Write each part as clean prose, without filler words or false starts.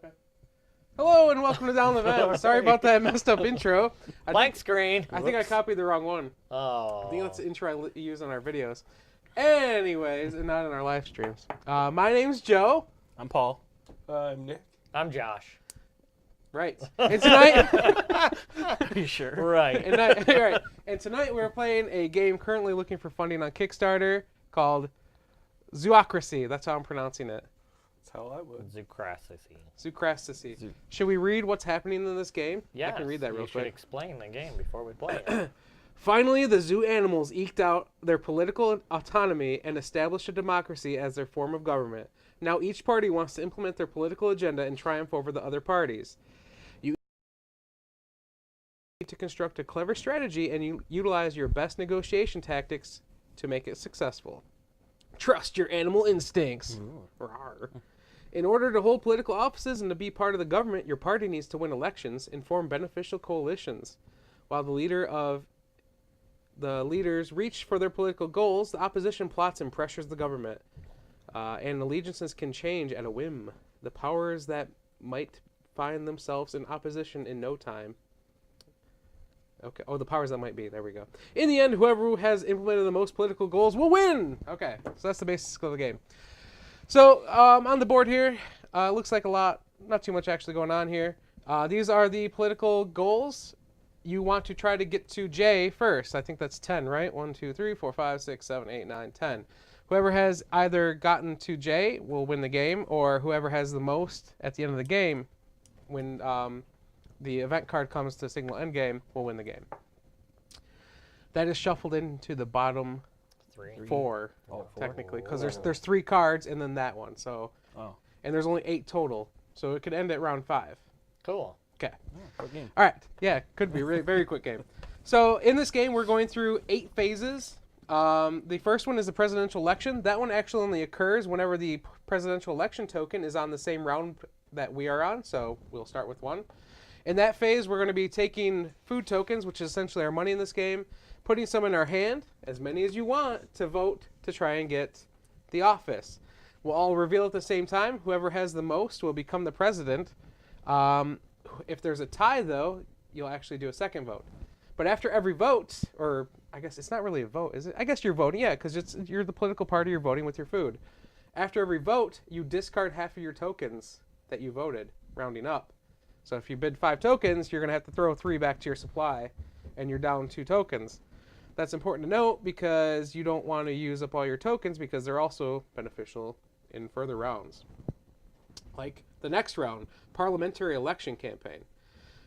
Okay. Hello and welcome to Down the Vent. Sorry about that messed up intro. Blank screen. I think I copied the wrong one. Oh. I think that's the intro I use on our videos. Anyways, and not in our live streams. My name's Joe. I'm Paul. I'm Nick. I'm Josh. Right. And tonight... Are you sure? Right. Right. And tonight we're playing a game currently looking for funding on Kickstarter called Zoocracy. That's how I'm pronouncing it. That's how I would. Zoocracy. Zoocracy. Should we read what's happening in this game? Yes, I can read that real you should quick. explain the game before we play it. Finally, the zoo animals eked out their political autonomy and established a democracy as their form of government. Now each party wants to implement their political agenda and triumph over the other parties. You need to construct a clever strategy and you utilize your best negotiation tactics to make it successful. Trust your animal instincts. Rawr. In order to hold political offices and to be part of the government, your party needs to win elections and form beneficial coalitions. While the leaders reach for their political goals, the opposition plots and pressures the government. And allegiances can change at a whim. The powers that might find themselves in opposition in no time. Okay. Oh, the powers that might be. There we go. In the end, whoever has implemented the most political goals will win. Okay. So that's the basis of the game. So on the board here, looks like a lot, not too much actually going on here. These are the political goals. You want to try to get to J first. I think that's 10, right? 1, 2, 3, 4, 5, 6, 7, 8, 9, 10. Whoever has either gotten to J will win the game, or whoever has the most at the end of the game, when the event card comes to signal end game, will win the game. That is shuffled into the bottom four, technically, because there's 3 cards and then that one. So, and there's only 8 total, so it could end at round 5. Cool. Okay. Quick game. All right. Yeah, could be really very quick game. So in this game, we're going through 8 phases. The first one is the presidential election. That one actually only occurs whenever the presidential election token is on the same round that we are on. So we'll start with 1. In that phase, we're going to be taking food tokens, which is essentially our money in this game, putting some in our hand, as many as you want, to vote to try and get the office. We'll all reveal at the same time. Whoever has the most will become the president. If there's a tie, though, you'll actually do a second vote. But after every vote, or I guess it's not really a vote, is it? I guess you're voting, yeah, because you're the political party, you're voting with your food. After every vote, you discard half of your tokens that you voted, rounding up. So if you bid 5 tokens, you're going to have to throw 3 back to your supply, and you're down 2 tokens. That's important to note because you don't want to use up all your tokens because they're also beneficial in further rounds. Like the next round, parliamentary election campaign.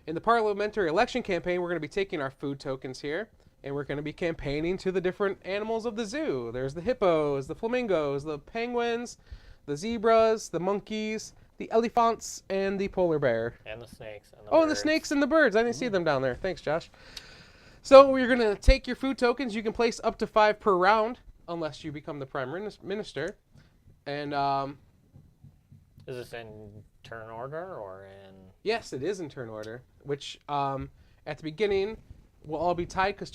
In the parliamentary election campaign, we're going to be taking our food tokens here, and we're going to be campaigning to the different animals of the zoo. There's the hippos, the flamingos, the penguins, the zebras, the monkeys, the elephants, and the polar bear. And the snakes. And and the snakes and the birds. I didn't see them down there. Thanks, Josh. So you're going to take your food tokens. You can place up to 5 per round, unless you become the prime minister. And is this in turn order or in... Yes, it is in turn order, which at the beginning will all be tied because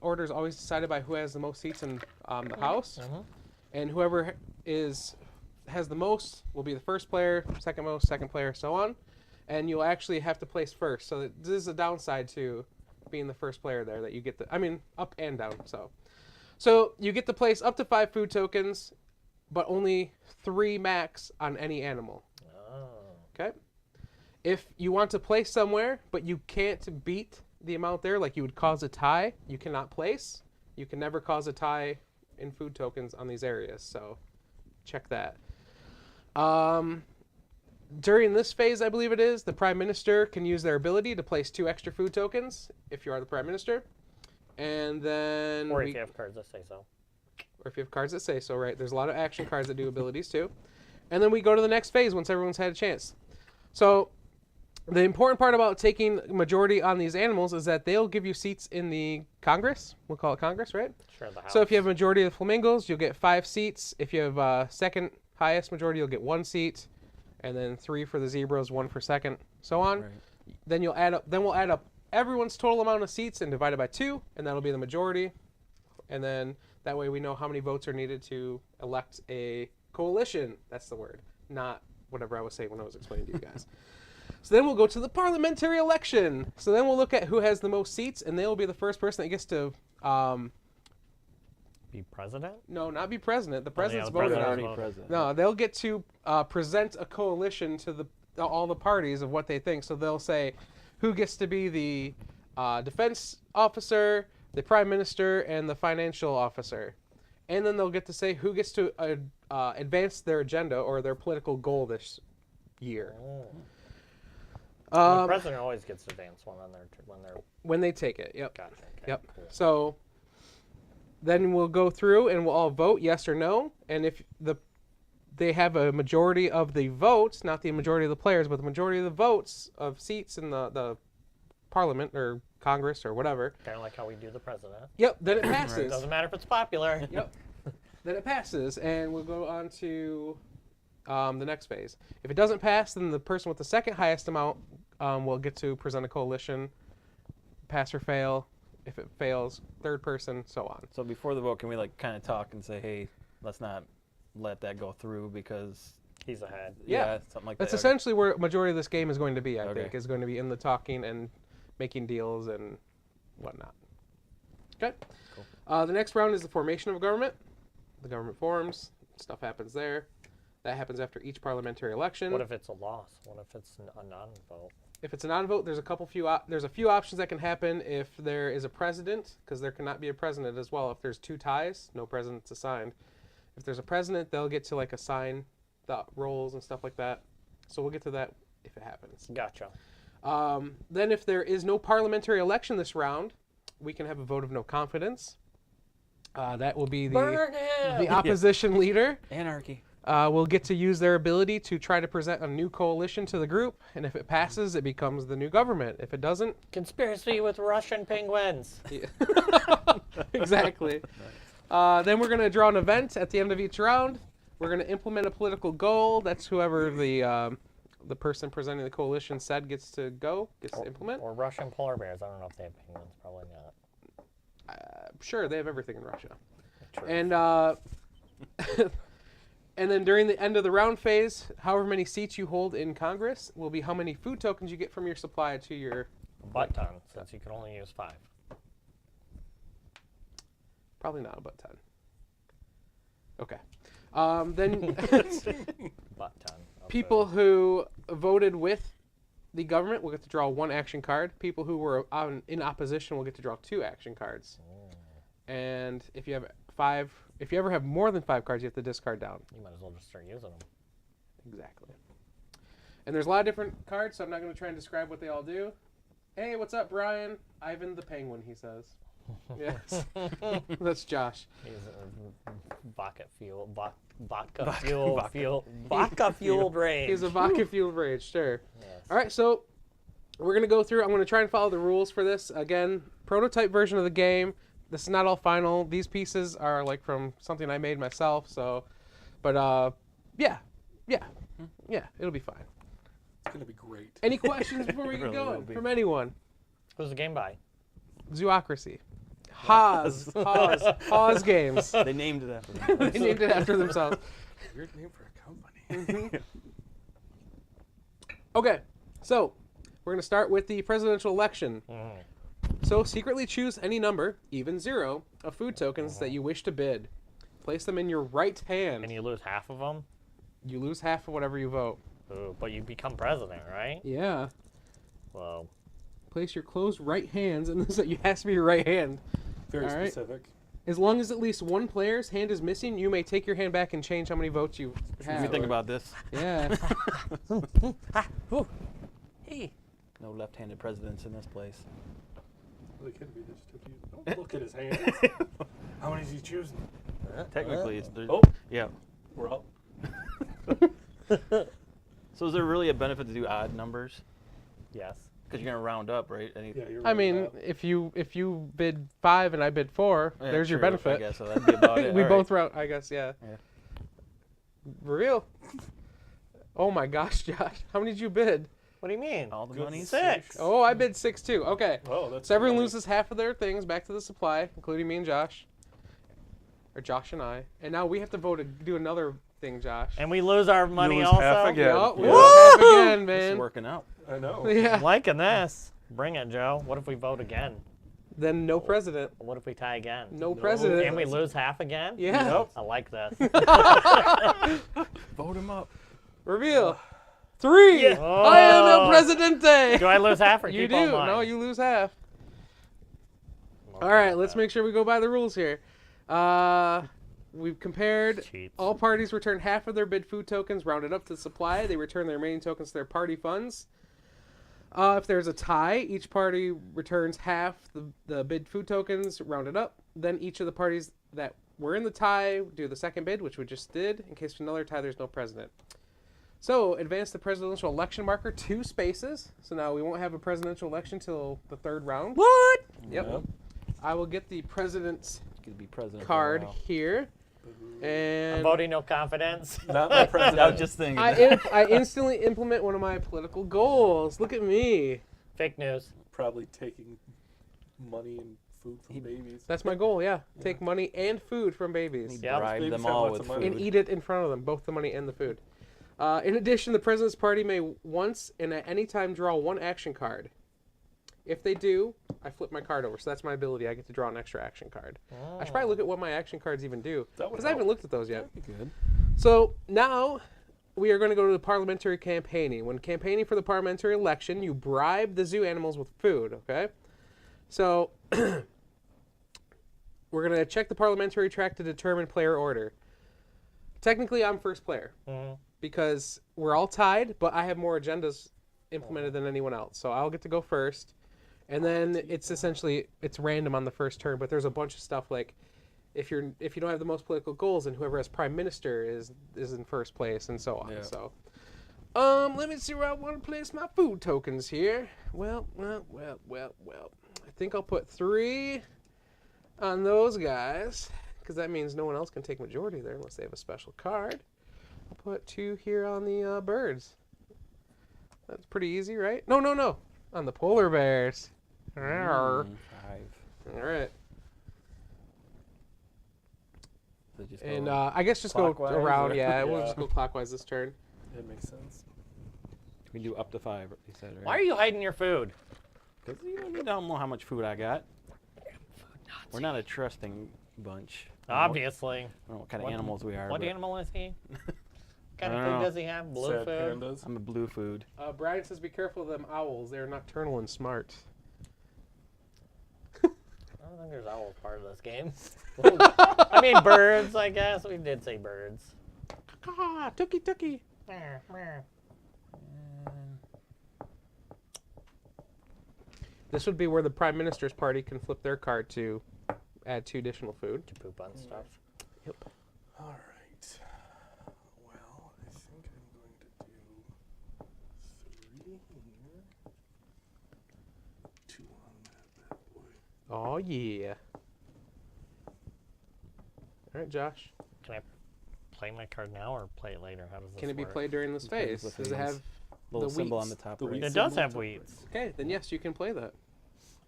order is always decided by who has the most seats in the house. And whoever has the most will be the first player, second most, second player, so on. And you'll actually have to place first. So this is a downside to being the first player there, that you get up and down. So you get to place up to 5 food tokens, but only 3 max on any animal. Okay. If you want to place somewhere, but you can't beat the amount there, like you would cause a tie, you cannot place. You can never cause a tie in food tokens on these areas. So check that. During this phase, I believe it is, the prime minister can use their ability to place 2 extra food tokens if you are the prime minister. And then... Or if you have cards that say so. Or if you have cards that say so, right? There's a lot of action cards that do abilities too. And then we go to the next phase once everyone's had a chance. So the important part about taking majority on these animals is that they'll give you seats in the Congress. We'll call it Congress, right? Sure, the house. So if you have a majority of the flamingos, you'll get 5 seats. If you have second highest majority, you'll get 1 seat. And then 3 for the zebras, 1 for second, so on. Right. Then you'll add up. Then we'll add up everyone's total amount of seats and divide it by 2, and that'll be the majority. And then that way we know how many votes are needed to elect a coalition. That's the word, not whatever I was saying when I was explaining to you guys. So then we'll go to the parliamentary election. So then we'll look at who has the most seats, and they will be the first person that gets to Be president? no, not be president. The president's the voted president on. already president. No, they'll get to present a coalition to all the parties of what they think. So they'll say who gets to be the defense officer, the prime minister, and the financial officer. And then they'll get to say who gets to advance their agenda or their political goal this year. The president always gets to advance one When they take it, yep. Gotcha. Okay, Yep. cool. So then we'll go through and we'll all vote yes or no. And if they have a majority of the votes, not the majority of the players, but the majority of the votes of seats in the parliament or Congress or whatever. Kind of like how we do the president. Yep, then it passes. Doesn't matter if it's popular. Yep. Then it passes, and we'll go on to the next phase. If it doesn't pass, then the person with the second highest amount will get to present a coalition, pass or fail. If it fails, third person, so on. So before the vote, can we like kind of talk and say, hey, let's not let that go through because He's ahead. Yeah. something like That's that. essentially where majority of this game is going to be, I Okay. think, is going to be in the talking and making deals and whatnot. Okay. Cool. The next round is the formation of a government. The government forms. Stuff happens there. That happens after each parliamentary election. What if it's a loss? What if it's a non-vote? If it's a non-vote, there's a few options that can happen if there is a president, because there cannot be a president as well. If there's two ties, no president's assigned. If there's a president, they'll get to like assign the roles and stuff like that. So we'll get to that if it happens. Gotcha. Then if there is no parliamentary election this round, we can have a vote of no confidence. That will be Burn him! the opposition leader. Anarchy. Will get to use their ability to try to present a new coalition to the group, and if it passes, it becomes the new government. If it doesn't, Conspiracy with Russian penguins. exactly. Then we're going to draw an event at the end of each round. We're going to implement a political goal. That's whoever the person presenting the coalition said gets to implement. Or Russian polar bears. I don't know if they have penguins. Probably not. Sure, they have everything in Russia. True. And and then during the end of the round phase, however many seats you hold in Congress will be how many food tokens you get from your supply to your... A butt ton, since you can only use 5. Probably not a butt ton. Okay. Then Butt ton. of people food. who voted with the government will get to draw 1 action card. People who were in opposition will get to draw 2 action cards. And if you have 5, if you ever have more than 5 cards, you have to discard down. You might as well just start using them. Exactly. And there's a lot of different cards, so I'm not going to try and describe what they all do. Hey, what's up, Brian? Ivan the Penguin, he says. Yes. That's Josh. He's a vodka fueled rage. He's a vodka-fueled rage, sure. Yes. All right, so we're going to go through. I'm going to try and follow the rules for this. Again, prototype version of the game. This is not all final. These pieces are like from something I made myself. So, but yeah, it'll be fine. It's gonna be great. Any questions before we get Really will going be. from anyone? Who's the game by? Zoocracy. Haas Games. They named it after them. They named it after themselves. Weird name for a company. Okay, so we're going to start with the presidential election. So secretly choose any number, even 0, of food tokens that you wish to bid. Place them in your right hand. And you lose half of them? You lose half of whatever you vote. Ooh, but you become president, right? Yeah. Well, Place your closed right hands, and this it has to be your right hand. Very All right. specific. As long as at least one player's hand is missing, you may take your hand back and change how many votes you Let me have. think about this. Yeah. hey. No left-handed presidents in this place. Well, they could be just took you. Don't look at his hands. How many is he choosing? Technically, it's Oh, yeah. we're up. So is there really a benefit to do odd numbers? Yes. Because you're gonna round up, right? Any, Yeah, you're I right. mean, if you bid 5 and I bid 4, Yeah, there's your true, benefit. I guess so. That'd be about it. We All both round, I guess, yeah. Yeah. For real? Oh my gosh, Josh. How many did you bid? What do you mean? All the Good money. 6. Oh, I bid 6 too. Okay. Oh, that's So everyone funny. loses half of their things back to the supply, including me and Josh. Or Josh and I. And now we have to vote to do another thing, Josh. And we lose our money lose also. half again. Yup, we Yeah. lose half again, This is man. working out. I know. Yeah. I'm liking this. Bring it, Joe. What if we vote again? Then no president. What if we tie again? No president. And we lose half again? Yeah. Yep. I like this. Vote him up. Reveal. 3. Yeah. I am el Oh. presidente. Do I lose half or You keep all do. mine? No, you lose half. Okay All right, with let's that. make sure we go by the rules here. We've compared. Cheats. All parties return half of their bid food tokens rounded up to the supply. They return their remaining tokens to their party funds. If there's a tie, each party returns half the bid food tokens rounded up. Then each of the parties that were in the tie do the second bid, which we just did. In case of another tie, there's no president. So advance the presidential election marker 2 spaces. So now we won't have a presidential election till the 3rd round. What? Yep. I will get the president's Could be president. card here. And I'm voting no confidence. Not my president. I was just thinking. I instantly implement one of my political goals. Look at me. Fake news. Probably taking money and food from babies. That's my goal, yeah. Take money and food from babies. Yep. bribe Babies them have all lots with of money. And food. eat it in front of them, both the money and the food. In addition, the president's party may once and at any time draw 1 action card. If they do, I flip my card over. So that's my ability. I get to draw an extra action card. I should probably look at what my action cards even do. That would Because I haven't help. looked at those yet. That'd be good. So now we are going to go to the parliamentary campaigning. When campaigning for the parliamentary election, you bribe the zoo animals with food, okay? So we're going to check the parliamentary track to determine player order. Technically, I'm first player because we're all tied, but I have more agendas implemented than anyone else. So I'll get to go first. And then it's essentially, it's random on the first turn, but there's a bunch of stuff like if you don't have the most political goals, then whoever has prime minister is in first place, and so on. Yeah. So, let me see where I want to place my food tokens here. Well. I think I'll put 3 on those guys, because that means no one else can take majority there unless they have a special card. I'll put 2 here on the birds. That's pretty easy, right? No. On the polar bears. Rawr. 5. All right. So just And go I guess just clockwise, go around. or- Yeah, we'll Yeah. just go clockwise this turn. It makes sense. we can do up to 5. You said, right? Why are you hiding your food? Because you don't know how much food I got. We're not a trusting bunch. Obviously. I don't know what kind of What- animals we are. What but animal is he? What kind I of don't food know. does he have? Blue Sad food? pandas. I'm a blue food. Brian says, "Be careful of them owls. They are nocturnal and smart." I don't think there's owls part of this game. I mean, birds, I guess. We did say birds. Ah, tookie. Meh, meh. This would be where the prime minister's party can flip their card to add 2 additional food. To poop on stuff. All right. Well, I think I'm going to do 3 here. 2 on that bad boy. Oh yeah. All right, Josh. Can I play my card now or play it later? How does this Can it be work? played during this Plays phase? with Does it these have Little the symbol wheats? on the top The right. wheat It does symbol have to- wheats. Okay, then yes, you can play that.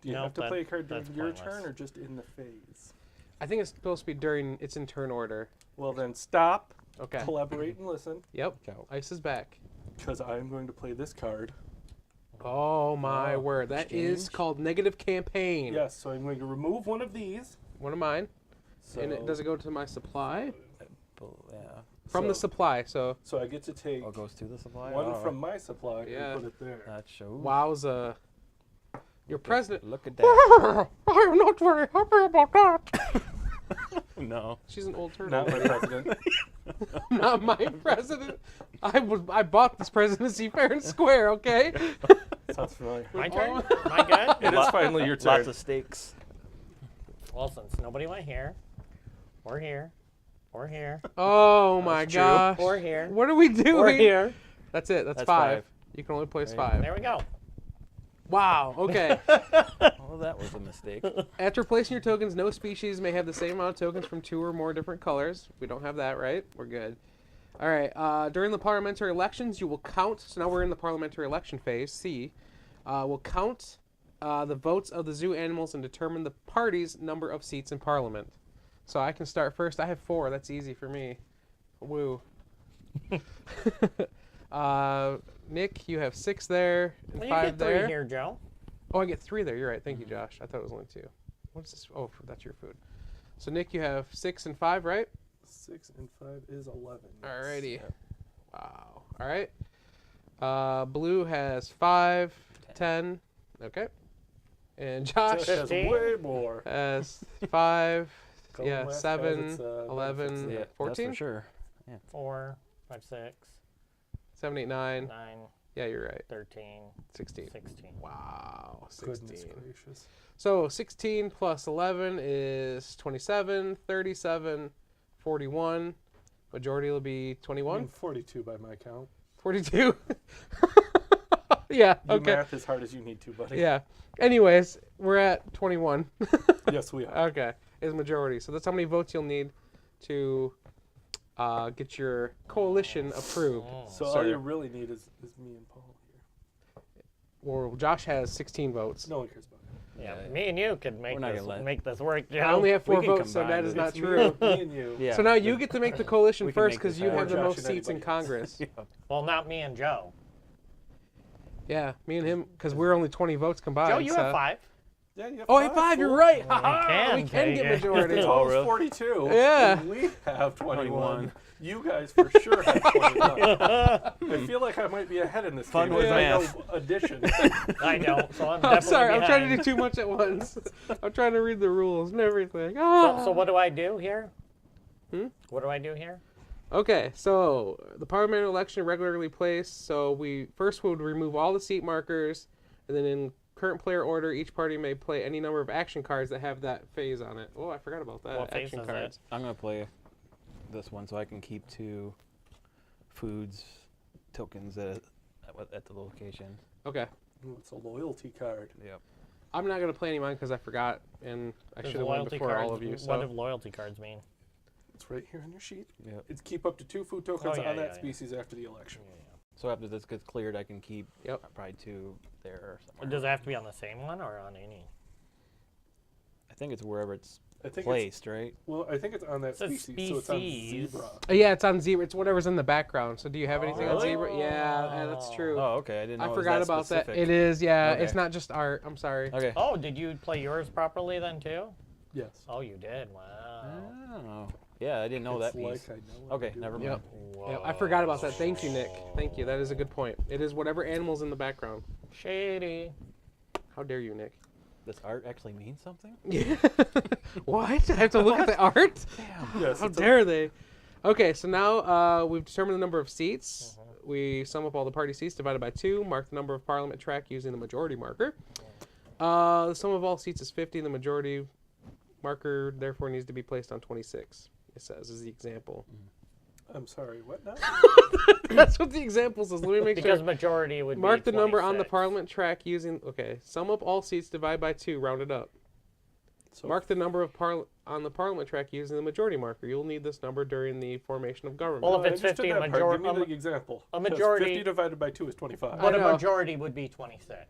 Do you No, have to that- play a card during that's your pointless. turn or just in the phase? I think it's supposed to be during. It's in turn order. Well, then stop, Okay. collaborate, and listen, Yep. Go. Ice is back. because I'm going to play this card. Oh my Oh, word! That is exchange? called negative campaign. Yes, so I'm going to remove one of these. One of mine. So, And it, does it go to my supply? Yeah. From the so- supply. So So I get to take Oh, it goes to the supply. one Oh, from my supply Yeah. and put it there. That shows. wowza. Your president. Look at that. I am not very happy about that. No. She's an old turtle. Not my president. Not my president. I bought this presidency fair and square. Okay. Sounds familiar. My turn? Am I good? It is finally your turn. Lots of stakes. Well, since nobody went here, or here, or here, Oh my That's true. gosh. or here, What are we doing? or here, That's it. That's That's 5. 5. You can only place There you 5. there we go. Wow. Okay. Oh, that was a mistake. After placing your tokens, no species may have the same amount of tokens from 2 or more different colors. We don't have that, right? We're good. All right. During the parliamentary elections, you will count. So now we're in the parliamentary election phase, C. We'll count the votes of the zoo animals and determine the party's number of seats in parliament. So I can start first. I have 4. That's easy for me. Woo. Nick, you have 6 there and Well, 5 you get 3 there. here, Joe. Oh, I get 3 there. You're right. Thank you, Josh. I thought it was only 2. What is this? Oh, that's your food. So Nick, you have 6 and 5, right? 6 and 5 is 11. Yes. Alrighty. Wow. All right. Blue has 5, 10. Okay. And Josh Josh has way more. has 5, Golden yeah, West 7, has its, 11, benefits. Yeah, 14, that's for sure. 4, 5, 6, 7, 8, 9. 9, Yeah, you're right. 13, 16. 16. Wow. Goodness 16. gracious. So 16 plus 11 is 27, 37, 41. Majority will be I 21. mean, 42 by my count. 42. Yeah, You okay. math as hard as you need to, buddy. Yeah. Anyways, we're at 21. Yes, we are. Okay. Is majority. So that's how many votes you'll need to get your coalition approved. So sir. all you really need is me and Paul here. Well, Josh has 16 votes. No one cares about it. Yeah, Yeah. me and you could make We're not this gonna let- make this work, Joe. I only have 4 We can votes, so combine that is it. not It's true. Me and you. Yeah. So now you get to make the coalition We can first make because this you happen. have the Or most Josh and seats in anybody else. Congress. Well, not me and Joe. Yeah, me and him, because we're only 20 votes combined. Joe, you so. have 5. Yeah, you have Oh, I have 5. You're fool. right. Well, we Ha-ha, can we can take get it. majority. The Oh, total's really? 42. Yeah. And we have 21. 21. You guys for sure have 21. I feel like I might be ahead in this Fun game with because I know math. addition. I don't, so I'm I'm definitely sorry. I'm trying to behind. do too much at once. I'm trying to read the rules and everything. Ah. So what do I do here? Hmm? What do I do here? Okay, so the parliamentary election regularly placed. So we first would remove all the seat markers, and then in current player order, each party may play any number of action cards that have that phase on it. Oh, I forgot about that. What phase action is cards. I'm gonna play this one so I can keep 2 foods tokens at the location. Okay, Ooh, it's a loyalty card. Yep. I'm not gonna play any of mine because I forgot, and I Does should have won loyalty before cards, all of you. What So do loyalty cards mean? It's right here on your sheet. Yep. It's keep up to 2 food tokens Oh, yeah, on that yeah. species after the election. So after this gets cleared, I can keep Yep. probably 2 there or somewhere. Does it have to be on the same one or on any? I think it's wherever it's I think it's, placed, right? well, I think it's on that It says species, so it's on species. zebra. yeah, it's on zebra. It's whatever's in the background. So do you have anything on really? zebra? Yeah, that's true. Oh, okay. I didn't know. I it was forgot that about that. specific. It is, yeah. Okay. It's not just art. I'm sorry. Okay. Oh, did you play yours properly then too? Yes. Oh, you did. Wow. Oh. Yeah, I didn't know It's that piece. like I know what Okay, I'm doing. never Yep. mind. Yeah, I forgot about that. Thank you, Nick. Thank you. That is a good point. It is whatever animal's in the background. Shady. How dare you, Nick? This art actually means something? Yeah. What? I have to look at the art? Yes, How it's a- dare they? Okay, so now we've determined the number of seats. We sum up all the party seats divided by 2, mark the number of parliament track using the majority marker. The sum of all seats is 50. The majority marker, therefore, needs to be placed on 26, it says, is the example. I'm sorry, what now? That's what the example says. Let me make Because sure. majority would Mark be the number on the 26. parliament track using, okay, sum up all seats, divide by 2, round it up. So Mark the number of on the parliament track using the majority marker. You'll need this number during the formation of government. Well, No, if I it's understood 50, a that part. majority. Give me the example. a 'Cause majority- 50 divided by 2 is 25. But I a know. majority would be 26.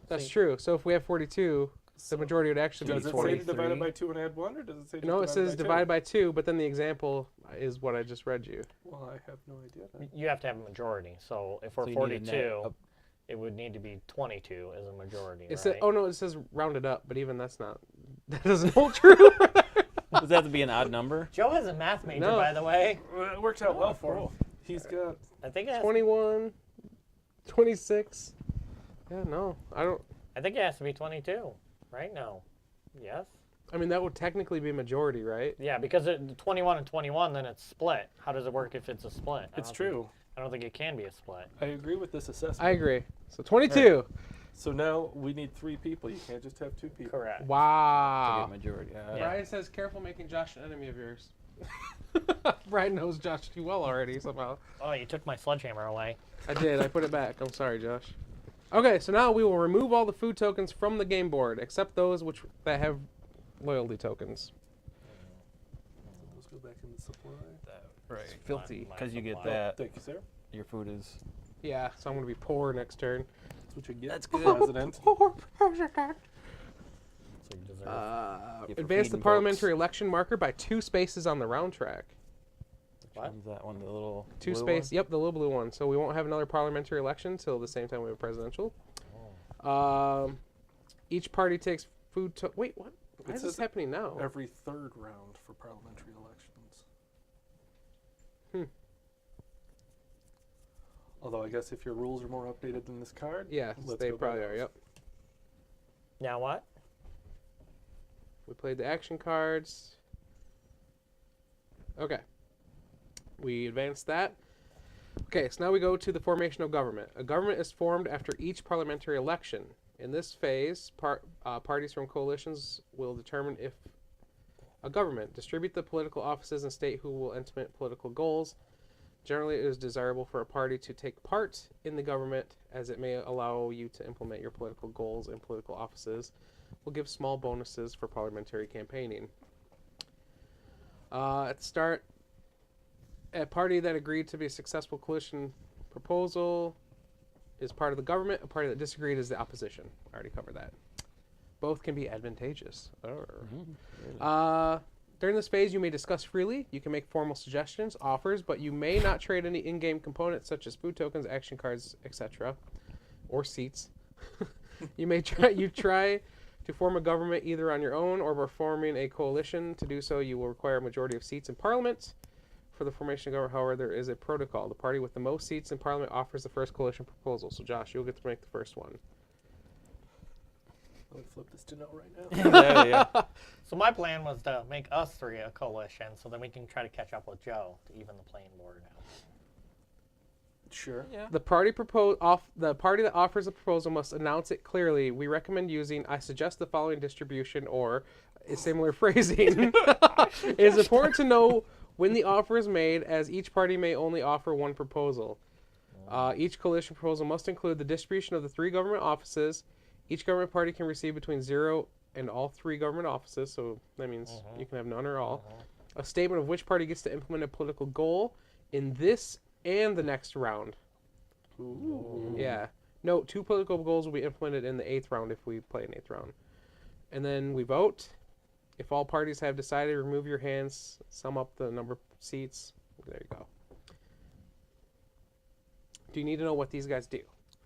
That's See? true. So if we have 42, the majority would actually Does be it say 23. divided by 2 and add 1, or does it say just No, it says by divided by 2, but then the example is what I just read you. 2? Well, I have no idea. Then. You have to have a majority. So if we're So you need a net 42, of- it would need to be 22 as a majority, It right? said, oh no, it says rounded up, but even that's not. That doesn't hold true. Does that have to be an odd number? Joe has a math major, No. by the way. Well, it works out well for him. He's got. I think it has, 21, 26. Yeah, no, I don't. I think it has to be 22, right? No. Yes. I mean, that would technically be majority, right? Yeah, because 21 and 21, then it's split. How does it work if it's a split? It's true. I don't think it can be a split. I agree with this assessment. I agree. So 22. So now we need 3 people. You can't just have 2 people. Correct. To Wow. get majority. Yeah. Brian says, careful making Josh an enemy of yours. Brian knows Josh too well already somehow. Oh, you took my sledgehammer away. I did. I put it back. I'm sorry, Josh. Okay, so now we will remove all the food tokens from the game board, except those that have loyalty tokens. Those go back in the supply. Right. Filthy. My Because you get supply. that, Thank you, sir. your food is. Yeah, so I'm going to be poor next turn. That's what you get. That's good. President. Poor president. So you deserve Yeah, for Advance the feeding parliamentary folks. election marker by 2 spaces on the round track. What? one's that one? The little Two blue space. one? Yep, the little blue one. So we won't have another parliamentary election till the same time we have presidential. Each party takes food. Wait, what? Why is this says happening now? Every third round for parliamentary elections. Although I guess if your rules are more updated than this card, Yeah, let's they go by probably are. those. Yep. Now what? We played the action cards. Okay. We advanced that. Okay, so now we go to the formation of government. A government is formed after each parliamentary election. In this phase, parties from coalitions will determine if a government, distribute the political offices, and state who will implement political goals. Generally, it is desirable for a party to take part in the government, as it may allow you to implement your political goals and political offices. Will give small bonuses for parliamentary campaigning. At the start, a party that agreed to be a successful coalition proposal is part of the government. A party that disagreed is the opposition. I already covered that. Both can be advantageous. During this phase, you may discuss freely. You can make formal suggestions, offers, but you may not trade any in-game components such as food tokens, action cards, etc., or seats. You try to form a government either on your own or by forming a coalition. To do so, you will require a majority of seats in Parliament. For the formation of government, however, there is a protocol. The party with the most seats in Parliament offers the first coalition proposal. So, Josh, you'll get to make the first one. I'm going to flip this to no right now. Yeah. So my plan was to make us three a coalition, so then we can try to catch up with Joe to even the playing board out. Sure. Yeah. The party that offers a proposal must announce it clearly. We recommend using "I suggest the following distribution" or a similar phrasing. It is important to know when the offer is made, as each party may only offer one proposal. Each coalition proposal must include the distribution of the 3 government offices. Each government party can receive between 0 and all 3 government offices, so that means you can have none or all. A statement of which party gets to implement a political goal in this and the next round. Ooh. Yeah. No, 2 political goals will be implemented in the 8th round if we play an 8th round. And then we vote. If all parties have decided, remove your hands, sum up the number of seats. There you go. Do you need to know what these guys do?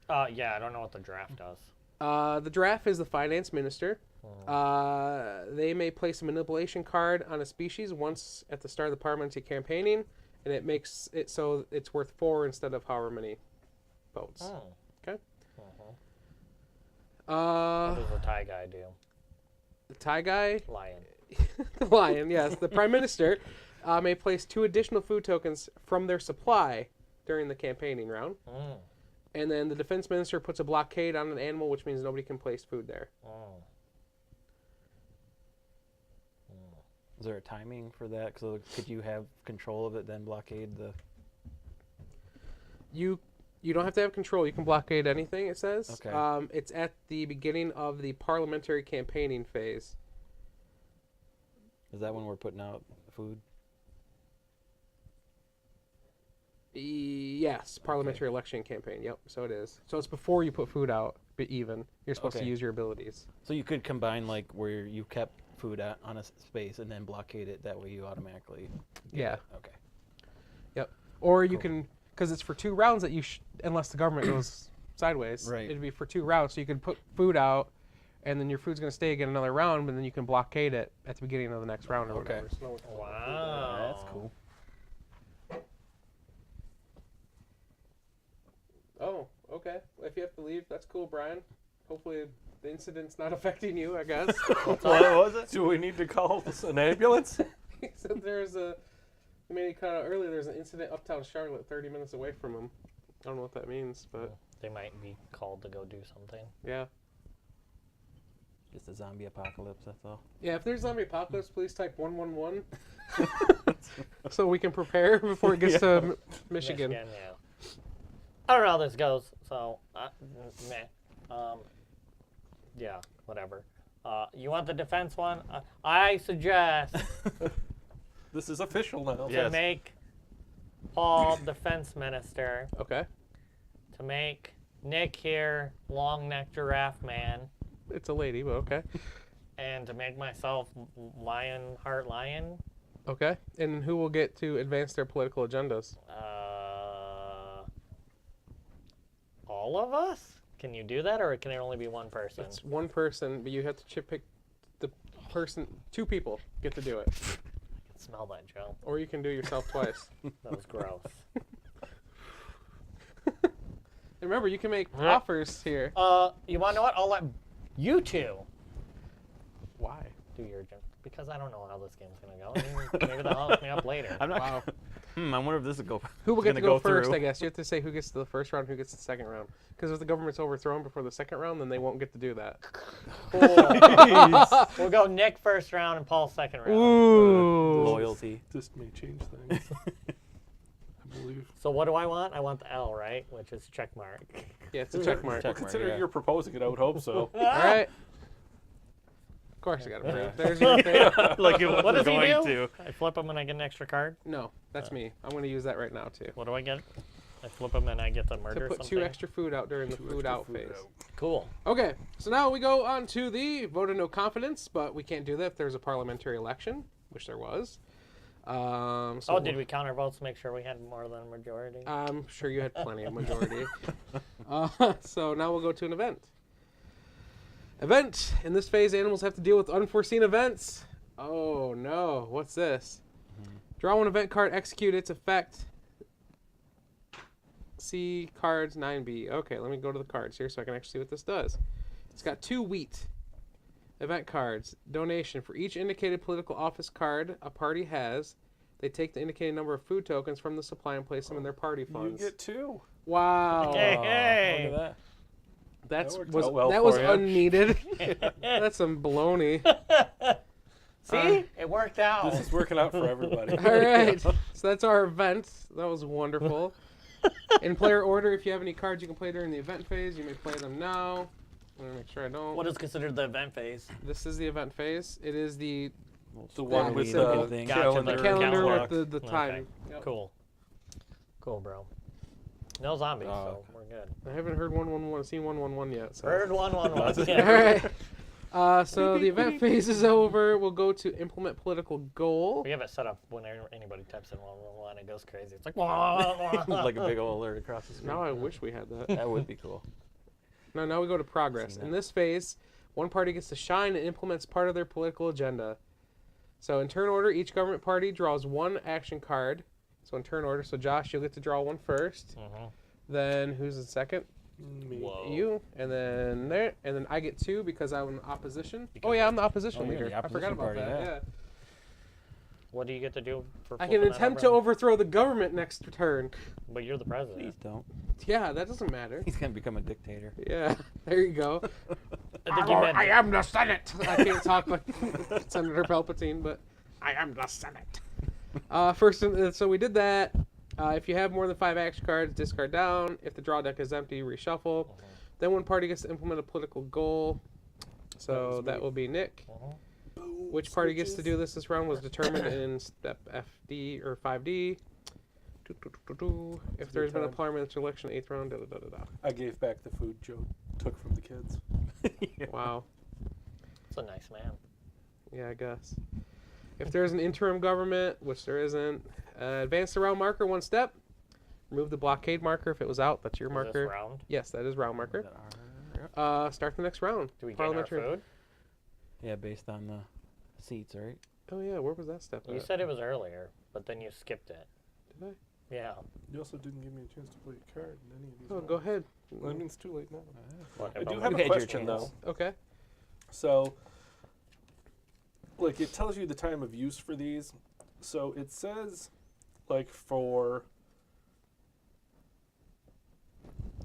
Yeah, I don't know what the draft does. The draft is the finance minister. They may place a manipulation card on a species once at the start of the parliamentary campaigning, and it makes it so it's worth 4 instead of however many votes. Okay. What does the Thai guy do? The Thai guy, Lion. the lion, yes. The prime minister may place 2 additional food tokens from their supply during the campaigning round. And then the defense minister puts a blockade on an animal, which means nobody can place food there. Is there a timing for that? So could you have control of it, then blockade the... You don't have to have control. You can blockade anything, it says. Okay. It's at the beginning of the parliamentary campaigning phase. Is that when we're putting out food? Yes, parliamentary election campaign. Yep, so it is. So it's before you put food out, but even. You're supposed to Okay. use your abilities. So you could combine like where you kept food on a space and then blockade it. That way you automatically... get Yeah. it. Okay. Yep. Or you Cool. can, because it's for 2 rounds that you, unless the government goes sideways. Right. It'd be for 2 rounds, so you can put food out, and then your food's going to stay again another round, but then you can blockade it at the beginning of the next round or Okay. whatever. So no one can put food there. Wow. That's cool. Oh, okay. Well, if you have to leave, that's cool, Brian. Hopefully the incident's not affecting you, I guess. What was it? Do we need to call this an ambulance? He said there's a, I mean, he kind of earlier, there's an incident uptown Charlotte 30 minutes away from him. I don't know what that means, but They might be called to go do something. yeah. Just a zombie apocalypse, that's all. Yeah, if there's zombie apocalypse, please type 111 so we can prepare before it gets to Michigan. Yeah. I don't know how this goes, so meh. Yeah, whatever. You want the defense one? I suggest This is official now. to Yes. make Paul defense minister, Okay. to make Nick here long neck giraffe man, It's a lady, but okay. and to make myself Lionheart Lion. Okay. And who will get to advance their political agendas? All of us? Can you do that, or can it only be one person? It's one person, but you have to pick the person. 2 people get to do it. I can smell that, Joe. Or you can do it yourself twice. That was gross. And remember, you can make offers here. You want to know what? I'll let you 2 Why? do your agenda. Because I don't know how this game's going to go. I mean, maybe they'll help me up later. I'm not. Wow. I wonder if this will go. Who will get to gonna go first, through. I guess. You have to say who gets to the first round, who gets to the second round. Because if the government's overthrown before the second round, then they won't get to do that. Cool. We'll go Nick first round and Paul second round. Ooh. Loyalty. This may change things. I believe. So what do I want? I want the L, right? Which is check mark. Yeah, it's a check mark. Well, Check mark, considering yeah. you're proposing it, I would hope so. All right. Of course, I got to prove. There's your thing. Like it was What does he going do? to. I flip him and I get an extra card. No, that's me. I'm going to use that right now, too. What do I get? I flip him and I get to To murder put something. 2 extra food out during the food out phase. Cool. Okay, so now we go on to the vote of no confidence, but we can't do that if there's a parliamentary election, which there was. So Did we count our votes to make sure we had more than a majority? I'm sure you had plenty of majority. So now we'll go to an event. Event. In this phase, animals have to deal with unforeseen events. Oh no, what's this? Draw 1 event card, execute its effect. See cards 9B. Okay, let me go to the cards here so I can actually see what this does. It's got 2 wheat. Event cards. Donation. For each indicated political office card a party has, they take the indicated number of food tokens from the supply and place them in their party You funds. get 2. Wow. Hey, Oh, hey. look at That's That worked was out well that was for you. unneeded. That's some baloney. See? It worked out. This is working out for everybody. All right. So that's our event. That was wonderful. In player order, if you have any cards you can play during the event phase, you may play them now. I'm gonna make sure I don't. What is considered the event phase? This is the event phase. It is the The one That with is the thing. Gotcha, calendar. the calendar clock. with the time. Okay. Yep. Cool. Cool, bro. No zombies, Oh, so we're good. I haven't heard 111, seen 111 yet. So. Heard 111. All right. So the event phase is over. We'll go to implement political goal. We have it set up when anybody types in 111, it goes crazy. It's like, like a big old alert across the screen. Now I wish we had that. That would be cool. No, now we go to progress. Seen In that. this phase, one party gets to shine and implements part of their political agenda. So in turn order, each government party draws 1 action card. So in turn order, so Josh, you'll get to draw 1 first. Then who's in second? Me. Whoa. You, and then there, and then I get 2 because I'm in opposition. Oh yeah, I'm the opposition Oh, you're leader. the I forgot opposition about party, that. yeah. Yeah. What do you get to do for I can flipping that attempt to over? overthrow the government next turn. But you're the Please president. don't. Yeah, that doesn't matter. He's gonna become a dictator. Yeah, there you go. I think you meant I am the Senate. I can't talk like Senator Palpatine, but I am the Senate. First, so we did that. If you have more than 5 action cards, discard down. If the draw deck is empty, reshuffle. Then one party gets to implement a political goal. So that will be Nick. Which party gets to do this round was determined in step FD or 5D. If there's been a parliamentary election, 8th round, da da da da da. I gave back the food Joe took from the kids. Wow. It's a nice man. Yeah, I guess. If there's an interim government, which there isn't, advance the round marker 1 step. Remove the blockade marker if it was out. That's your Is marker. this round? Yes, that is round marker. Yep. Start the next round. Do we get our food? Yeah, based on the seats, right? Oh yeah, where was that step? You at? said it was earlier, but then you skipped it. Did I? Yeah. You also didn't give me a chance to play a card in any of these. Oh, rounds. go ahead. Well, I mean, it's too late now. What, I if do I'm- have You a had your question chance. though. Okay. So, like, it tells you the time of use for these. So it says, like, for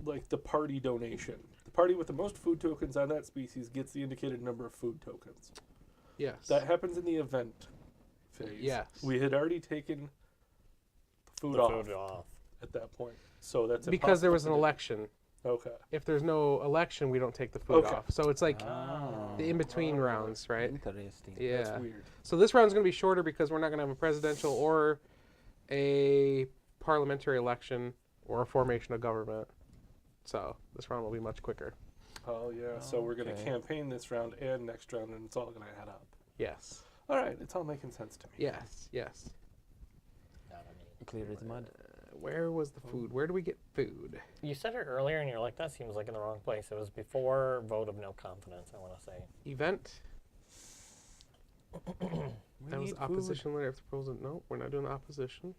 like the party donation. The party with the most food tokens on that species gets the indicated number of food tokens. Yes. That happens in the event phase. Yes. We had already taken the the off food off. at that point. So that's because there impossible was an to do. election. Okay. If there's no election, we don't take the food Okay. off. So it's like Oh. the in-between rounds, right? Interesting. Yeah. That's weird. So this round's going to be shorter because we're not going to have a presidential or a parliamentary election or a formation of government. So this round will be much quicker. Oh, yeah. So we're going to Okay. campaign this round and next round, and it's all going to add up. Yes. All right, it's all making sense to me. Yes, yes. Not on me. Clear as mud. Where was the food? Where do we get food? You said it earlier, and you're like, that seems like in the wrong place. It was before vote of no confidence, I want to say. Event. We That was need opposition letter. If the proposal. No, we're not doing opposition.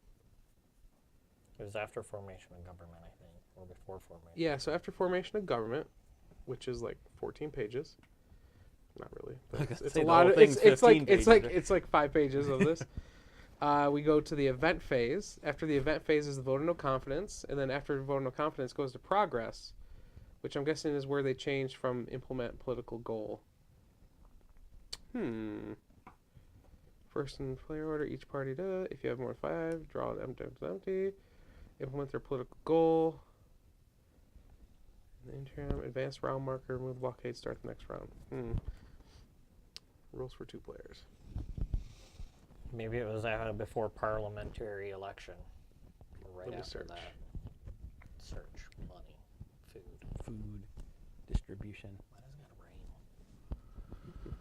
It was after formation of government, I think, or before formation. Yeah, so after formation of government, which is like 14 pages. Not really. But Like I it's say, a the lot whole of thing's it's like 15 pages. it's like 5 pages of this. We go to the event phase. After the event phase is the vote of no confidence, and then after vote of no confidence goes to progress, which I'm guessing is where they change from implement political goal. First in player order, each party does. If you have more than 5, draw an empty. Implement their political goal. In the interim, advance round marker, remove blockade, start the next round. Rules for 2 players. Maybe it was before parliamentary election. Or right Let me after search. that. Search, money, food. Food distribution. Why does it gotta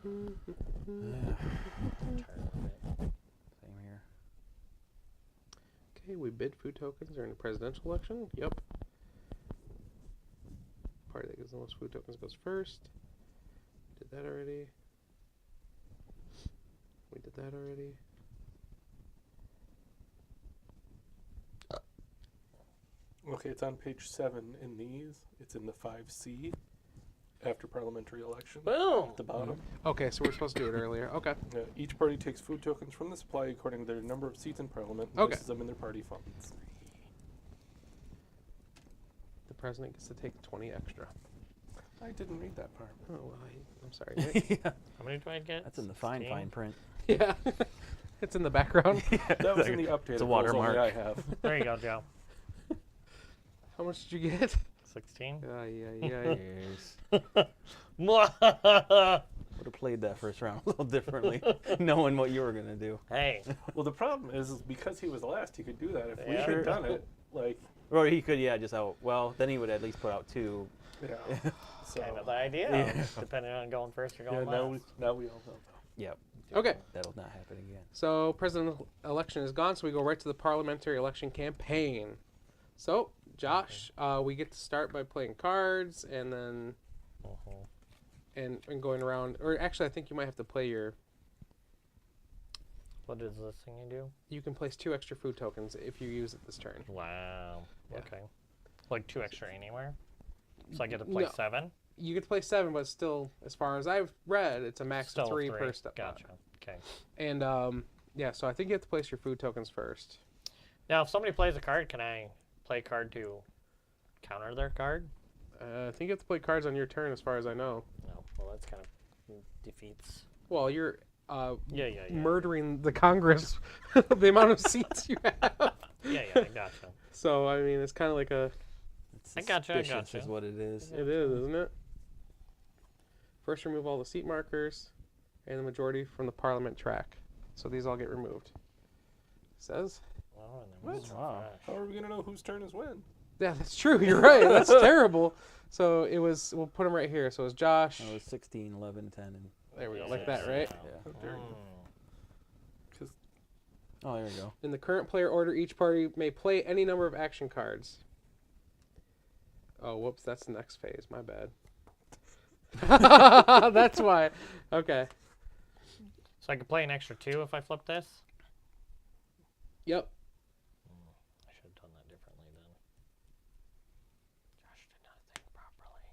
rain? Yeah. I'm tired of it. Same here. Okay, we bid food tokens during the presidential election. Yep. Party that gives the most food tokens goes first. Did that already. We did that already. Okay, it's on page 7 in these. It's in the 5C after parliamentary election Boom! at the bottom. Okay, so we're supposed to do it earlier. Okay. Each party takes food tokens from the supply according to their number of seats in parliament and Okay. places them in their party funds. The president gets to take 20 extra. I didn't read that part. Oh, well, I'm sorry. Nick. Yeah. How many do I get? That's in the fine 16? print. Yeah. It's in the background. That was in the updated It's a rules only watermark. I have. There you go, Joe. How much did you get? 16? Yeah. Yes. Would have played that first round a little differently, knowing what you were gonna do. Hey, Well, the problem is because he was last, he could do that. If we Yeah. had done it, like, Or he could, just out. Well, then he would at least put out 2. yeah. So, kind of the idea. Yeah. Depending on going first or yeah, going last. now we all know. Yep. Okay. That'll not happen again. So presidential election is gone, so we go right to the parliamentary election campaign. So, Josh, we get to start by playing cards and then and going around. Or actually, I think you might have to play your. What is this thing you do? You can place 2 extra food tokens if you use it this turn. Wow. Yeah. Okay. Like 2 extra anywhere? So I get to play No. 7? You get to play 7, but still, as far as I've read, it's a max Still of 3 per step. Gotcha. Okay. And yeah, so I think you have to place your food tokens first. Now, if somebody plays a card, can I play a card to counter their card? I think you have to play cards on your turn, as far as I know. No. Well, that's kind of defeats. Well, you're Yeah. murdering the Congress, the amount of seats you have. Yeah, I gotcha. So I mean, it's kind of like a. It's I gotcha. suspicious is what it is. It is, isn't it? First, remove all the seat markers, and the majority from the Parliament track. So these all get removed. Says. Oh, and What? then it's Wow. fresh. How are we gonna know whose turn is when? Yeah, that's true. You're right. That's terrible. So it was. We'll put them right here. So it was Josh. It was 16, 11, 10, and There we go, like that, right? yeah. How dare you. Mm. 'Cause Oh, there you go. In the current player order, each party may play any number of action cards. Oh, whoops, that's the next phase. My bad. That's why. Okay. So I could play an extra 2 if I flip this? Yep. I should have done that differently then. Josh did not think properly.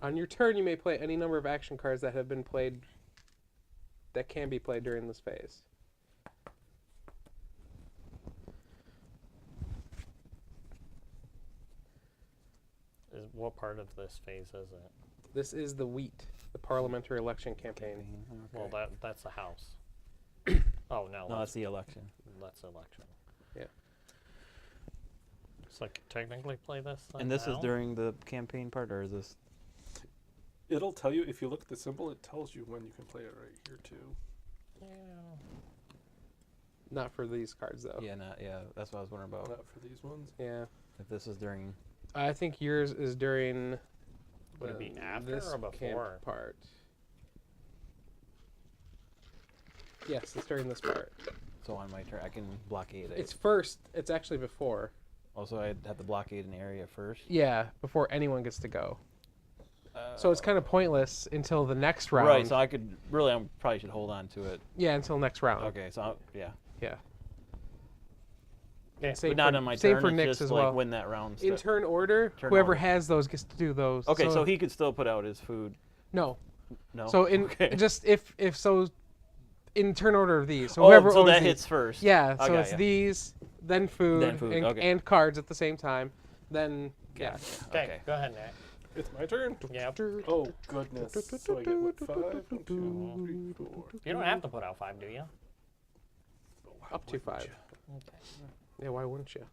On your turn, you may play any number of action cards that have been played. That can be played during this phase. What part of this phase is it? This is the wheat, the parliamentary election campaign. Well, that's the House. Oh, no. No, that's the election. That's election. Yeah. So I could technically play this then And this now? is during the campaign part, or is this? it'll tell you if you look at the symbol. It tells you when you can play it right here too. Yeah. Not for these cards, though. Yeah, that's what I was wondering about. Not for these ones. Yeah. If this is during. I think yours is during Would it be Then after this or camp before? part. Yes, it's during this part. So on my turn, I can blockade it. It's first. It's actually before. Also, I'd have to blockade an area first. Yeah, before anyone gets to go. So it's kind of pointless until the next round. Right, so I could really, I probably should hold on to it. Yeah, until next round. Okay, so yeah. Yeah. Okay. Same But not for, on my same turn, for it's Nyx just as like well. when that round In starts. turn order, Turn whoever order. has those gets to do those. Okay, so he could still put out his food. No. No? So in Okay. just if so, in turn order of these. So Oh, whoever so owns that these. hits first. Yeah. I So got it's ya. these, then food, Then food, and, okay. and cards at the same time. Then yeah. Okay, go ahead, Nick. It's my turn? Yep. Oh, goodness. So I get what, 5? 1, 2, 3, 4. You don't have to put out 5, do you? Up to 5. Okay. Yeah. Why wouldn't you?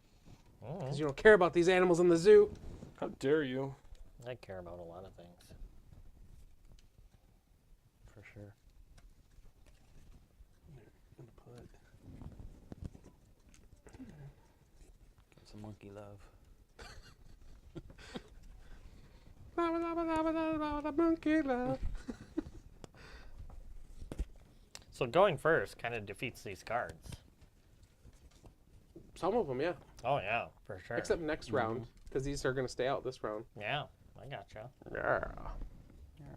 Mm, Because you don't care about these animals in the zoo. How dare you? I care about a lot of things. For sure. I'm gonna put Get some monkey love. Monkey love. So going first kind of defeats these cards. Some of them, yeah. Oh yeah, for sure. Except next round, because these are going to stay out this round. Yeah, I gotcha. Yeah.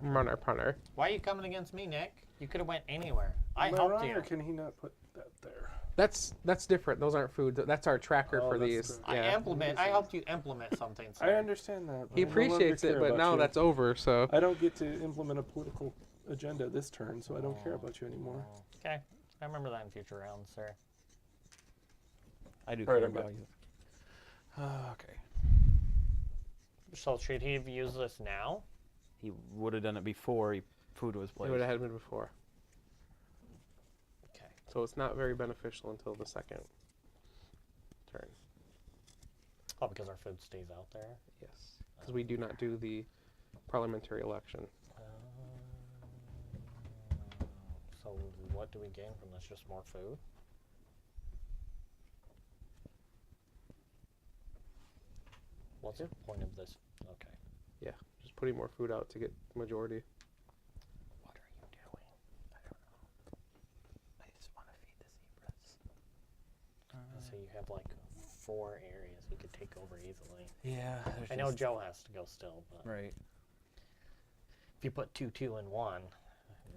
Runner punter. Why are you coming against me, Nick? You could have went anywhere. I Am I helped wrong, you. or can he not put that there? That's different. Those aren't food. That's our tracker Oh, for that's these. true. Yeah. I helped you implement something. I sir. understand that. but He I no longer appreciates it, care but about now you. that's over. So I don't get to implement a political agenda this turn, so I don't care about you anymore. Okay, I remember that in future rounds, sir. I do Alright, care I'm good. about you. Okay. So should he have used this now? He would have done it before food was it would placed. have had been before. Okay. So it's not very beneficial until the second turn. Oh, because our food stays out there. Yes, because we do not do the parliamentary election. So what do we gain from this? Just more food? What's the point of this? Okay. Yeah, just putting more food out to get majority. What are you doing? I don't know. I just want to feed the zebras. So you have like 4 areas you could take over easily. Yeah. I know Joe has to go still, but Right. if you put 2, 2, and 1,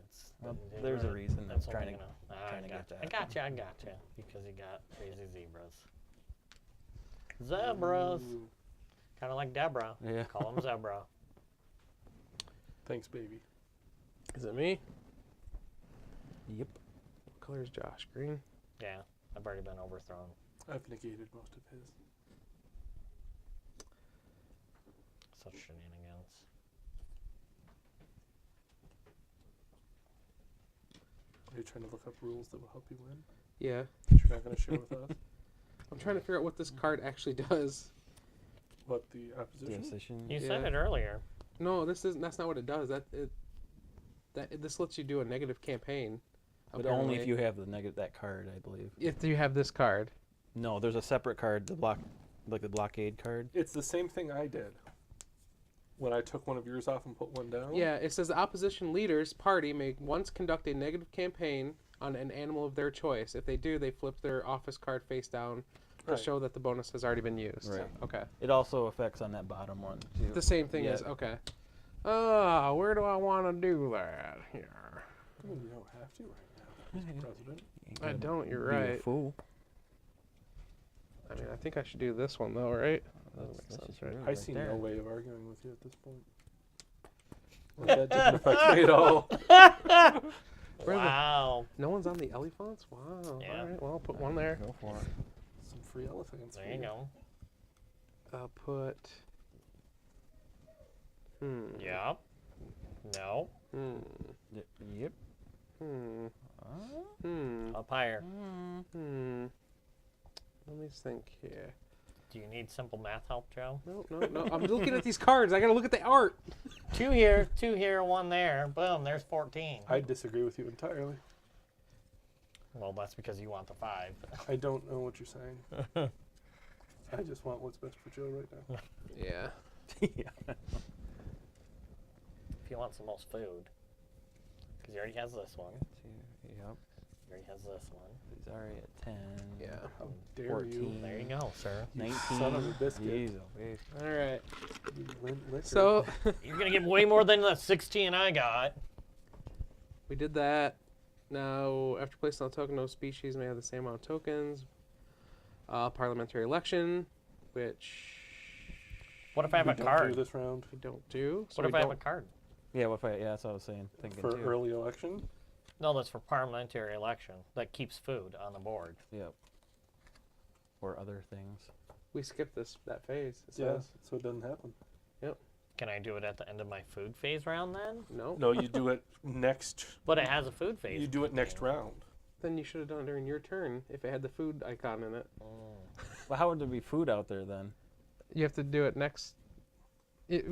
it's Well, there's a reason I'm that's trying only to gonna, get that. I gotcha. Because you got crazy zebras. Zebras. Ooh. Kind of like Deborah. Yeah. Call him Zebra. Thanks, baby. Is it me? Yep. What color is Josh? Green. Yeah, I've already been overthrown. I've negated most of his. Such shenanigans. Are you trying to look up rules that will help you win? Yeah. That you're not going to share with us? I'm trying to figure out what this card actually does. What, the opposition? Decision. You said Yeah. it earlier. No, this isn't. That's not what it does. This lets you do a negative campaign. But only if apparently. you have that card, I believe. If you have this card. No, there's a separate card, the blockade card. It's the same thing I did. When I took one of yours off and put one down? Yeah, it says the opposition leader's party may once conduct a negative campaign on an animal of their choice. If they do, they flip their office card face down to Right. show that the bonus has already been used. Right. Okay. It also affects on that bottom one too. The same thing Yeah. as okay. Where do I want to do that here? I mean, you don't have to right now, Mr. President. I don't. You're Be a right. fool. I mean, I think I should do this one though, right? That makes That's sense, just right? rude I right see there. no way of arguing with you at this point. Like, that didn't affect me at all. Where the- Wow. No one's on the elephants. Wow. Yeah. All right. Well, I'll put one there. Go for it. Some free elephants. There for you go. I'll put. Yep. No. Yep. Up higher. Let me think here. Do you need simple math help, Joe? No. I'm looking at these cards. I gotta look at the art. 2 here, 2 here, 1 there. Boom, there's 14. I disagree with you entirely. Well, that's because you want the 5. I don't know what you're saying. I just want what's best for Joe right now. Yeah. Yeah. he wants the most food. Because he already has this one. Yep. He already has this one. He's already at 10. Yeah. How dare 14. you? There you go, sir. 19. Son of a biscuit. Jeez, oh, wait. All right. Liquor. So You're going to get way more than the 16 I got. we did that. Now, after placing on a token, no species may have the same amount of tokens. Parliamentary election, which What if I have we a don't card? do this round we don't do. So What we if I have a don't- card? Yeah, that's what I was saying. Thinking for too. early election. No, that's for parliamentary election. That keeps food on the board. Yep. Or other things. we skipped that phase. It Yeah, says. so it doesn't happen. Can I do it at the end of my food phase round then? No. No, you do it next. But it has a food phase. You do it next round. Then you should have done it during your turn if it had the food icon in it. Well, how would there be food out there then? You have to do it next.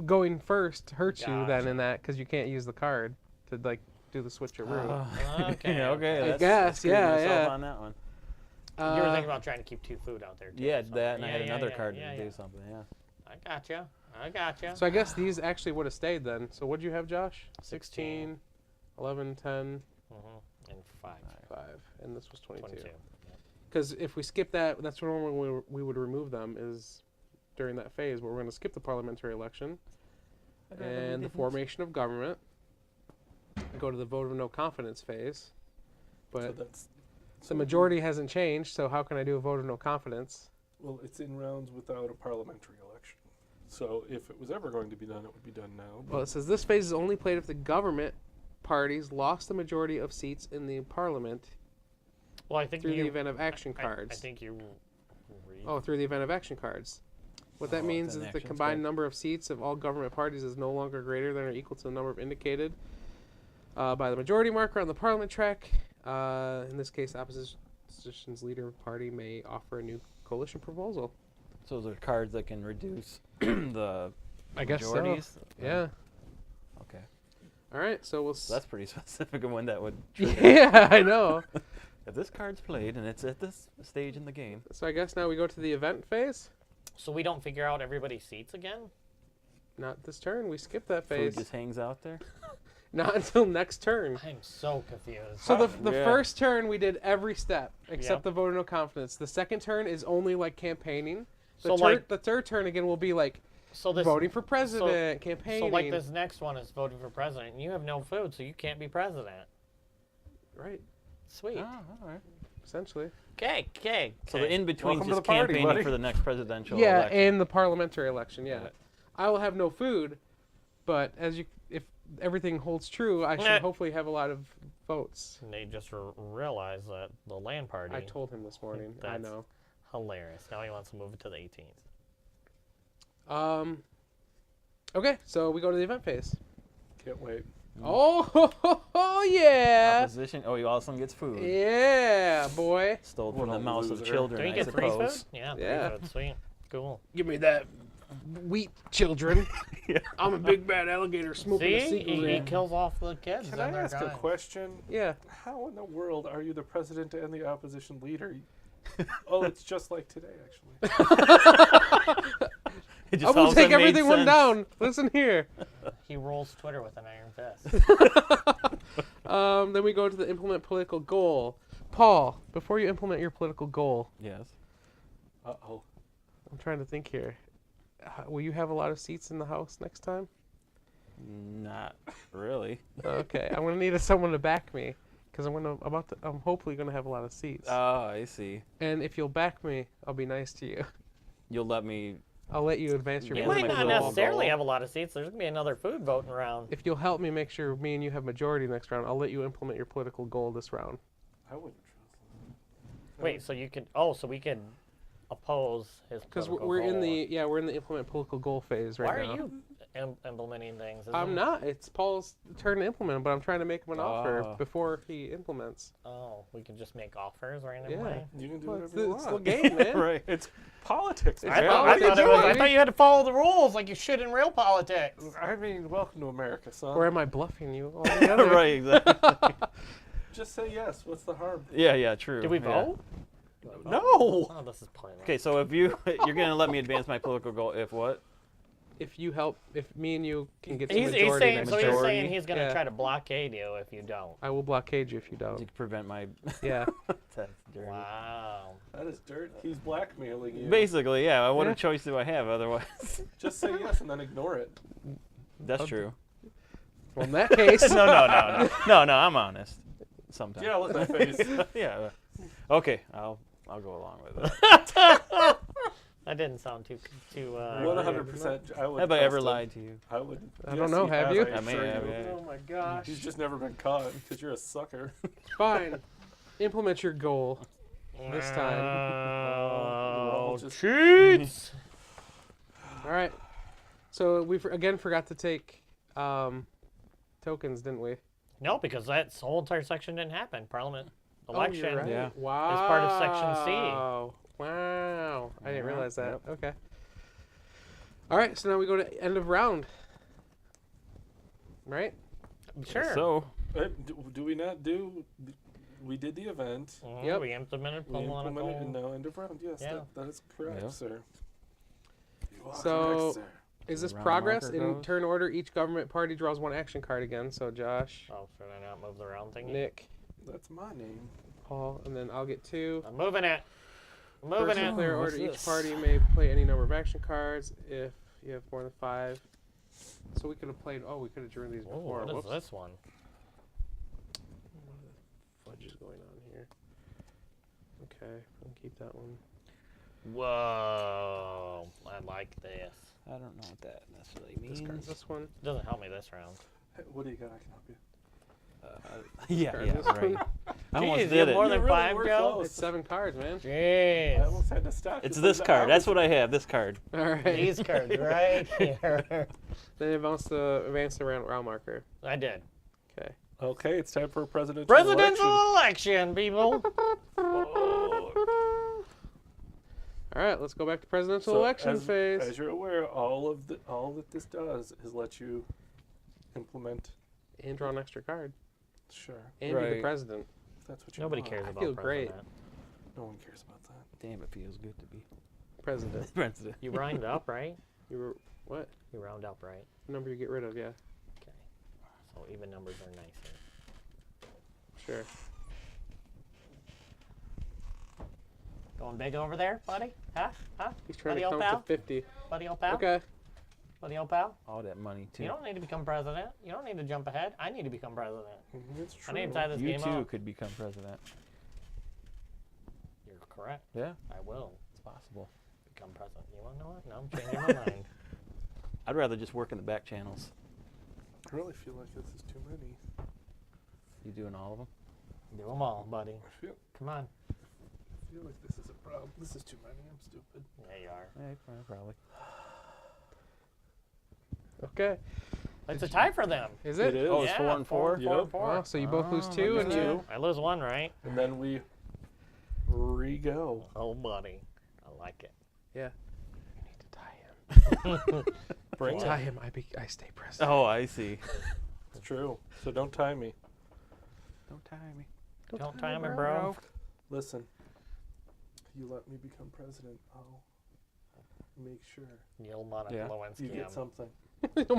Going first hurts you then Gotcha. in that because you can't use the card to like do the switcheroo. Okay. Okay. I That's guess, screwed yeah, myself yeah. on that one. You were thinking about trying to keep 2 food out there too. Yeah, so- that, and I yeah, had yeah, another yeah, card yeah, to yeah. do something. Yeah. I gotcha. So I guess these actually would have stayed then. So what'd you have, Josh? 16, 11, 10, And 5. 5, and this was 22. 22. Because if we skip that, that's when we would remove them is during that phase where we're going to skip the parliamentary election and the formation of government, go to the vote of no confidence phase. So But that's the majority hasn't changed, so how can I do a vote of no confidence? well, it's in rounds without a parliamentary election. So if it was ever going to be done, it would be done now. Well, it says this phase is only played if the government parties lost the majority of seats in the parliament Well, I think through you, the event of action cards. I think you read. Oh, through the event of action cards. What that Oh, means it's is an the actions combined card. number of seats of all government parties is no longer greater than or equal to the number of indicated by the majority marker on the parliament track. In this case, opposition's leader party may offer a new coalition proposal. So those are cards that can reduce the I guess so. majorities? Yeah. Okay. All right, so we'll. So that's pretty specific of when that would trigger. Yeah, I know. If this card's played and it's at this stage in the game. So I guess now we go to the event phase. So we don't figure out everybody's seats again? Not this turn. We skip that Food phase. just hangs out there. Not until next turn. I'm so confused. So the Yeah. first turn we did every step except Yep. the vote of no confidence. The second turn is only like campaigning. So, like- The third turn again will be like so this voting for president, so campaigning. like this next one is voting for president, and you have no food, so you can't be president. Right, Sweet. Oh, all right. essentially. Okay. So the in between Welcome to just the party, campaigning buddy. for the next presidential Yeah, election. and the parliamentary election. Yeah, Right. I will have no food, but if everything holds true, I should Nah. hopefully have a lot of votes. And they just realized that the land party. I told him this morning. I That's- know. Hilarious. Now he wants to move it to the 18th. Okay, so we go to the event phase. Can't wait. Oh, yeah. Opposition. Oh, he also gets food. Yeah, boy. Stole What from a the mouths of loser. children, Do you I get free food? suppose. Yeah, Yeah. free food. Sweet. Cool. Give me that wheat, children. Yeah. I'm a big bad alligator smoking a See? He cigarette. kills off the kids. Can and I their ask a guys. question? Yeah. How in the world are you the president and the opposition leader? Oh, it's just like today, actually. It I just will all of a take sudden made everything one sense. down. Listen here. He rolls Twitter with an iron fist. Then we go to the implement political goal. Paul, before you implement your political goal, Yes. Uh-oh. I'm trying to think here. Will you have a lot of seats in the House next time? Not really. Okay, I'm gonna need someone to back me because I'm hopefully gonna have a lot of seats. Oh, I see. And if you'll back me, I'll be nice to you. You'll let me. I'll let you advance your You Yeah, might like political not little goal. necessarily goal. have a lot of seats. There's going to be another food voting round. If you'll help me make sure me and you have majority next round, I'll let you implement your political goal this round. I wouldn't trust Wait, so you could, so we could oppose his Because political we're in goal. we're in the implement political goal phase right Why now. are you implementing things? I'm Isn't- not. It's Paul's turn to implement, but I'm trying to make him an offer Oh. before he implements. Oh, we can just make offers randomly? Yeah. You can do Well, whatever you it's the want. game, man. Right. It's politics. It's I man. thought, what I, they thought do, it was, I baby. thought you had to follow the rules like you should in real politics. I mean, welcome to America, son. Or am I bluffing you altogether? Right, exactly. Just say yes. What's the harm? yeah, true. Did we yeah. vote? No. Oh, this is pointless. Okay, so if you're gonna let me advance my political goal, if what? if me and you can get some He's majority saying, next so turn, he's saying he's gonna Yeah. try to blockade you if you don't. I will blockade you if you To don't. prevent my. Yeah. That's dirty. Wow. That is dirt. He's blackmailing you. Basically, yeah. What Yeah. a choice do I have otherwise? Just say yes and then ignore it. That's true. Well, in that case, No. I'm honest. Sometimes. Yeah, look at that face. Yeah. Okay, I'll go along with it. That didn't sound too. 100%. I would. Have I trust ever him. lied to you? I would. I don't know, he have has, you? I I may assure have, you. yeah. oh my gosh. He's just never been caught because you're a sucker. Fine. Implement your goal. This time. Oh, just- cheats! All right. So we again forgot to take tokens, didn't we? No, because that whole entire section didn't happen. Parliament election. Oh, you're right. Yeah. Wow. As part of Section C. Wow. I didn't Yeah, realize that. yep. Okay. All right. So now we go to end of round. Right? Sure. So, Do we not do? We did the event. Yep. We implemented We implemented political. and now end of round. Yes, Yeah. that is correct, Yep. sir. You are So- correct, sir. Is this Round progress? marker In goes. turn order, each government party draws one action card again. So Josh, Oh, should I not move the round thing? Nick, That's my name. Paul, and then I'll get 2. I'm moving it. Moving First in it. player What's order, each this? party may play any number of action cards if you have more than 5. So we could have played. Oh, we could have drew these Oh, before. what is Whoops. this one? Fudge is going on here. Okay, we'll keep that one. Whoa. I like this. I don't know what that necessarily Discard means. this one. Doesn't help me this round. Hey, what do you got? I can help you. Yeah, Discard yeah, this right. one. I almost Jeez, you did have it. more You than really 5, were Joe? close. It's 7 cards, man. I Jeez. almost had to stop. It's you this from the card. That's hours. what I have. This card. All right. These cards right here. Then advance the round marker. I did. Okay. Okay, it's time for a presidential Presidential election, people. All right, let's go back to presidential So election as, phase. As you're aware, all that this does is let you implement. And draw an extra card. Sure, And be the Right. president. if that's what you Nobody want. cares I about feel great. president. No one cares about that. Damn, it feels good to be President. president. You round up, right? You were what? You round up, right? Number you get rid of? Yeah. Okay. So even numbers are nicer. Sure. Going big over there, buddy? Huh? Huh? He's trying Buddy to old count pal? to 50. Buddy old pal? Okay. Buddy old pal? All that money too. You don't need to become president. You don't need to jump ahead. I need to become president. It's true. I need to tie this You game too up. could become president. You're correct. Yeah, I will it's possible. become president. You want to know what? No, I'm changing my mind. I'd rather just work in the back channels. I really feel like this is too many. You doing all of them? Do them all, buddy. I feel Come on. like this is a problem. This is too many. I'm stupid. Yeah, you are. Yeah, probably. Okay. It's a tie for them. Is it? It is. Oh, it's Yeah, 4 and 4. Yep. Four and 4. Oh, so you both lose Oh, 2 look and at you. I lose 1, right? And then we re-go. Oh, buddy. I like it. Yeah. You need to tie him. Bring Tie it. him. I stay president. Oh, I see. It's true. So don't tie me. Don't tie me. Don't tie me, bro. Listen. If you let me become president, I'll make sure Neil Monica Yeah. Lewinsky. you get something.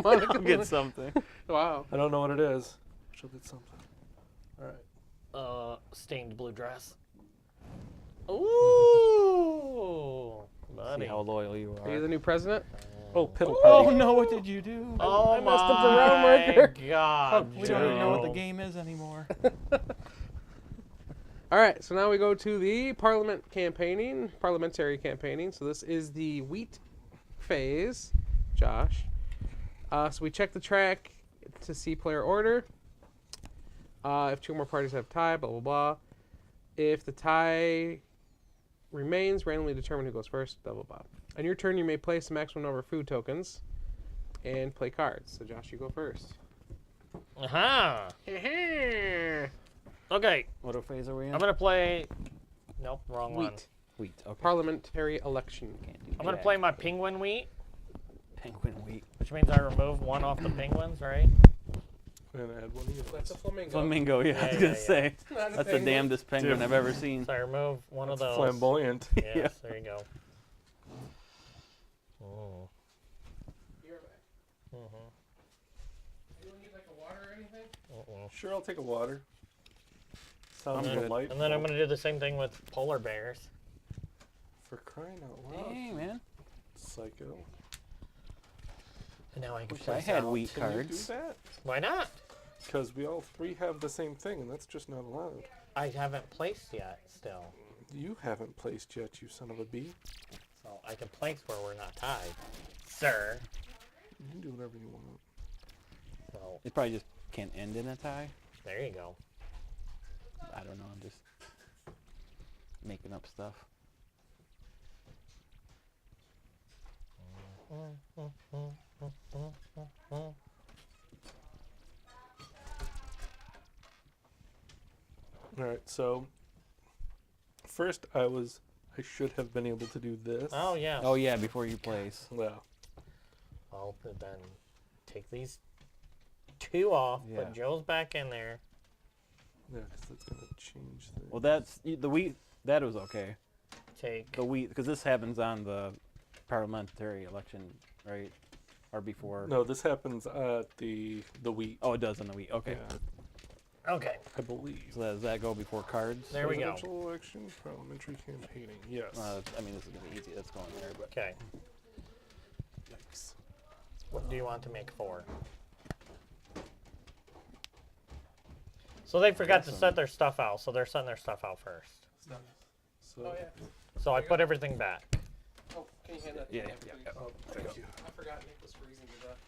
Monica I'll get something. Wow. I don't know what it is. She'll get something. All right. Stained blue dress. Ooh, See buddy. how loyal you Are you are. the new president? Oh, piddle Oh party. no! What did you do? Oh I messed up the my round marker. God, We don't even know what the Joe. game is anymore. All right, so now we go to the parliamentary campaigning. So this is the wheat phase, Josh. So we check the track to see player order. If 2 more parties have tie, blah, blah, blah. If the tie remains, randomly determine who goes first, blah, blah, blah. On your turn, you may place the maximum number of food tokens and play cards. So Josh, you go first. Uh-huh. Okay, What phase are we in? I'm going to play... Nope, wrong one. Wheat. Wheat. Okay. Parliamentary election. Can't do I'm going to jack. play my penguin wheat, penguin wheat. which means I remove 1 off the penguins, right? And add one of yours. That's a flamingo. Flamingo. Yeah, I was Yeah, gonna yeah, say Not a that's the penguin. damnedest penguin I've ever seen. So I remove 1 of those. Flamboyant. Yes, Yeah. there you go. Oh. You're Sure, I'll take a water. Sounds I'm good. delightful. And then I'm going to do the same thing with polar bears. For crying out loud. Hey, man. Psycho. And now I can Wish I place had out. wheat Can you do cards. that? Why not? Because we all three have the same thing, and that's just not allowed. I haven't placed yet still. You haven't placed yet, you son of a bee. So I can place where we're not tied. Sir. You can do whatever you want. So It probably just can't end in a tie. there you go. I don't know. I'm just making up stuff. Alright, so first I should have been able to do this. Oh, yeah. Oh yeah, before you place. Well, I'll then take these two off, Yeah. put Joe's back in there. yeah, because that's going to change things. Well, that's the wheat. That was okay. Take The wheat, because this happens on the parliamentary election, right? Or before. No, this happens at the wheat. Oh, it does on the wheat. Okay. Yeah, Okay, I believe. So does that go before cards? there we go. Presidential election, parliamentary campaigning. Yes. I mean, this is gonna be easy. That's going there, but Okay, Yikes. what do you want to make 4? So they forgot to set their stuff out, so they're setting their stuff out first. So, Oh, yeah. So I put everything back. Oh, can you hand that to Yeah, me, yeah, please? yeah. oh, thank you. I forgot Nick was freezing to death.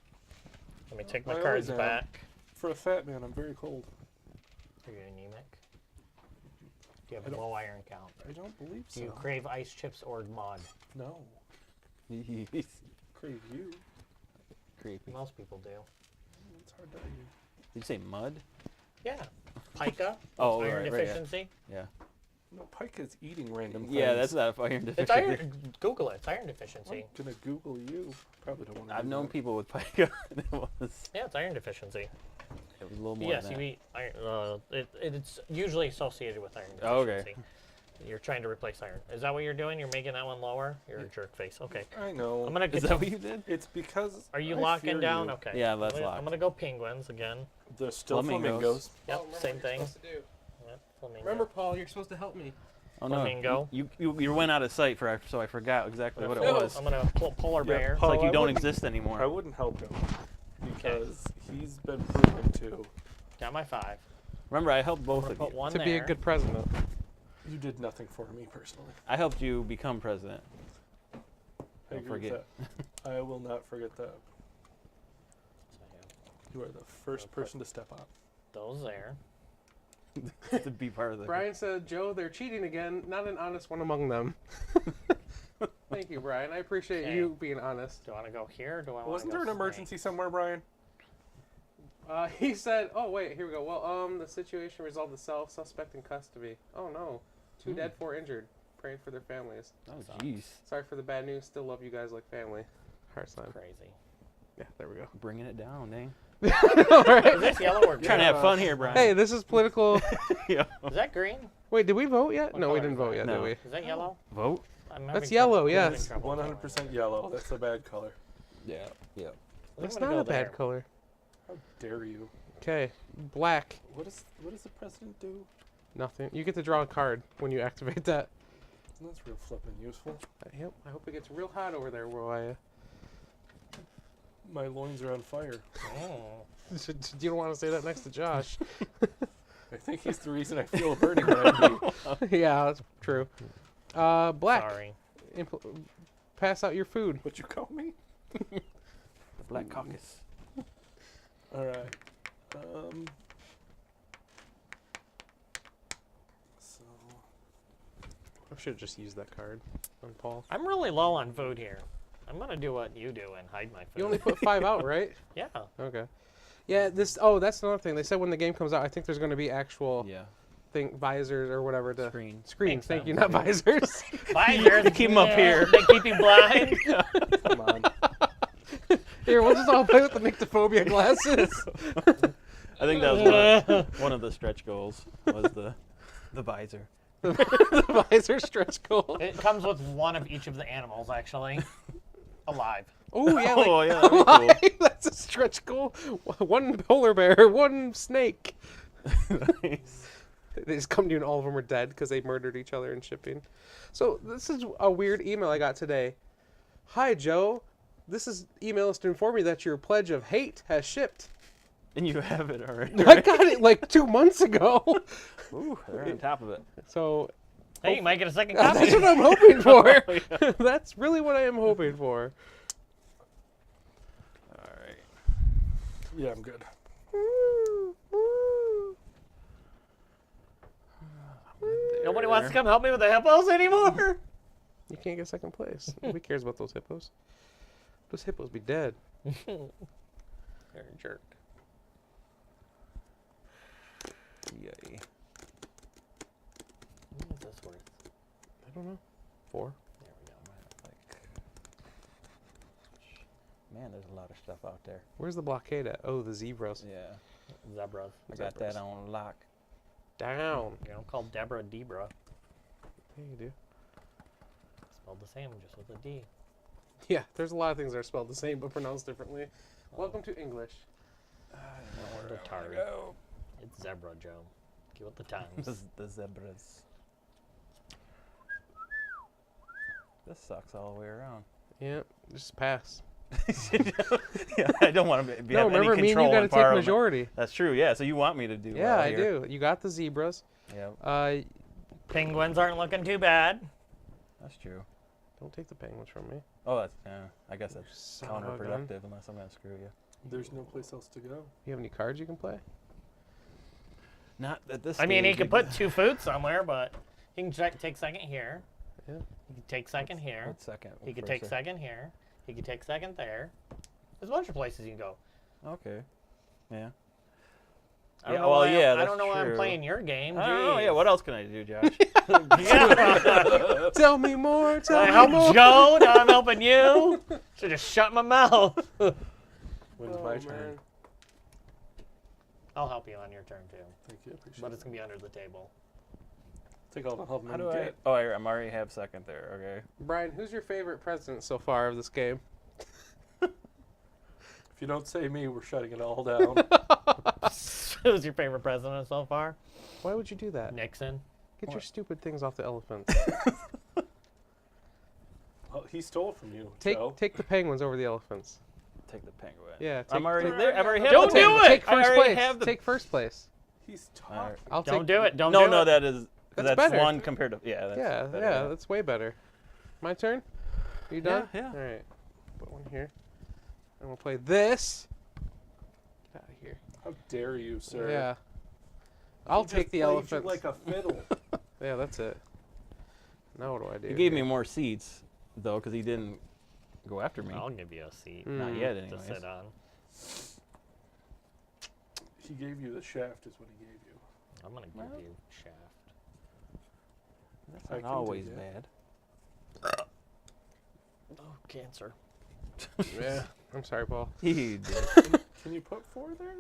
Let me take my I cards always am. back. For a fat man, I'm very cold. Are you anemic? Do you have I a don't- low iron count? I don't believe Do so. you crave ice chips or mud? No. He's Crave you. creepy. Most people do. It's hard to argue. Did you say mud? Yeah. Pica. Oh, iron right, yeah. deficiency. Yeah. No, Pike is eating random things. Yeah, that's not a iron It's deficiency. iron. Google it. It's iron deficiency. I'm gonna Google you. Probably don't want to. I've known people with pica. It was Yeah, it's iron deficiency. a little more Yes, than you that. eat iron. It's usually associated with iron Oh, okay. deficiency. You're trying to replace iron. Is that what you're doing? You're making that one lower? You're a jerk face. Okay. I know. I'm gonna Is get that to, what you did? It's because. Are you I locking fear down? you. Okay. Yeah, that's I'm locked. gonna go penguins again. There's still Flamingos. flamingos. Yep, Oh, remember same what you're thing. supposed to do. Yep, flamingo. Remember, Paul, you're supposed to help me. Oh no, Flamingo. you went out of sight so I forgot exactly what it No. was. I'm gonna pull polar Yeah, bear. It's Paul, like you I don't wouldn't- exist anymore. I wouldn't help him because he's been proven to. Got my 5. Remember, I helped I'm both gonna of put you. one To there. be a good president. You did nothing for me personally. I helped you become president. I Don't agree with forget. that. I will not forget that. You are the first person to step up. Those there. To be part of the. Brian said, Joe, they're cheating again. Not an honest one among them. Thank you, Brian. I appreciate Okay. you being honest. Do I want to go here? Or do I want to Wasn't go there an snake? emergency somewhere, Brian? He said, oh, wait, here we go. Well, the situation resolved itself. Suspect in custody. Oh, no. 2 dead, 4 injured. Praying for their families. Oh jeez, Sorry for the bad news. Still love you guys like family. Heart sign. Crazy. Yeah, there we go. bringing it down, dang. All right. Is this yellow or green? Trying to have fun here, Brian. Hey, this is political. Yeah. Is that green? Wait, did we vote yet? What No, we color didn't is vote that? yet, No. did we? Is that yellow? Vote. I'm That's having yellow, trouble- I'm yes. having trouble 100% yellow. That's a bad color. Yeah. Yeah. telling. I That's think I'm not gonna a go bad there. color. How dare you? Okay, black. What does the president do? Nothing. You get to draw a card when you activate that. That's real flippin' useful. Yep. I hope it gets real hot over there, Roya. My loins are on fire. Oh. You don't want to say that next to Josh. I think he's the reason I feel burning when I eat. Yeah, that's true. Black. Sorry. Pass out your food. What you call me? The Black Caucus. All right. So I should have just used that card on Paul. I'm really low on food here. I'm gonna do what you do and hide my food. You only put 5 out, right? Yeah. Okay. Yeah, this. Oh, that's another thing. They said when the game comes out, I think there's going to be actual Yeah. visors or whatever to Screen. screens. Makes Thank you, sense. not visors. Visors. They keep 'em up here. They keep you blind. come on. Here, we'll just all play with the nyctophobia glasses. I think that was one of the stretch goals was the visor. The visor stretch goal. It comes with one of each of the animals, actually. alive. Oh yeah, like, Oh, yeah, that'd be cool. alive. That's a stretch goal. One polar bear, one snake. Nice. They just come to you and all of them are dead because they murdered each other in shipping. So this is a weird email I got today. Hi Joe, email is to inform me that your pledge of hate has shipped. And you have it already. I got it like 2 months ago. Ooh, they're on top of it. So Hey, you might get a second that's copy. what I'm hoping for. Oh, yeah. That's really what I am hoping for. All right. Yeah, I'm good. Nobody wants to come help me with the hippos anymore. You can't get second place. Nobody cares about those hippos. Those hippos be dead. You're a jerk. Yay. What is this worth? I don't know. 4. There we go. Man, there's a lot of stuff out there. Where's the blockade at? Oh, the zebras. Yeah. Zebras. I got that on lock. Down. You don't call Deborah Debra. Yeah, you do. Spelled the same, just with a D. Yeah, there's a lot of things that are spelled the same but pronounced differently. Welcome to English. Retarded. It's Zebra, Joe. Get with the times. The zebras. This sucks all the way around. Yeah, just pass. Yeah, I don't want to be No, have remember, any me and control you got to in take Parliament. majority. That's true. Yeah, so you want me to do Yeah, well I here. do. You got the zebras. Yeah, Penguins aren't looking too bad. that's true. Don't take the penguins from me. Oh, that's I guess that's Son of a gun. counterproductive unless I'm gonna screw you. There's no place else to go. You have any cards you can play? Not at this. I mean, he stage, could put 2 food somewhere, but he can take second here. Yeah. He can take second here. What's second? He could First take there? second here. He could take second there. There's a bunch of places you can go. Okay. Yeah. I don't Yeah, know well, why yeah, I that's don't know why I'm true. playing your game. I don't know. Yeah. Jeez. What else can I do, Josh? Yeah. Tell me more. Tell I me helped more. Joe. Now I'm helping you. Should just shut my mouth. When's Oh, my man. turn? I'll help you on your turn too, Thank you. Appreciate but it's it. gonna be under the table. Take all the help How I do can I? get. Oh, I'm already have second there. Okay. Brian, who's your favorite president so far of this game? If you don't say me, we're shutting it all down. Who's your favorite president so far? Why would you do that? Nixon. Get your What? stupid things off the elephant. Well, he stole from you, Take Joe. the penguins over the elephants. Take the penguin. Yeah, I'm take- already take- there. I've already Don't have the do penguin. it! Take I first already place. have the. Take first place. He's Alright. talking. I'll Don't take. do it. Don't No, do no, it. that is. That's That's better. one compared to. Yeah. That's Yeah, better, yeah, that's way better. My turn? Are you done? Yeah. All right. Put one here. And we'll play this. Get out of here. How dare you, sir? Yeah. I'll He just take the played you elephant. like a fiddle. Yeah, that's it. Now what do I do? He gave me here? more seats though, because he didn't go after me. I'll give you a seat Not Mm. yet, to anyways. sit on. He gave you the shaft, is what he gave you. I'm gonna give Well. you shaft. That's I not can do always that. bad. Oh, cancer. Yeah. I'm sorry, Paul. He did. Can you put 4 there?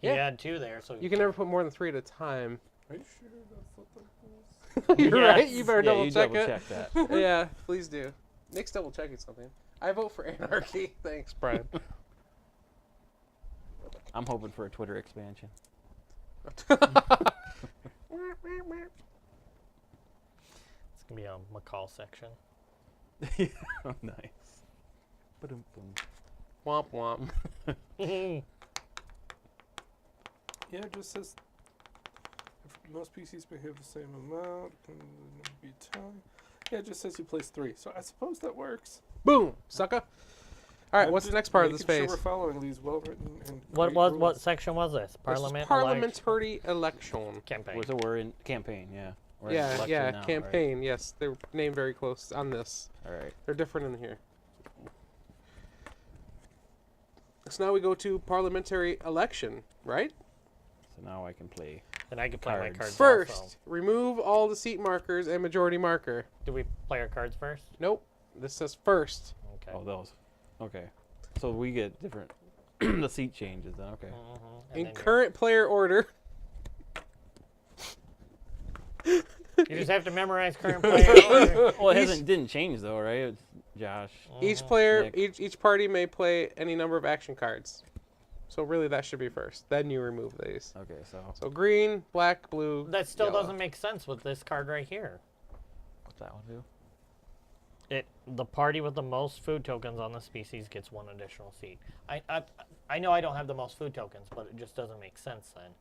He Yeah. had 2 there, so You can never put more than 3 at a time. Are you sure that's what that was? You're Yes. right. You better Yeah, double you check double it. check that. Yeah, please do. Nick's double checking something. I vote for anarchy. Thanks, Brian. I'm hoping for a Twitter expansion. it's gonna be a McCall section. Nice. Ba-dum-bum. Womp womp. Yeah, it just says if most PCs may have the same amount. Can be tie. Yeah, it just says you place 3. So I suppose that works. Boom, sucker. All right, I'm what's the just next part of this making phase? Sure we're following these well-written and What great what rules. section was this? This is Parliament. parliamentary election. Campaign. So we're in campaign, yeah. We're in Yeah, election yeah, now, right? campaign. Yes, they're named very close on this. All right. They're different in here. So now we go to parliamentary election, right? So now I can play. Then I can play my Cards. cards First, also. remove all the seat markers and majority marker. Do we play our cards first? Nope. This says first. Okay. Oh, those. Okay. So we get different. The seat changes then. Okay. And In then current player order. you just have to memorize current player order. Well, it Each- didn't change though, right? It's Josh. Each player, Nick. each party may play any number of action cards. So really, that should be first. Then you remove these. Okay, so So green, black, blue. That still yellow. doesn't make sense with this card right here. what's that one do? The party with the most food tokens on the species gets 1 additional seat. I know I don't have the most food tokens, but it just doesn't make sense then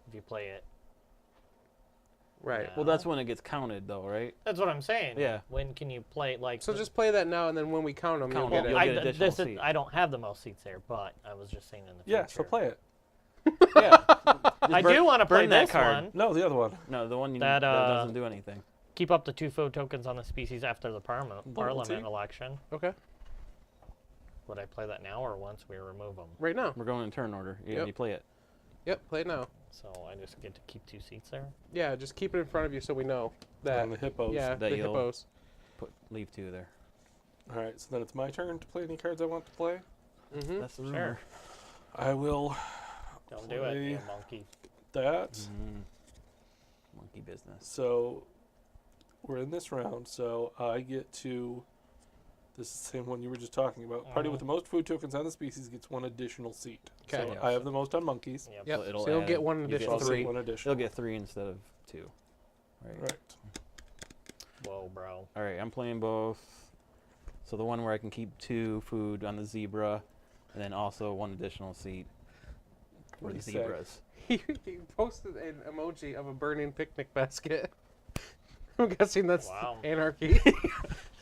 if you play it. Right. Yeah. Well, that's when it gets counted, though, right? That's what I'm saying. Yeah. When can you play like? So just play that now, and then when we count them, Count you'll 'em, get you'll it. get additional this is, seat. I don't have the most seats there, but I was just saying in the future. Yeah, so play it. Yeah. I do want to play burn that this card. one. No, the other one. No, the one That, that doesn't do anything. Keep up to 2 food tokens on the species after the parliament Loyalty. election. Okay. Would I play that now or once we remove them? Right now. We're going in turn order. Yeah, Yep. you play it. Yep. Play it now. So I just get to keep 2 seats there. Yeah. Just keep it in front of you so we know that. And the hippos. Yeah. That the you'll- hippos. Leave 2 there. All right, so then it's my turn to play any cards I want to play. Mm-hmm. That's the Sure. rumor. I will Don't do it, you Play- monkey. that. Monkey business. So we're in this round, so I get to. This is the same one you were just talking about. Party with the most food tokens on the species gets 1 additional seat. Okay. So Yes. I have the most on monkeys. Yep. Yep. So it'll So you'll add- get 1 you get additional So I'll seat. get 1 additional. You'll get 3 instead of 2. Right. Right. Whoa, bro. All right, I'm playing both. So the one where I can keep 2 food on the zebra, and then also 1 additional seat for What'd the he say? zebras. He posted an emoji of a burning picnic basket. I'm guessing that's Wow. anarchy.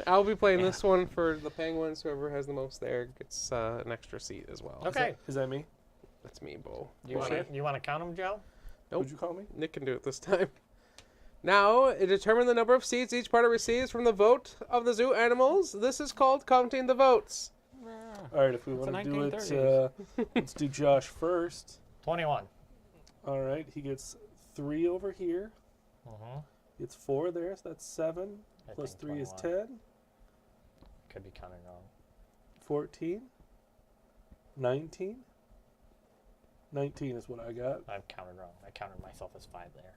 I'll be playing this one for the penguins. Whoever has the most there gets an extra seat as well. Okay. Is that me? That's me, Bo. Do you want to count them, Joe? Nope. What'd you call me? Nick can do it this time. Now, determine the number of seats each party receives from the vote of the zoo animals. This is called counting the votes. All right, if we It's want the to do it, 1930s. let's do Josh first. 21. All right, he gets 3 over here. Mm-hmm. Gets 4 there, so that's 7. I Plus think 3 is 21. 10. Could be counting wrong. 14. 19. 19 is what I got. I've counted wrong. I counted myself as 5 there.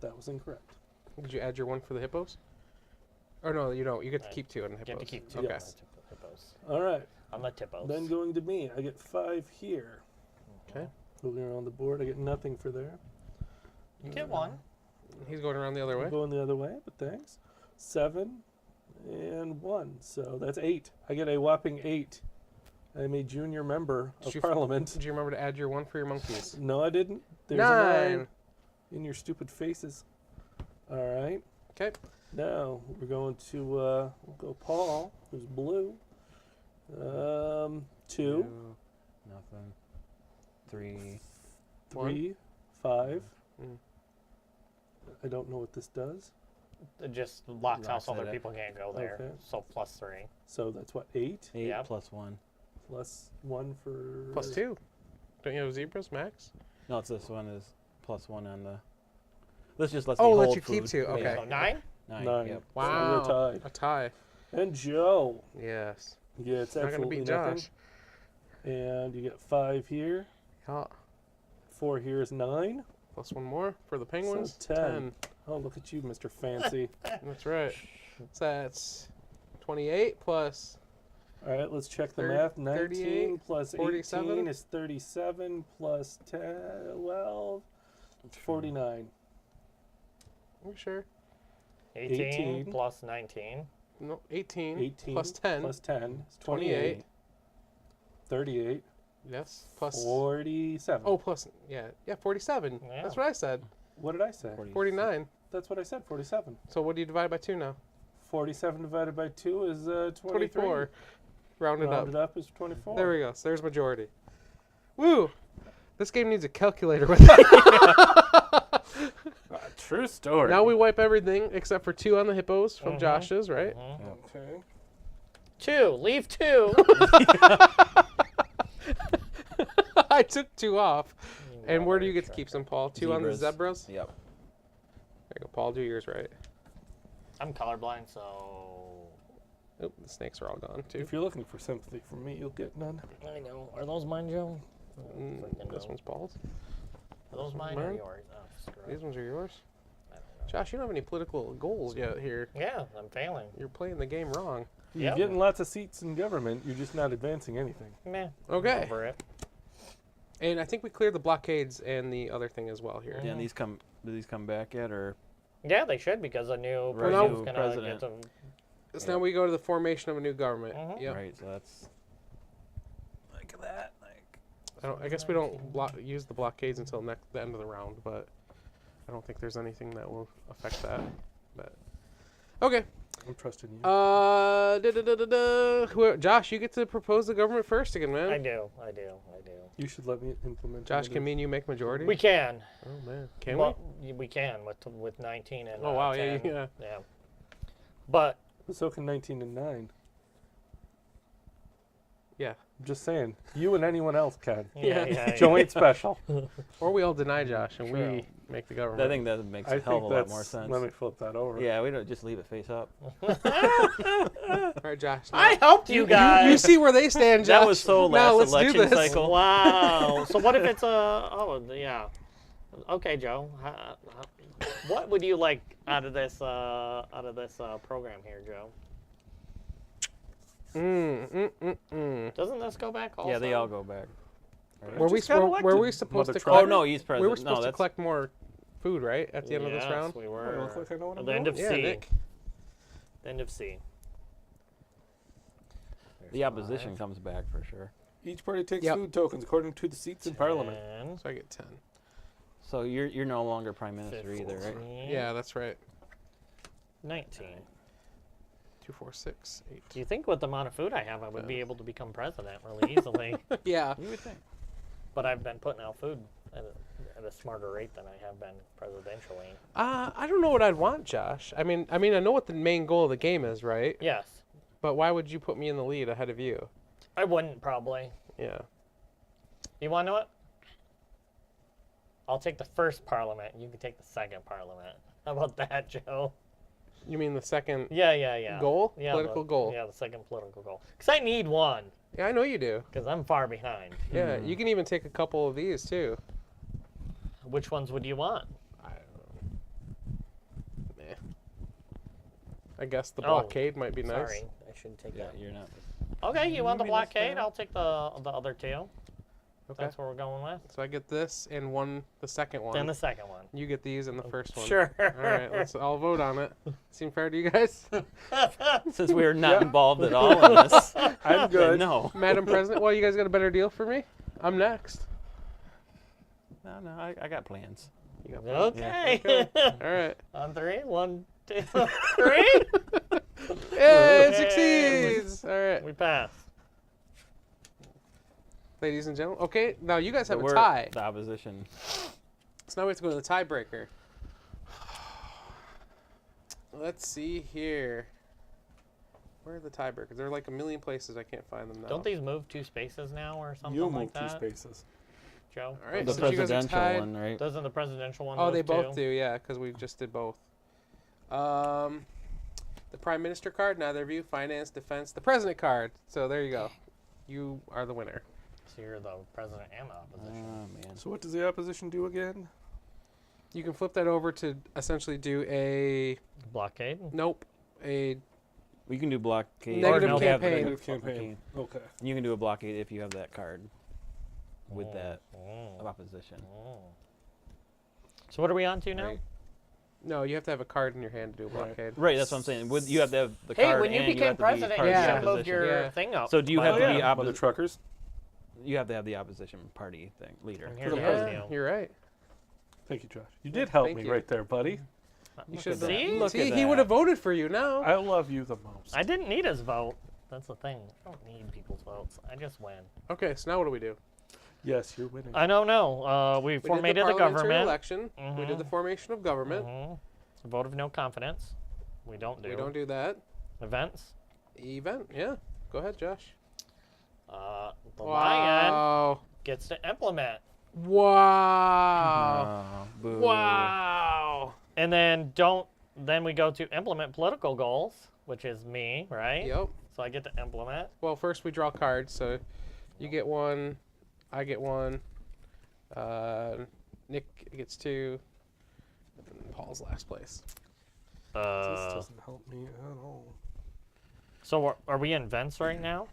That was incorrect. Did you add your 1 for the hippos? Or no, you don't. You get to keep 2 on the hippos. Get to keep 2 Okay. Yes. hippos. All right, On the tippos. then going to me. I get 5 here. Okay. Moving around the board, I get nothing for there. You get 1. He's going around the other way. I'm going the other way, but thanks. 7 and 1, so that's 8. I get a whopping 8. I'm a junior member Did of you- Parliament. Did you remember to add your 1 for your monkeys? No, I didn't. There's a 9. 9 in your stupid faces. All right. Okay. Now we're going to we'll go Paul, who's blue. 2, Nothing. 3. 3, 5. Mm. I don't know what this does. It just locks out Locks so other it. people can't go there. Okay. So plus 3. So that's what, 8 8 Yeah. plus 1. plus 1 for Plus 2. Don't you have zebras, Max? No, it's this one is plus 1 on the. This just lets Oh, me let hold you keep food. 2. Okay. So 9? 9. 9. Yep. So Wow. we're tied. A tie. And Joe Yes. gets Not going to absolutely beat nothing. Josh. And you get 5 here. Yeah. 4 here is 9. Plus 1 more for the penguins. So 10. Oh, look at you, Mr. Fancy. That's right. So that's 28 plus. All right, let's check the Thir- math. 19 38, plus 47. 18 is 37 plus 10, 12, it's 49. Are you sure? 18, 18. plus 19. No, 18, 18 plus 10. plus 10 is 28. 28. 38. Yes. Plus. 47. Oh, plus. Yeah. Yeah, 47. Yeah. That's what I said. What did I say? 49. That's what I said, 47. So what do you divide by 2 now? 47 divided by 2 is 23. 24. Rounded up. Rounded up is 24. There we go. So there's majority. Woo! This game needs a calculator with it. True story. Now we wipe everything except for 2 on the hippos from Mhm. Josh's, right? Okay. 2. Leave 2. I took 2 off. And where do you get to keep some, Paul? 2 on the Zebras. zebras? Yep. There you go, Paul. Do yours right. I'm colorblind, so. Oop, the snakes are all gone, too. If you're looking for sympathy from me, you'll get none. I know. Are those mine, Joe? This one's Paul's. Are those mine or Mine? yours? Oh, screw it. These ones are yours. I don't know. Josh, you don't have any political goals yet here. Yeah, I'm failing. You're playing the game wrong. You're Yep. getting lots of seats in government. You're just not advancing anything. Meh. Okay. Over it. And I think we cleared the blockades and the other thing as well here. Yeah, and do these come back yet, or Yeah, they should because a new Right, person's new gonna president. get to. So now we go to the formation of a new government. Mhm. Yep. right? So that's like that. Like I guess we don't use the blockades until the end of the round, but I don't think there's anything that will affect that. But okay. I'm trusting you. Josh, you get to propose the government first again, man. I do. You should let me implement. Josh, it. can me and you make majority? We can. Oh man, can Well, we can with 19 and. Oh wow, 10. yeah. Yeah. But So can 19 and 9. Yeah. I'm just saying. You and anyone else can. yeah. Joe ain't special. Or we all deny Josh and True. we make the government. I think that makes I a hell of think a lot that's. more sense. Let me flip that over. Yeah, we don't just leave it face up. All right, Josh. I helped you guys. You see where they stand, Josh. That was so Now last let's do election this. cycle. Wow. So what if it's a? Oh yeah. Okay, Joe. What would you like out of this program here, Joe? Doesn't this go back also? Yeah, they all go back. Right? Were we Just got were we elected, supposed to Mother collect? Oh no, he's president. We were supposed no, to that's collect more food, right, at the end of this Yes, round? we I were. look like I know what At I'm the end doing. of Yeah, C. Nick. The end of C. the opposition comes back for sure. Each party takes Yep. food tokens according to the seats in Parliament. 10, So I get 10. So you're no longer prime minister either, right? 15, Yeah, that's right. 19. 2, 4, 6, 8. Do you think with the amount of food I have, I would be able to become president really easily? Yeah. You would think. But I've been putting out food at a smarter rate than I have been presidentially. I don't know what I'd want, Josh. I mean, I know what the main goal of the game is, right? Yes. But why would you put me in the lead ahead of you? I wouldn't probably. Yeah. You want to know what? I'll take the first parliament. You can take the second parliament. How about that, Joe? You mean the second Yeah. goal? Yeah, Political goal? Yeah, the second political goal. Because I need one. Yeah, I know you do. Because I'm far behind. Yeah, you can even take a couple of these, too. Which ones would you want? I don't know. Meh. I guess the Oh, blockade might be nice. Sorry, I should take Yeah, that. you're not. Okay, you want the Maybe that's blockade? fair. I'll take the other two. Okay. That's what we're going with. So I get this and the second one. Then the second one. You get these and the first one. Sure. All right, let's all vote on it. Seem fair to you guys? Since we are not involved at all in this, I'm then good. no. Madam President, well, you guys got a better deal for me? I'm next. No, I got plans. You got Okay. All right. On three. 1, 2, 3. Hey, it Okay. succeeds! All right, We pass. ladies and gentlemen. Okay, now you guys have But a we're tie. The opposition. So now we have to go to the tiebreaker. Let's see here. Where are the tiebreakers? There are like a million places. I can't find them now. Don't these move 2 spaces now or something You'll like move 2 that? spaces. Joe? All right, The since you guys are presidential tied- one, right? Doesn't the presidential one Oh, move they both too? do, yeah, because we just did both. The Prime Minister card, neither of you. Finance, Defense, the President card. So there you go. You are the winner. So you're the president and the Oh opposition. man. So what does the opposition do again? You can flip that over to essentially do a a We can do blockade. Negative or you have the campaign. Negative campaign. Okay. You can do a blockade if you have that card with that Mm. of opposition. Mm. So what are we on to now? Right. no. You have to have a card in your hand to do a blockade. Right, that's what I'm saying. With you have to have the Hey, card when you and became have to be president, part you of the should have moved opposition. your Yeah. thing up. So do you have Wow. to be Mother opposite? truckers. You have to have the opposition party thing leader. And here's the the Yeah, deal. you're right. Thank you, Josh. You did help Thank me you. right there, buddy. You should See? Look See, at he that. would have voted for you now. I love you the most. I didn't need his vote. That's the thing. I don't need people's votes. I just win. Okay, so now what do we do? Yes, you're winning. I don't know. We We did the formated the parliamentary government. election. We did the formation of government. Vote of no confidence. We don't do. We don't do that. Events. Event, yeah. Go ahead, Josh. The lion Wow. gets to implement. Wow. Oh, boo. Wow. And then Then we go to implement political goals, which is me, right? Yep. So I get to implement. Well, first we draw cards. So you get one, I get one, Nick gets 2, and Paul's last place. This doesn't help me at all. So are we in events right now?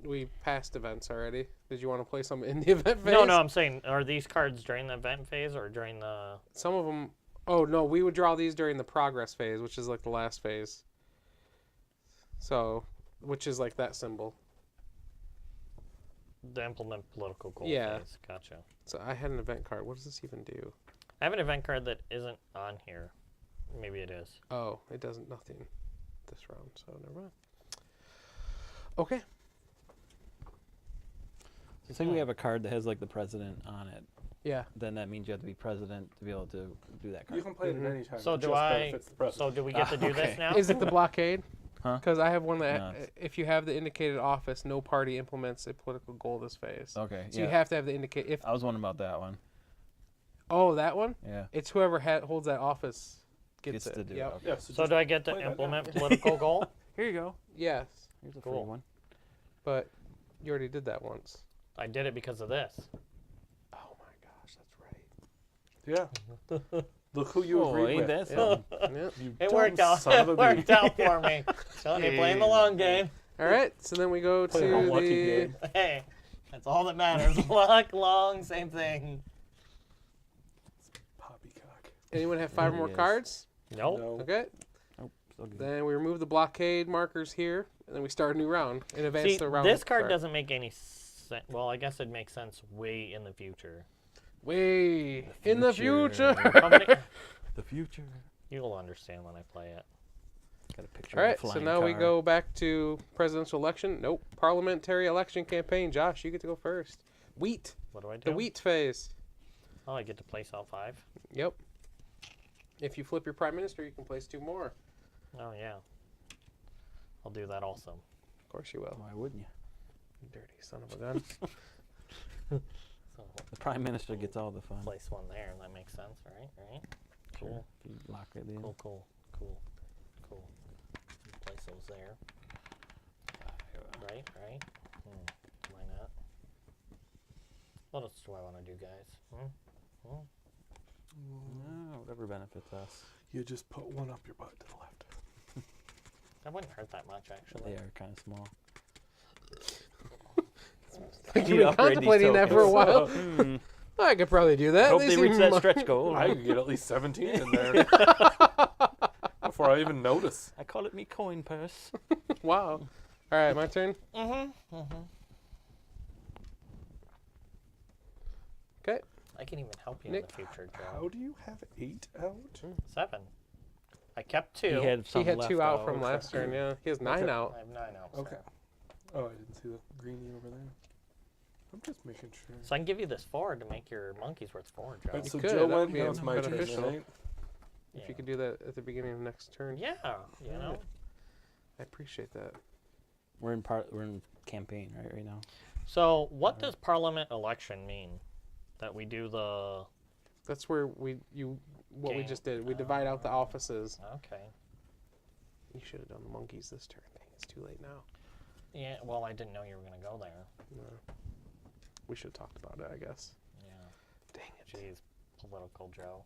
We passed events already. Did you want to play some in the event phase? No, I'm saying, are these cards during the event phase or during the... Some of them... Oh, no, we would draw these during the progress phase, which is like the last phase. So, which is like that symbol. The implement political goal Yeah. phase. Gotcha. So I had an event card. What does this even do? I have an event card that isn't on here. Maybe it is. Oh, it doesn't nothing this round, so never mind. Okay. Say we have a card that has like the president on it. Yeah. Then that means you have to be president to be able to do that card. You can play it at any time. So it do just I... benefits the president. So do we get to do this Okay. now? Is it the blockade? Huh? Because I have one that, No, it's- if you have the indicated office, no party implements a political goal this phase. Okay. So yeah. you have to have the indicate. If I was wondering about that one. oh, that one, Yeah. it's whoever holds that office gets Gets it. to do it, Yep. okay. Yeah, So just do I get to play that now. implement political goal? Here you go. Yes, Here's a Cool. free one. but you already did that once. I did it because of this. Oh my gosh, that's right. Yeah. Look who you Oh, agreed ain't with. that something? Yep. You It dumb worked out. son of It a worked bee. out for me. Tony playing the long game. All right, so then we go to Play a lucky the. game. Hey, that's all that matters. Luck, long, same thing. Poppycock. Anyone have 5 There more he is. cards? Nope. No. Okay. Oh, so good. Then we remove the blockade markers here, and then we start a new round and advance See, the round. this card start. doesn't make any sense. Well, I guess it makes sense way in the future. Way in the future. How many- The future. You'll understand when I play it. Got a picture All of right, a so flying now we car. go back to presidential election. Nope, parliamentary election campaign. Josh, you get to go first. Wheat, What do I do? the wheat phase. Oh, I get to place all 5. Yep. If you flip your prime minister, you can place 2 more. Oh yeah. I'll do that also. Of course you will. Why wouldn't you? You dirty son of a gun. So The prime minister gets all the fun. place one there. That makes sense, right? Right. Sure. Cool. If you lock it in. Cool. Cool. Cool. Cool. Place those there. Right. Right. Why not? What else do I want to do, guys? No, whatever benefits us. You just put one up your butt to the left. That wouldn't hurt that much, actually. They are kind of small. You've You been upgrade these contemplating that for a while. Hmm. I could probably do that. Hope They they seem reach that mu- stretch goal. I could get at least 17 in there before I even notice. I call it me coin purse. Wow. All right, my turn. Okay. I can even help you Nick, in the future, How Joe. do you have 8 out? 7. I kept 2. He had He some had left 2 out from okay. last turn. Yeah, he has 9 Okay. out. I have 9 out. Okay. Oh, I didn't see the greenie over there. I'm just making sure. So I can give you this forward to make your monkeys worth 4, Joe. Right, so could, Joe that would went, be now it's my turn, beneficial. right? If you could do that at the beginning of next turn. Yeah, you know. I appreciate that. We're in campaign right now. So what does parliament election mean? That we do the... That's where what we Game. just did. We divide out the offices. Okay. You should have done the monkeys this turn. Dang, it's too late now. Yeah, well, I didn't know you were going to go there. No. We should have talked about it, I guess. Yeah. Dang it. Jeez, political Joe.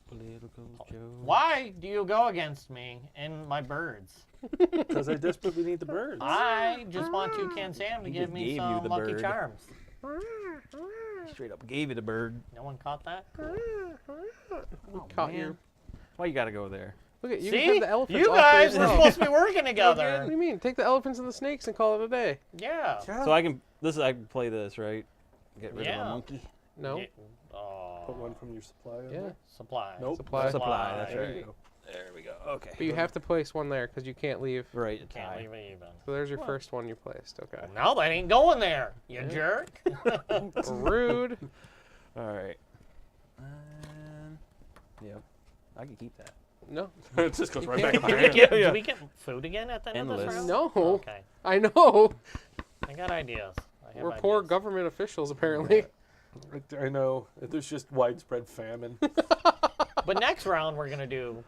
Political Joe. Why do you go against me and my birds? Because I desperately need the birds. I just want Toucan Sam to He give just me gave you some the Lucky bird. Charms. Straight up gave you the bird. No one caught that? We Oh, caught man. your. Why you gotta go there? Look at you. See? Have the elephants You all for guys were yourself. supposed to be working What do together. you mean? Take the elephants and the snakes and call it a day. Yeah. Yeah. So I can play this, right? Get rid of Yeah. a monkey. No. Yeah. Oh. Put one from your supply in Yeah. there. Supply. Nope. Supply. Supply, that's There right. you go. There we go. Okay. But you have to place one there because you can't leave. Right. a Can't tie. leave it even. So there's your first one you placed. Okay. Now that ain't going there, you jerk. Rude. All right. Yep. I can keep that. No. It just goes You right can't- back in Do my we, hand. get, Yeah. do we get food again at the end of this Endless. round? No. Okay. I know. I got ideas. I have We're poor ideas. government officials, apparently. I know. There's just widespread famine. But next round we're gonna do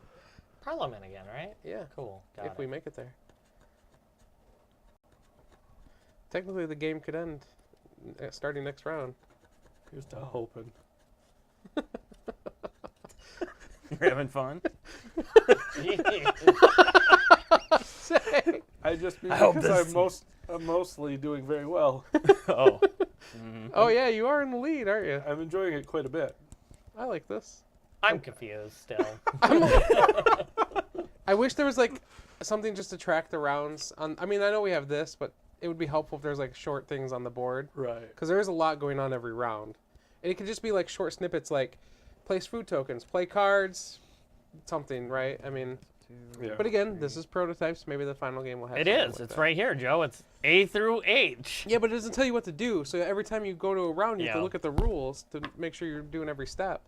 Parliament again, right? Yeah. Cool. Got If it. we make it there. Technically, the game could end starting next round. Here's to hoping. You're having fun? I just mean I hope because I'm mostly doing very well. Oh. Oh yeah, you are in the lead, aren't you? I'm enjoying it quite a bit. I like this. I'm confused still. I wish there was like something just to track the rounds. I mean, I know we have this, but it would be helpful if there's like short things on the board Right. because there is a lot going on every round, and it could just be like short snippets like place food tokens, play cards, something, right? I mean, Yeah. but again, this is prototypes. Maybe the final game will have. It something is. like It's that. right here, Joe. It's A through H. Yeah, but it doesn't tell you what to do. So every time you go to a round, you have Yeah. to look at the rules to make sure you're doing every step.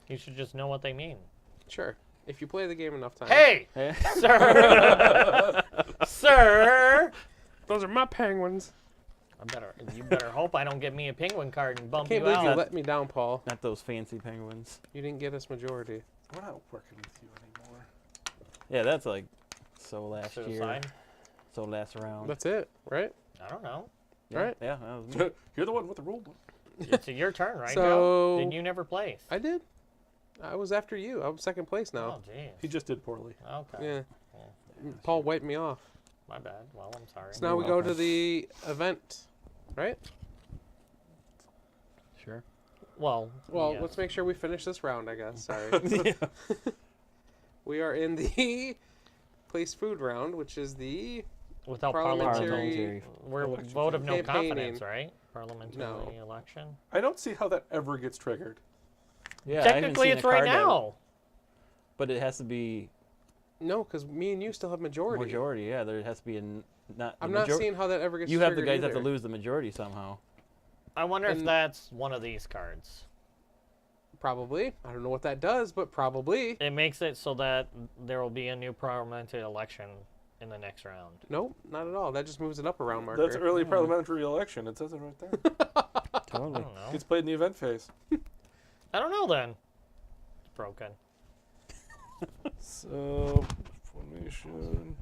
You should just know what they mean. Sure, if you play the game enough times. Hey, Hey. sir. Sir. Those are my penguins. You better hope I don't get me a penguin card and bump Can't you believe out. you let me down, Paul. Not those fancy penguins. You didn't get us majority. We're not working with you anymore. Yeah, that's like so last year. Suicide? So last round. That's it, right? I don't know. yeah, right. Yeah, that was me. You're the one with the rule book. It's your turn, right, So- Joe? Did you never place? I did. I was after you. I'm second place now. Oh, jeez. He just did poorly. Okay. Yeah. Paul wiped me off. My bad. Well, I'm sorry. So now we go to the event, right? Sure. Well, Well, yes. let's make sure we finish this round, I guess. Sorry. Yeah. We are in the place food round, which is the Without parliamentary- Parliamentary. We're election vote of no campaigning. confidence, right? Parliamentary No. election. I don't see how that ever gets triggered. Yeah, I haven't Technically, seen it's a right card that- now. but it has to be no, because me and you still have majority. majority. Yeah, there has to be not. I'm the not major- seeing how that ever gets. You have the triggered guys have to either. lose the majority somehow. I wonder if And- that's one of these cards. Probably. I don't know what that does, but probably. It makes it so that there will be a new parliamentary election in the next round. Nope, not at all. That just moves it up a round marker. That's early parliamentary election. It says it right there. I Totally. don't know. It's played in the event phase. I don't know then. It's broken. So, formation.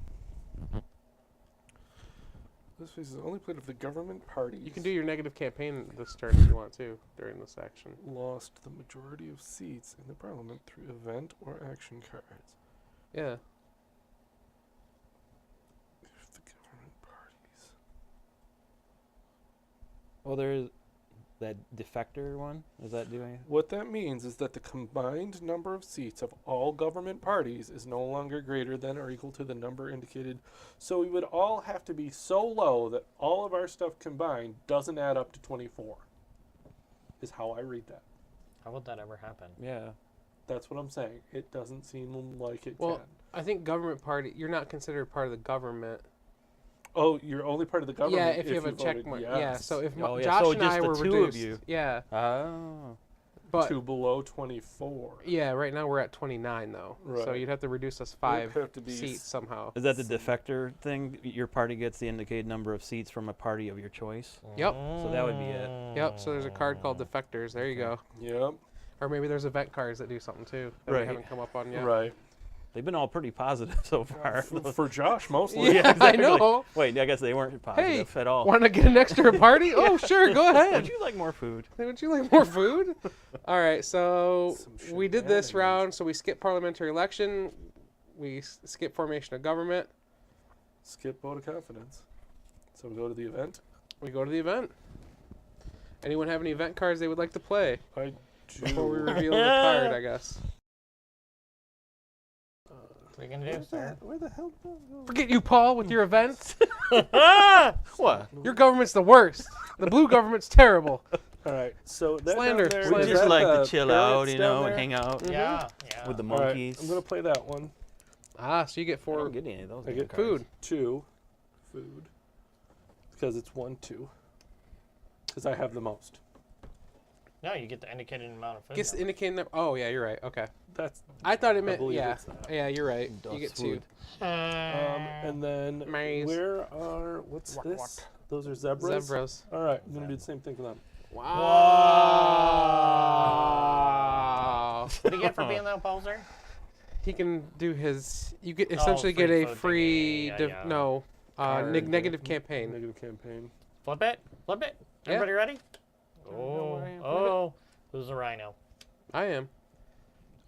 This phase is only played of the government parties. You can do your negative campaign this turn if you want to during this action. Lost the majority of seats in the parliament through event or action cards. Yeah. If the government parties. Well, there's that defector one. Does that do anything? What that means is that the combined number of seats of all government parties is no longer greater than or equal to the number indicated. So we would all have to be so low that all of our stuff combined doesn't add up to 24. Is how I read that. How would that ever happen? Yeah. That's what I'm saying. It doesn't seem like it Well, can. I think government party. You're not considered part of the government. Oh, you're only part of the government Yeah, if you have a check voted mark. yes. Yeah. So if Oh, yeah, Josh so and just I the were two of reduced. you. Yeah. Oh. But to below 24. yeah, right now we're at 29 though. So Right. you'd have to reduce us It would 5 have to be seats somehow. Is that the defector thing? Your party gets the indicated number of seats from a party of your choice. Yep. So that would be it. Yep. So there's a card called defectors. There you go. Yep. Or maybe there's event cards that do something too that we Right. haven't come up on yet. Right. They've been all pretty positive so far. For Josh, mostly. Yeah, I know. Wait, I guess they weren't positive at all. Want to get an extra party? Oh, sure. Go ahead. Would you like more food? Would you like more food? All right, so Some we did this shenanigans. round. So we skip parliamentary election. We skip formation of government. Skip vote of confidence. So we go to the event. We go to the event. Anyone have any event cards they would like to play I do. before we reveal the card? I guess. What are you gonna do, sir? Where the hell? Forget you, Paul, with your events. What? Your government's the worst. The blue government's terrible. All right. So that Slander, down there, slander. is We just that like the to chill parrots out, you down know, there? and hang out Yeah, yeah. with the All right, monkeys. I'm gonna play that one. Ah, so you get I 4 don't get any of those. I damn get cards. food. 2 food because it's 1, 2. Because I have the most. No, you get the indicated amount of food. Gets the number. indicated number. Oh, yeah, you're right. Okay. That's. I thought it meant, believe yeah. it's that. Yeah, you're right. Das You get 2. food. And then Maze. where are what's What, this? what? Those are zebras. Zebras. All right, I'm gonna do the same thing for them. Wow. What do you get for being the opposer? He can do his. You get essentially free get a food free. thingy, yeah. No. Card, Negative campaign. Negative campaign. Flip it. Flip it. Yeah. Everybody ready? know Oh, where I am. oh. Who's the rhino? I am.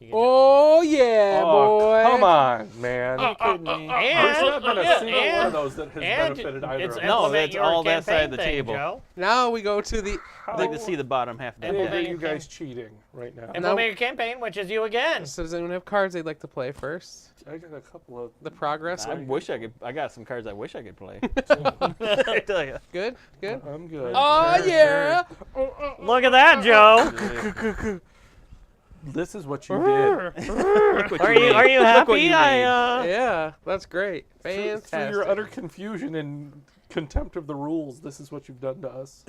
You get Oh yeah, Oh, boy. come on, man. Kidding me? There's and, not been a single one of those that has and benefited either it's of us. No, implement that's your all that side of the campaign thing, table. Joe. Now we go to the. I'd like to see the bottom half of that Implement deck. Are you your guys cheating right now? Implement your campaign, which is you again. So does anyone have cards they'd like to play first? I got a couple of. The progress. I wish I could. I got some cards I wish I could play. I tell you. Good. Good. I'm good. Oh Sure, yeah. Look at that, Joe. This is what you did. Are you happy? Yeah, that's great. Fantastic. For your utter confusion and contempt of the rules, this is what you've done to us.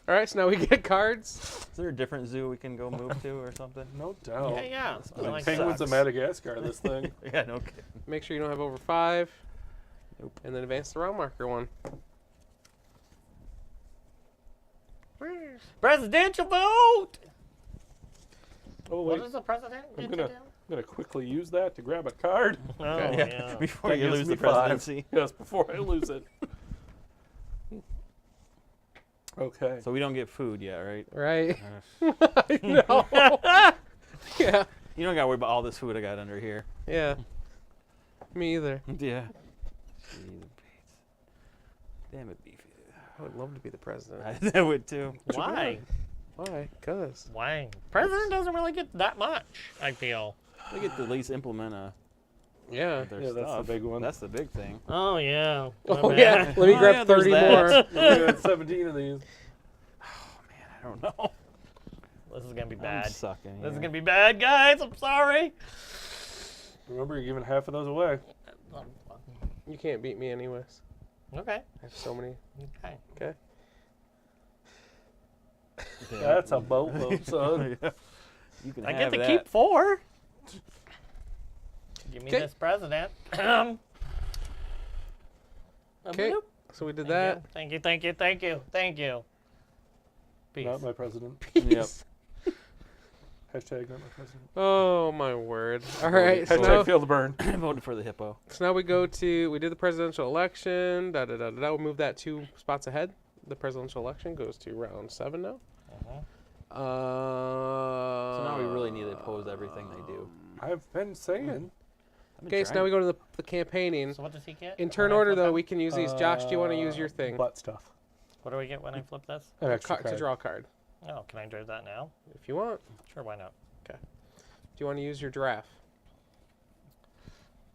All right, so now we get cards. Is there a different zoo we can go move to or something? No doubt. Yeah. I like Penguins that. of Madagascar, this thing. Yeah, no kidding. Make sure you don't have over 5. Nope. And then advance the round marker 1. Presidential vote. Oh, What wait. does the president I'm get gonna- to do? I'm going to quickly use that to grab a card. Oh, Okay. yeah. Before That you gives lose me the 5. presidency. Yes, before I lose it. Okay. So we don't get food yet, right? Right. Uh, I know. Yeah. You don't got to worry about all this food I got under here. Yeah. Me either. Yeah. Damn it, Beefy. I would love to be the president. I would too. Why? Why? Cause. Why? President doesn't really get that much, I feel. We get to at least implement Yeah. their Yeah, stuff. that's the big one. That's the big thing. Oh, yeah. Oh My yeah. bad. Let me Oh, grab yeah, there's 30 that. more. We got 17 of these. I don't know. This is going to be I'm bad. sucking. This is here. going to be bad, guys. I'm sorry. Remember, you're giving half of those away. You can't beat me anyways. Okay. I have so many. Okay. Okay. Damn. That's a boatload, son. Yeah. You can I have get to that. keep 4. Give me 'Kay. this president. Okay. So we did Thank that. you. Thank you. Thank you. Thank you. Thank you. Peace. Not my president. Yep. Hashtag not my president. Oh my word. All right. So Hashtag now, feel the burn. I voted for the hippo. so now we go to, we did the presidential election. Da da da da. We'll move that 2 spots ahead. The presidential election goes to round 7 now. So now we really need to oppose everything they do. I've been saying. I've been Okay, so now trying. we go to the campaigning. So what does he get? In turn when I order, flip though, him? we can use these. Josh, do you want to use your thing? Butt stuff. What do we get when I flip this? An extra To card. draw a card, Oh, can I do that now? if you want. Sure, why not? Do you want to use your giraffe?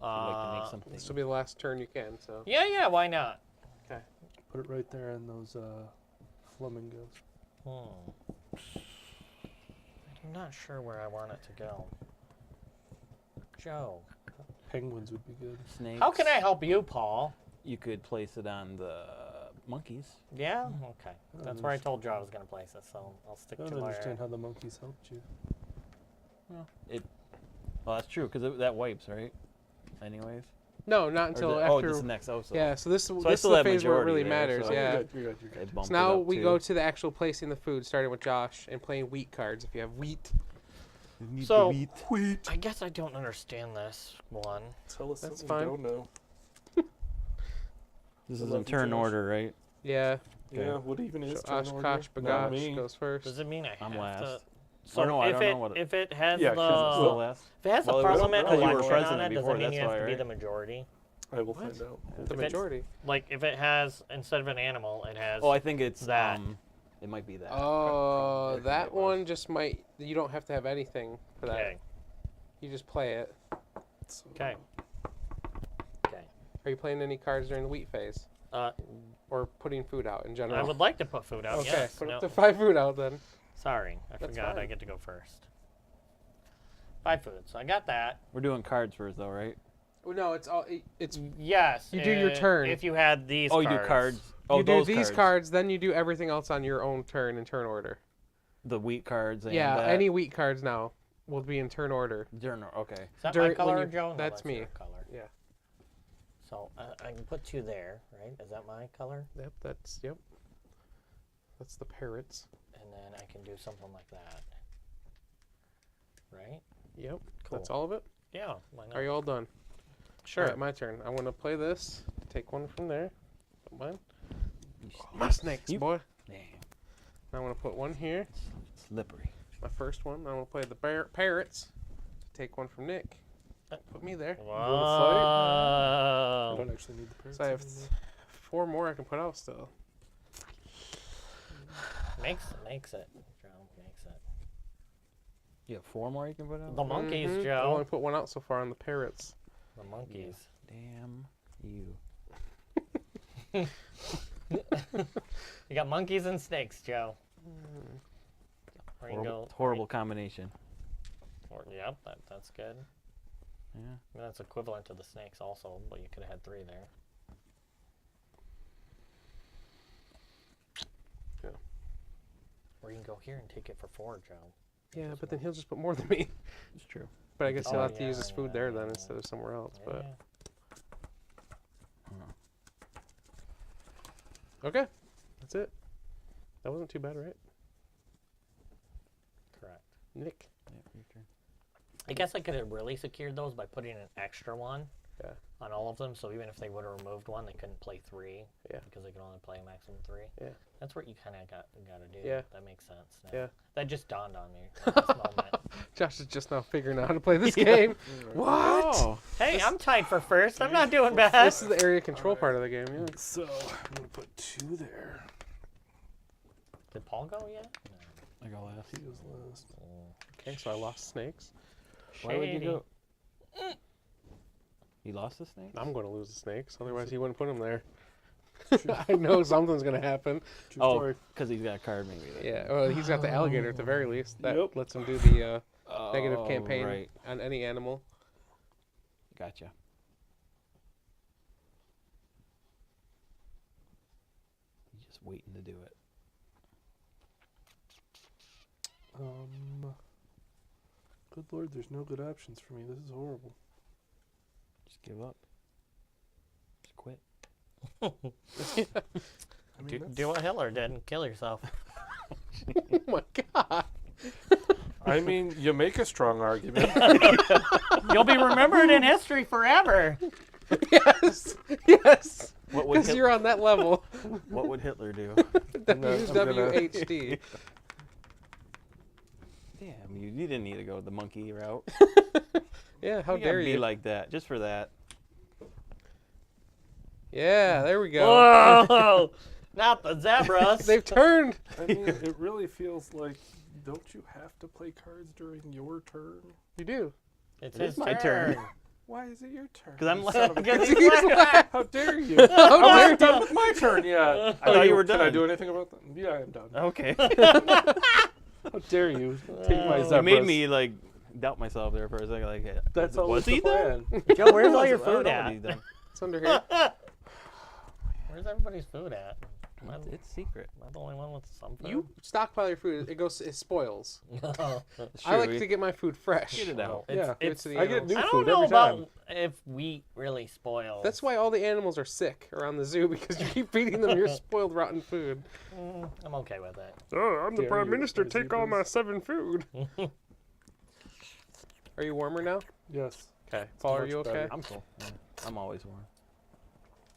I'd like to make something. This will be the last turn you can. So Yeah, why not? Put it right there in those flamingos. I'm not sure where I want it to go. Joe, Penguins would be good. Snakes. how can I help you, Paul? You could place it on the monkeys. Yeah? Okay. That's where I told Joe I was going to place it, so I'll stick I to don't my... understand how the monkeys helped you. Well, that's true because that wipes, right? Anyways. no, not Or until is it- after. Oh, this is next episode. Yeah. So this I this is still the have phase where it majority really there, matters. so- Yeah. You're good. You're good. You're They good. bumped So it now up, we too. go to the actual placing the food, starting with Josh and playing wheat cards. If you have wheat, So, Wheat. I guess I don't understand this one. Tell us That's something fine. we don't know. This I is love in you, turn Josh. order, right? yeah. Okay. Yeah, what even is So turn order? Oshkosh Not Bagash me. goes first. Does it mean I I'm have last. to... So no, I if don't it, know what. if it has Yeah, 'cause it's Still the... last. If it has Well, the it was- parliament oh, you were election on president it, does before, it mean that's you have why, to be right? the majority? I will What? find out. The If it's- majority. Like, if it has, instead of an animal, it has... Oh, I think it's that. It might be that. Oh, Probably. that one just might. You don't have to have anything for that. Okay. You just play it. So, Okay. Okay. Are you playing any cards during the wheat phase, or putting food out in general? I would like to put food out, Okay, yes. put No. up to 5 food out then. Sorry, I That's forgot I fine. get to go first. 5 food, so I got that. We're doing cards first, though, right? Well, no, it's all. It's Yes. You do your turn. If you had these Oh, cards. you do cards. Oh, you do those these cards, then you do everything else on your own turn in turn order. The wheat cards. And Yeah, that. any wheat cards now will be in turn order. Journal. Okay. Is that during- my color, when you- Joe? No, that's me. your color. Yeah. So I can put 2 there, right? Is that my color? Yep. That's the parrots. And then I can do something like that. Right? Yep. Cool. That's all of it. Yeah. Why not? Are you all done? Sure. All right, my turn. I want to play this. Take one from there. Don't mind. You My snakes, You- boy. Damn. I want to put one here. Slippery. my first one. I'm going to play the parrots. Take one from Nick. Put me there. I Whoa. don't actually need the parrots. So I have anymore. 4 more I can put out still. Makes it. Joe, makes it. You have 4 more you can put out? The monkeys, Mhm. I Joe. only put one out so far on the parrots. The monkeys. Damn you. You got monkeys and snakes, Joe. Where you Horrible, go? horrible combination. Yep, that's good. Yeah. I mean, that's equivalent to the snakes also, but you could have had 3 there. Yeah. Or you can go here and take it for 4, Joe. Yeah, but then he'll just put more than me. It's true. But I guess he'll Oh, have to use yeah, his food yeah, there yeah, then yeah. instead of somewhere else. Yeah. But Huh. okay, that's it. That wasn't too bad, right? Correct. Nick. Yeah, your turn. I guess I could have really secured those by putting an extra one Yeah. on all of them. So even if they would have removed one, they couldn't play 3. Yeah. Because they could only play a maximum 3. Yeah. That's what you kind of got to do. Yeah. That makes sense. Now. Yeah. That just dawned on me at this moment. Josh is just now figuring out how to play this game. What? Oh, Hey, I'm tied for first. I'm not doing bad. This is the area control part of the game, yeah. So I'm gonna put 2 there. Did Paul go yet? I go last. He was last. Okay, so I lost snakes. Why would you Shady. go? You lost the snake? I'm going to lose the snakes, otherwise he wouldn't put them there. I know something's going to happen. True Oh, story. because he's got a card maybe. There. Yeah, well, he's got the alligator at the very least. That Yep. lets him do the negative Oh, campaign Right. on any animal. Gotcha. He's just waiting to do it. Good lord, there's no good options for me. This is horrible. Just give up. Just quit. I mean, Do what Hitler did and kill yourself. Oh my god. I mean, you make a strong argument. You'll be remembered in history forever. Yes. Yes. What would Because you're on that level. What would Hitler do? WWHD. Damn, you didn't need to go the monkey route. Yeah, how You dare gotta be you? like that, just for that. Yeah, there we go. Whoa! Not the zebras. They've turned. I mean, it really feels like, don't you have to play cards during your turn? You do. It's It is his my turn. Why is it your turn? Because I'm You like, son of a- Because He's he's like, How dare you? How I dare wasn't done with my turn yet. I thought you were Can I done. do anything about that? Yeah, I am done. okay. How dare you take my zebras? You made me like doubt myself there for a second. Like, That's was always he the done? plan. Joe, where's all I your don't know food what at? he's done. It's under here. Where's everybody's food at? Am I, It's secret. am I the only one with some food? You stockpile your food. It spoils. No. It's I like true. to get my food fresh. Get it out. Yeah. Give it to the I get animals. new I don't food know every time. about if wheat really spoils. That's why all the animals are sick around the zoo, because you keep feeding them your spoiled, rotten food. I'm okay with it. Oh, I'm the Dare Prime you, Minister, my take all my zebras. 7 food. Are you warmer now? Yes. Okay. Paul, are much you okay? better. I'm cool. Yeah. I'm always warm.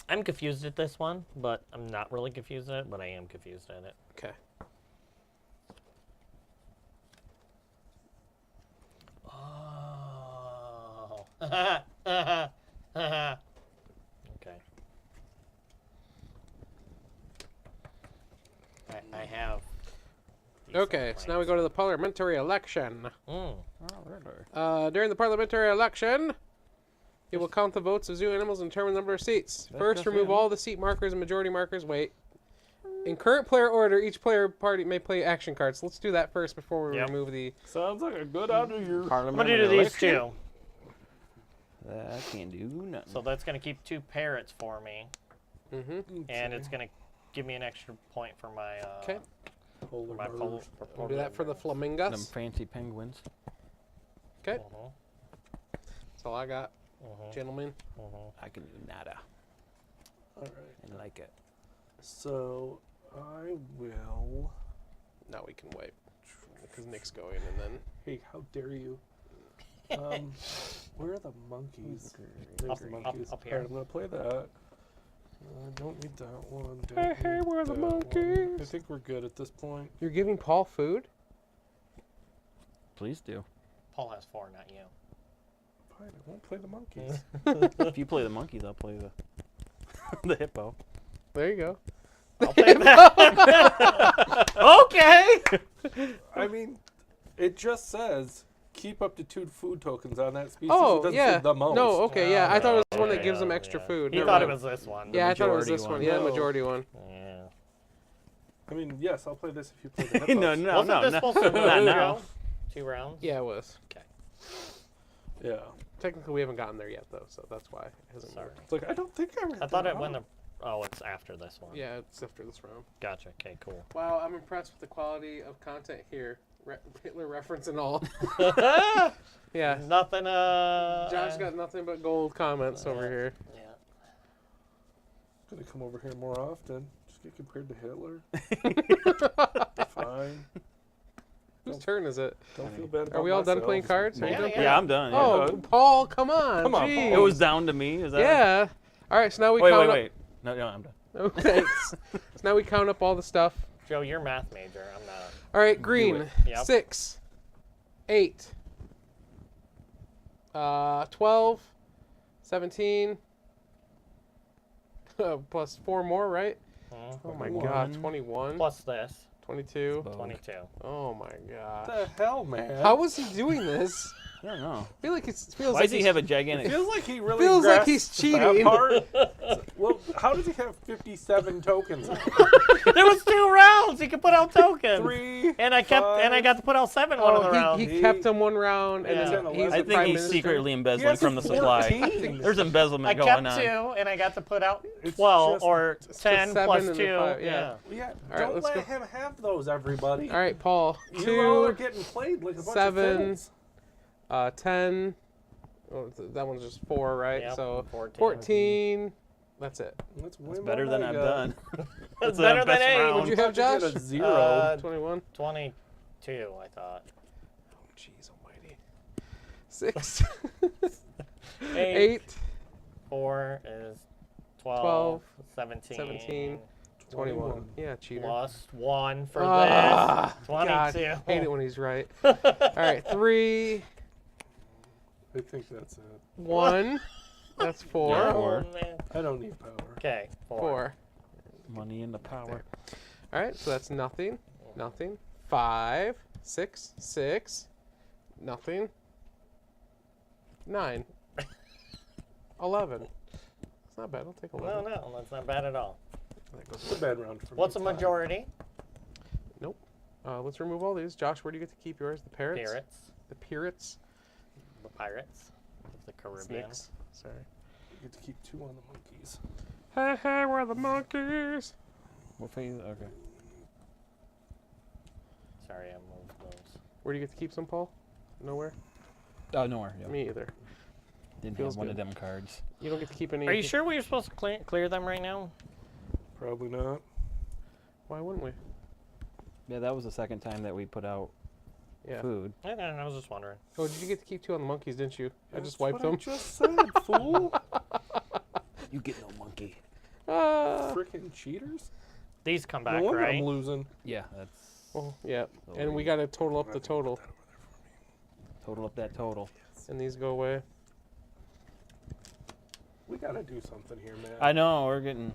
I'm confused at this one, but I'm not really confused at it, but I am confused at it. Okay. Oh. Okay. I have. decent Okay, so now we go to the parliamentary election. Mm. During the parliamentary election, it will count the votes of zoo animals and determine the number of seats. That's First, good for remove him. all the seat markers and majority markers. Wait. In current player order, each player party may play action cards. Let's do that first before we Yep. remove the... Sounds like a good idea. I'm gonna do these two. I can't do nothing. So that's gonna keep 2 parrots for me, Mm-hmm. and it's gonna give me an extra point for my Okay. Polar my bird. We'll do that for the Them flamingos. fancy penguins. Okay. Mhm, That's all I got, mhm, gentlemen. mhm. I can do nada. All right. I like it. So I will. Now we can wait. Because Nick's going, and then... Hey, how dare you? Where are the monkeys? There's Up- the up- monkeys. up All right, here. I'm gonna play that. I don't need that one. Don't Hey, need where are the that one. monkeys? I think we're good at this point. You're giving Paul food? Please do. Paul has 4, not you. Fine, I won't play the monkeys. If you play the monkeys, I'll play the the hippo. There you go. I'll play that. Okay. I mean, it just says keep up to 2 food tokens on that species. It Oh, doesn't yeah. say the most. No, okay, yeah. I thought it was one that Okay, gives them yeah, extra yeah. food. He Never thought it mind. was this one. Yeah, I thought it was majority this one. one. Yeah, No. majority one. Yeah. I mean, yes, I'll play this if you play the hippos. no, Wasn't this supposed to not go now. 2 rounds? Yeah, it was. Yeah. Technically, we haven't gotten there yet, though, so that's why it hasn't Sorry. worked. It's like, I don't think I read I thought that it went out. the. Oh, it's after this one. Yeah, it's after this round. Gotcha. Okay, cool. Wow, I'm impressed with the quality of content here. Hitler reference and all. Yeah. Nothing. Josh got nothing but gold comments over here. Yeah. Gonna come over here more often. Just get compared to Hitler. Fine. Whose turn is it? Don't feel bad about Are we all done myself. playing cards? Are you Yeah, done yeah. playing? Yeah, I'm done. Oh, Yeah. Paul, come on. Come on, Jeez. Paul. It was down to me. Is that? Yeah. All right, so now we Wait, count wait. No, I'm done. up. Oh, thanks. So now we count up all the stuff. Joe, you're math major. I'm not. All right, green. it. Yep. 6, 8, 12, 17, plus 4 more, right? Oh my god, 21, Plus this, 22. Both. 22. Oh my What god. the hell, man? How was he doing this? I don't know. I feel like it feels Why like does he he's- have a gigantic? Feels like he really Feels like he's grasped that cheating. part. Well, how does he have 57 tokens? There was 2 rounds. He could put out tokens. 3. And I got to put out 7 one of the Oh, rounds. he kept him one round, and Yeah. then he's I the think prime he's minister. secretly He embezzling has from the supply. 14. There's embezzlement I going kept on. 2, and I got to put out It's 12 just- or it's just 10 7 plus and 2. the 5, yeah. Yeah, All right, don't let's let go. him have those, everybody. All right, Paul. You all are 2, getting played like a bunch 7, of fiddles. 10. Oh, that one's just 4, right? Yep, So 14. 14. That's it. That's way It's more better than I I've got. done. That's the better than best 8. round. What'd you have, How'd Josh? get a 0? 21. 22, I thought. Oh, jeez almighty. 6. 8. 8. 4 is 12. 12, 17. 17. 21. Yeah, cheater. Plus 1 for Ah, this. 22. God, hate it when he's right. All right, 3, I think that's it. 1. That's 4. Yeah. Oh, Four. man. I don't need power. Okay, 4. 4. Money and the power. All right, so that's nothing. Nothing. 5, 6, 6. Nothing. 9. 11. It's not bad. I'll take 11. No, that's not bad at all. It's a bad round for me. What's a majority? Let's remove all these. Josh, where do you get to keep yours? The parrots? Pirates. The pirates? The pirates of the Caribbean. Snakes. Sorry. You get to keep 2 on the monkeys. Hey, hey, we're the monkeys. What phase? Okay. Sorry, I moved those. Where do you get to keep some, Paul? Nowhere? Oh, nowhere. Yeah. Me either. Didn't feels have one good. of them cards. You don't get to keep any. Are you sure we were supposed to clear them right now? Probably not. Why wouldn't we? Yeah, that was the second time that we put out Yeah. food. I don't know, I was just wondering. Oh, did you get to keep 2 on the monkeys, didn't you? I just That's wiped what I them. just said, fool. You get no monkey. Freaking cheaters. These come No back, wonder right? I'm losing. Yeah, that's Oh, yeah. So And we got to total up the total. total up that total. And these go away. We gotta do something here, man. I know we're getting.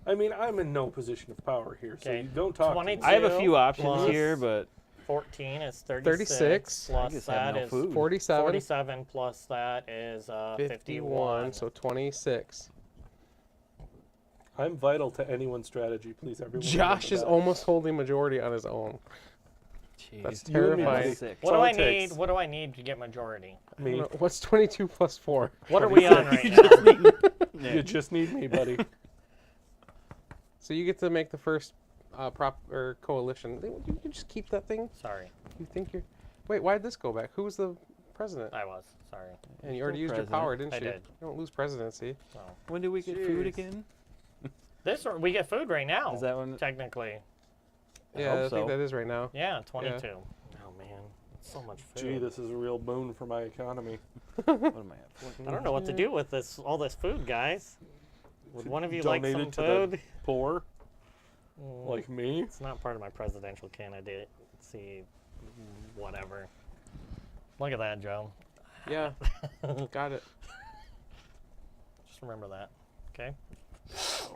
I mean, I'm in no position of power here, so Okay, you don't talk to me. 22. I have a few options plus- here, but 14 is 36. 36. I Plus just that have no is food. 47. 47 plus that is 51. So 26. I'm vital to anyone's strategy. Please, everyone. Josh is remember almost holding majority on his own. Jeez. That's You and me, terrifying. buddy. Six. What do all I it takes. need? What do I need to get majority? that. Me. What's 22 plus 4? What are we on right now? Yeah. You just need me, buddy. So you get to make the first prop or coalition. You just keep that thing. Sorry, You think you're. Wait, why did this go back? Who was the president? I was. Sorry. And you already used president. your power, didn't I you? did. You don't lose presidency. So. When do we get food Jeez. again? This we get food right now. Is that one? technically? Yeah, hope I think so. that is right now. Yeah, 22. Oh man, that's so much food. Gee, this is a real boon for my economy. What am I at? 14? I don't know what to do with all this food, guys. Would one of you like Donate some it to food? the poor, Mm, like me. it's not part of my presidential candidacy. Whatever. Look at that, Joe. Yeah. Got it. Just remember that. Okay.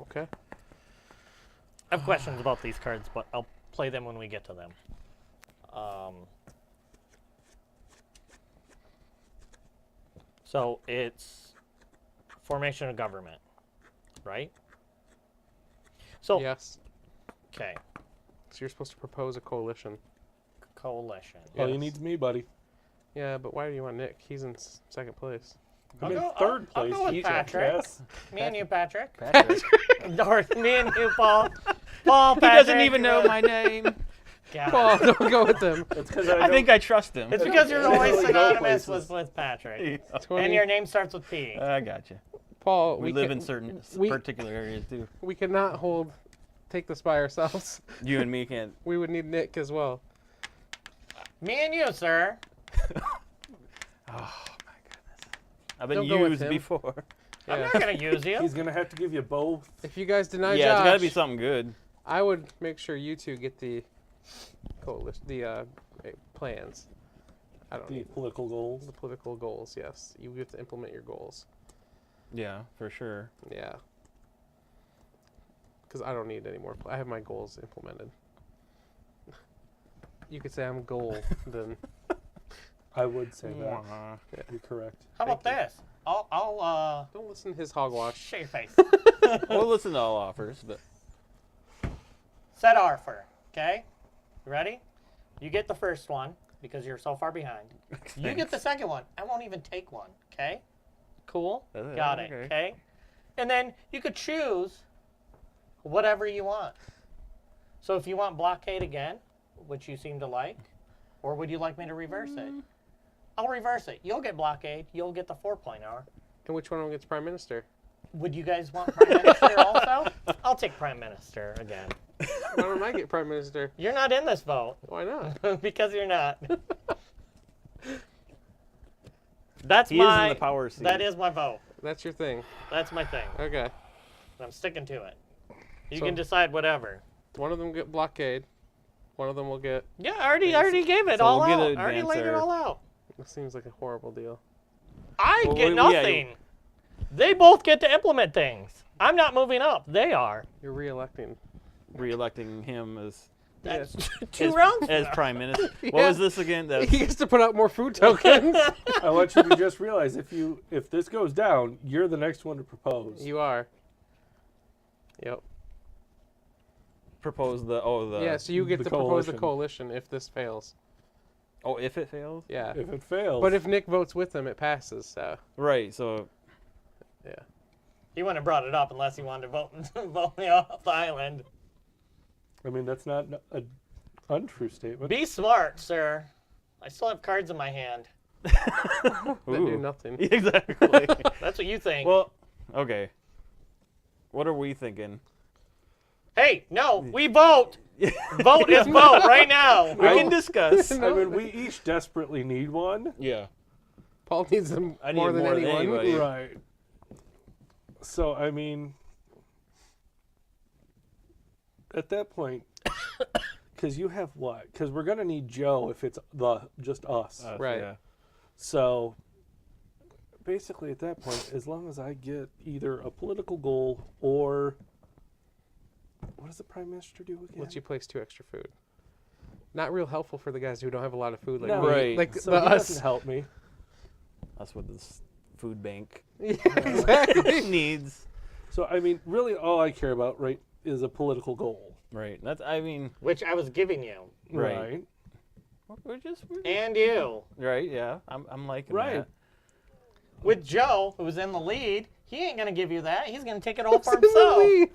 Okay. I have questions about these cards, but I'll play them when we get to them. So it's formation of government, right? So Yes. okay, So you're supposed to propose a coalition. coalition. All you Yes. need's me, buddy. Yeah, but why do you want Nick? He's in second place. I'm in I'll third I'll place. go with you Patrick. jackass. Me and you, Patrick. Patrick. Dorothy, me and you, Paul. Paul, He Patrick. doesn't even know my name. God. Paul, don't go with him. It's because I think I trust him. It's because you're always Really go synonymous places. with Patrick. 20. And your name starts with P. I gotcha. Paul, We live can- in certain we- particular areas too. We cannot take this by ourselves. You and me can't. We would need Nick as well. Me and you, sir. Oh my goodness. I've been Don't go with used him. before. I'm Yeah. not going to use you. He's gonna have to give you both. If you guys deny Yeah, it's Josh, gotta be something good. I would make sure you two get the coalition, plans. I don't The need political goals. the political goals. Yes, you have to implement your goals. Yeah, for sure. Yeah. Because I don't need any more. I have my goals implemented. You could say I'm goal, then I would say that. Mwah. You're correct. How about this? I'll don't listen to his hogwash. shake your face. We'll listen to all offers, but Set offer, okay? You ready? You get the first one because you're so far behind. You get the second one. I won't even take one, okay? Cool? Got it, okay. okay? And then you could choose whatever you want. So if you want blockade again, which you seem to like, or would you like me to reverse it? I'll reverse it. You'll get blockade. You'll get the 4.0. And which one gets prime minister? Would you guys want prime minister also? I'll take prime minister again. Why don't I get prime minister? You're not in this vote. Why not? Because you're not. That's he is my in the power seat. that is my vote. That's your thing. That's my thing. Okay. And I'm sticking to it. You So- can decide whatever. One of them get blockade. One of them will get. Yeah, I already gave it So all we'll get out. an I already laid it answer. all out. That seems like a horrible deal. I Well, get yeah, nothing. They both get to implement things. I'm not moving up. They are. You're re-electing. Re-electing him as That's Yes. two as, rounds. as prime minister. What Yeah. was this again? That He gets to put out more food tokens. I want you to just realize if this goes down, you're the next one to propose. You are. Yep. propose the Yeah, so you get the to propose the coalition. coalition if this fails. oh, if it fails. Yeah. If it fails, But if Nick votes with them, it passes. So Right. So yeah. He wouldn't have brought it up unless he wanted to vote me off the island. I mean, that's not an untrue statement. Be smart, sir. I still have cards in my hand. That do Ooh. nothing. Exactly. That's what you think. Well, okay. What are we thinking? Hey, no, we vote. Vote is vote right now. We can discuss. I mean, we each desperately need one. Yeah. Paul needs them I need more than more than anyone. anybody. Right. So, I mean, at that point, because you have what? Because we're going to need Joe if it's just us. Right. Yeah. So, basically, at that point, as long as I get either a political goal or what does the prime minister do again? Lets you place 2 extra food. Not real helpful for the guys who don't have a lot of food like No. me. Right. Like So the he us. doesn't help me. That's what this food bank Yeah, exactly. needs. So, I mean, really, all I care about, right, is a political goal. Right. That's. I mean. Which I was giving you. Right. We're just. And you. Right. Yeah. I'm liking Right. that. With Joe, who's in the lead, he ain't going to give you that. He's going to take it all for Who's in the himself. lead?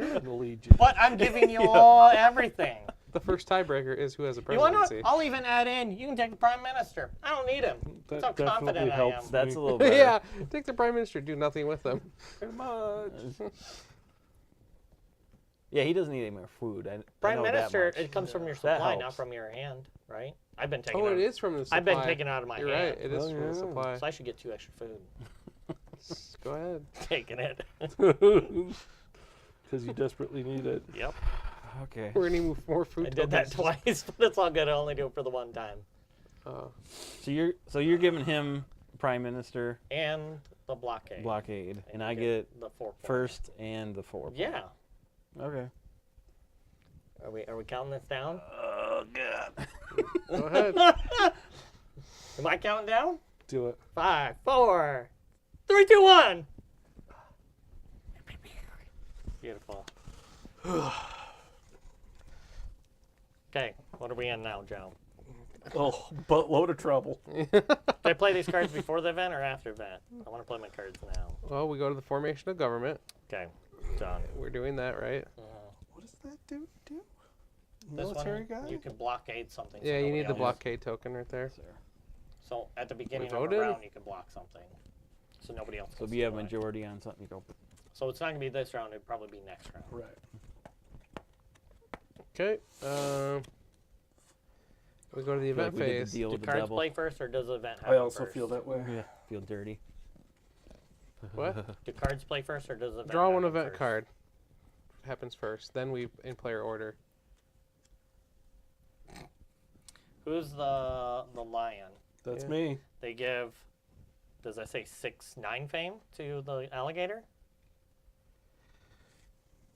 You're in the lead, Jim. But I'm giving you all everything. The first tiebreaker is who has a You want presidency. to? I'll even add in. You can take the prime minister. I don't need him. That's how That confident definitely I helps. am. That's a little better. Yeah, take the prime minister. Do nothing with them. Pretty much. Yeah. He doesn't need any more food. I Prime know that minister, much. it comes from your That supply, not helps. from your hand, right? I've been taking Oh, out. it is from the supply. I've been taking out of my You're hand. right. It is Oh, from yeah. the supply. So I should get 2 extra food. Go ahead. Taking it. Because you desperately need it. Yep. Okay. We're gonna move more food. I did that tokens. twice, but it's all good. I only do it for the one time. So you're giving him prime minister And the blockade. blockade, and you I get the 4 points. first and the 4. Yeah. Okay. Are we counting this down? Oh god. Go ahead. Am I counting down? Do it. 5, 4, 3, 2, 1. Beautiful. Okay, what are we in now, Joe? Oh, buttload of trouble. Should I play these cards before the event or after the event? I want to play my cards now. Well, we go to the formation of government. Okay, done. We're doing that, right? What does that do? This Military one, guy? you can blockade something. so Yeah, you nobody need the else- blockade token right there. So at the beginning of voted? a round, you can block something. So nobody else So can if you have steal it. majority on something, you go. So it's not going to be this round, it'd probably be next round. Right. Okay. We go to the I feel event like we did phase. the deal Do with the cards devil. play first or does the event I happen also first? feel that way. Yeah, feel dirty. What? Do cards play first or does the event Draw one happen event first? card. Happens first. Then we in player order. Who's the lion? That's Yeah. me. They give, does that say 6-9 fame to the alligator?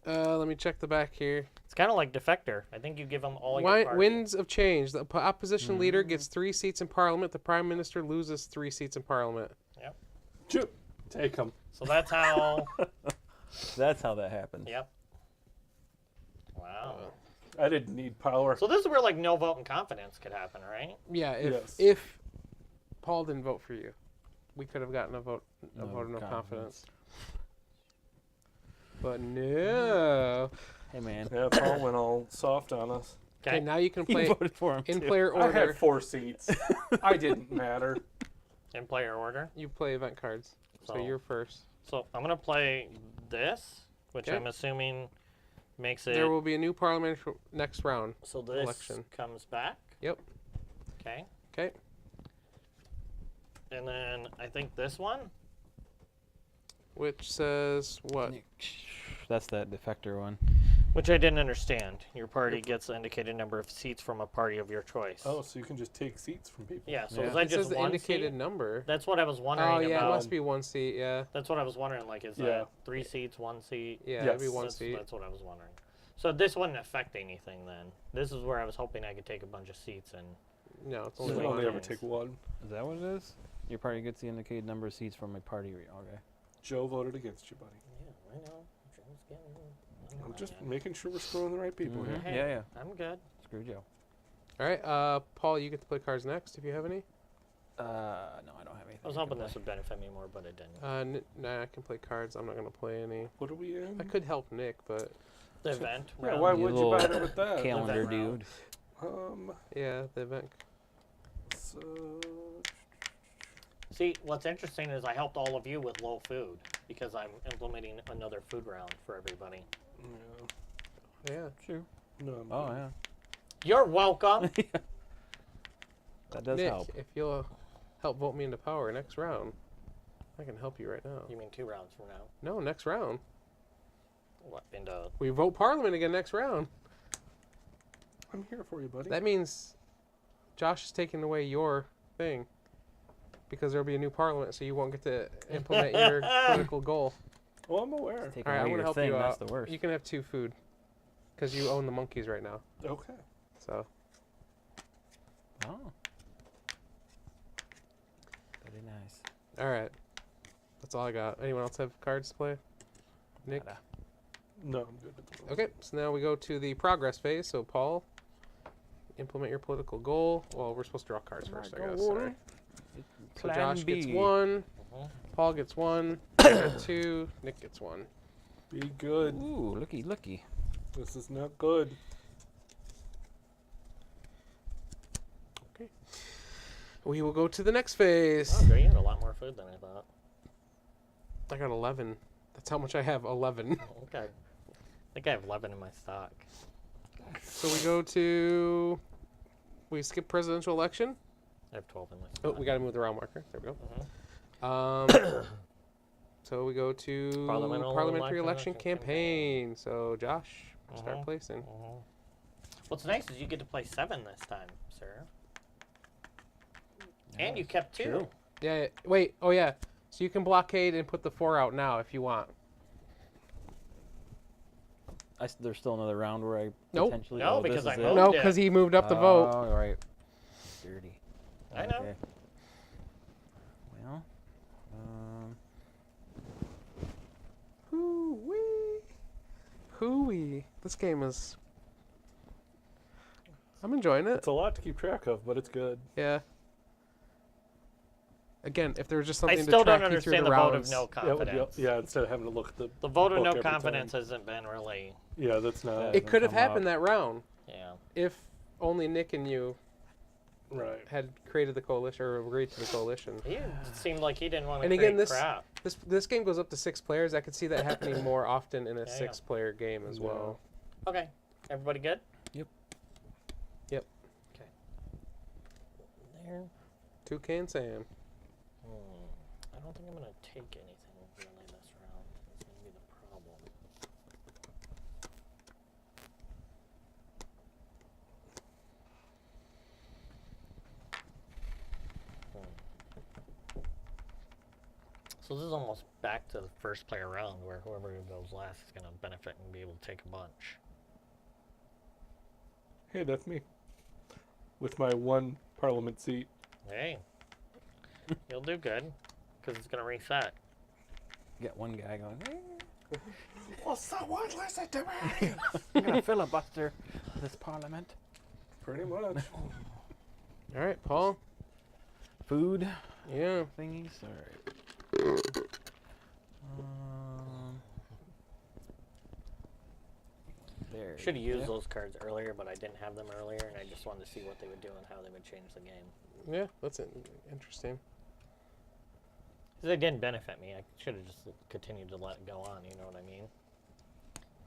Let me check the back here. It's kind of like Defector. I think you give them all your party. Winds of change. The opposition leader gets 3 seats in parliament. The prime minister loses 3 seats in parliament. Yep. Shoot. Take him. So that's how. That's how that happens. Yep. Wow. I didn't need power. So this is where like no vote and confidence could happen, right? Yeah, Yes. if Paul didn't vote for you, we could have gotten a vote of no confidence. confidence. But no. Hey man. Yeah, Paul went all soft on us. Okay, now you can You play voted for him in too. player I order. had 4 seats. I didn't matter. In player order. You play event cards. So So- you're first. So I'm gonna play this, which Okay. I'm assuming makes it. There will be a new parliament next round. So this election. comes back. Yep. Okay. Okay. And then I think this one. Which says what? That's that defector one. Which I didn't understand. Your party gets an indicated number of seats from a party of your choice. Oh, so you can just take seats from people. Yeah, so Yeah. is that It says just the one indicated seat? number. That's what I was wondering Oh yeah, about. it must be 1 seat. Yeah. That's what I was wondering. Like, is Yeah. that 3 seats, 1 seat? Yeah, Yes. it'd be 1 That's, seat. that's what I was wondering. So this wouldn't affect anything then. This is where I was hoping I could take a bunch of seats and. No, it's You only can Swing only one. ever take one. Is that what it is? Your party gets the indicated number of seats from a party. Okay. Joe voted against you, buddy. Yeah, I know. I'm just making sure we're screwing the right people Mhm. here. Hey, Yeah, yeah. I'm good. Screw Joe. All right, Paul, you get to play cards next if you have any. No, I don't have anything. I was I can hoping play. this would benefit me more, but it didn't. Nah, I can play cards. I'm not gonna play any. What are we in? I could help Nick, but The event. Yeah, round. why You would you little bother with that? Calendar Event round. dude. yeah, the event. So, See, what's interesting is I helped all of you with low food because I'm implementing another food round for everybody. yeah. Yeah. True. No, I'm Oh good. yeah. You're welcome. That does Nick, help. if you'll help vote me into power next round, I can help you right now. You mean 2 rounds from now? No, next round. What? Into We vote Parliament again next round. I'm here for you, buddy. That means Josh is taking away your thing because there'll be a new Parliament, so you won't get to implement your political goal. Oh, I'm aware. Taking All right, I'm away gonna your help thing, you that's out. the worst. You can have 2 food because you own the monkeys right now. Okay. So Oh. Very nice. all right, that's all I got. Anyone else have cards to play? Nick. Nada. No, I'm good at the moment. Okay, so now we go to the progress phase. So Paul, implement your political goal. Well, we're supposed to draw cards first, I guess. Sorry. So Plan Josh gets B. 1, Mhm. Paul gets 1, I got 2, Nick gets 1. Be good. Ooh, looky. This is not good. We will go to the next phase. Oh, great. You had a lot more food than I thought. I got 11. That's how much I have, 11. Okay. I think I have 11 in my stock. So we go to, we skip presidential election. I have 12 in my Oh, stock. we got to move the round marker. There we go. Mhm. So we go to Parliamentary parliamentary election election campaign. So Josh, start Mhm. placing. Mhm. What's nice is you get to play 7 this time, sir. And you kept 2. True. Yeah. Wait. Oh yeah. So you can blockade and put the 4 out now if you want. There's still another round where I Nope. potentially. No, oh, this because is I it? moved. No, it. because he moved up the vote. Oh, right. Dirty. I know. Okay. Well, Hoo-wee. Hoo-wee. This game is... I'm enjoying it. It's a lot to keep track of, but it's good. Yeah. Again, if there was just I something to still track don't you through understand the the vote of rounds. no Yeah, it would be- confidence. yeah, instead of having to look at The vote of book no every time. confidence hasn't been really. Yeah, that's not Yeah. It could have come up. happened that round Yeah. if only Nick and you right. had created the coalition or agreed to the coalition. He seemed like he didn't want to And create again, this- crap. This game goes up to 6 players. I could see that happening more often in a Yeah. 6-player game as Yeah. well. Okay. Everybody good? Yep. Yep. Okay. There. Toucan Sam. I don't think I'm going to take anything really this round. That's going to be the problem. So this is almost back to the first player round where whoever goes last is going to benefit and be able to take a bunch. Hey, that's me. With my 1 parliament seat. Hey, you'll do good because it's going to reset. get one guy going. "Eh, Will someone listen to me? I'm gonna filibuster this parliament. Pretty much. All right, Paul. Food Yeah. thingies. All right. There. Should have you used go. those cards earlier, but I didn't have them earlier, and I just wanted to see what they would do and how they would change the game. Yeah, that's interesting. 'Cause they didn't benefit me. I should have just continued to let it go on, you know what I mean?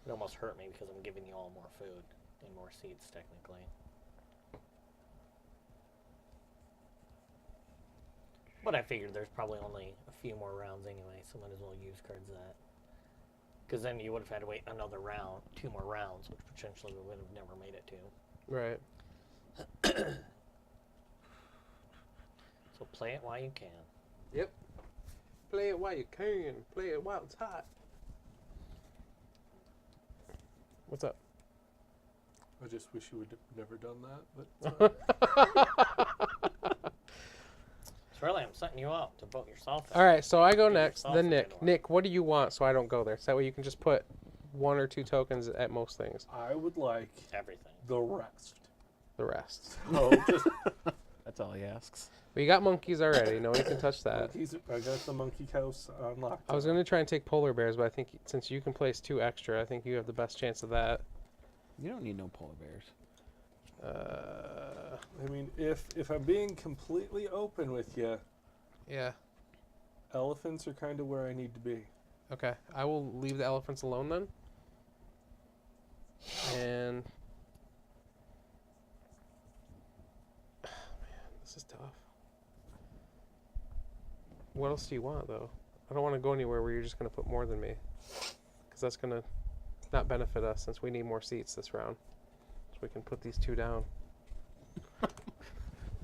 It almost hurt me because I'm giving you all more food and more seats, technically. But I figured there's probably only a few more rounds anyway, so might as well use cards that. Because then you would have had to wait another round, 2 more rounds, which potentially we would have never made it to. Right. So play it while you can. Yep. Play it while you can. Play it while it's hot. What's up? I just wish you would have never done that. But So really, I'm setting you up to vote yourself. All right, so I go Get next, yourself then a Nick. good one. Nick, what do you want so I don't go there? So that way you can just put 1 or 2 tokens at most things. I would like Everything. the rest. The rest. So just That's all he asks. We got monkeys already. Nobody can touch that. I got the monkey house unlocked. I was going to try and take polar bears, but I think since you can place 2 extra, I think you have the best chance of that. You don't need no polar bears. I mean, if I'm being completely open with you, Yeah. elephants are kind of where I need to be. Okay. I will leave the elephants alone then. And man, this is tough. What else do you want though? I don't want to go anywhere where you're just going to put more than me, because that's going to not benefit us since we need more seats this round. So we can put these 2 down.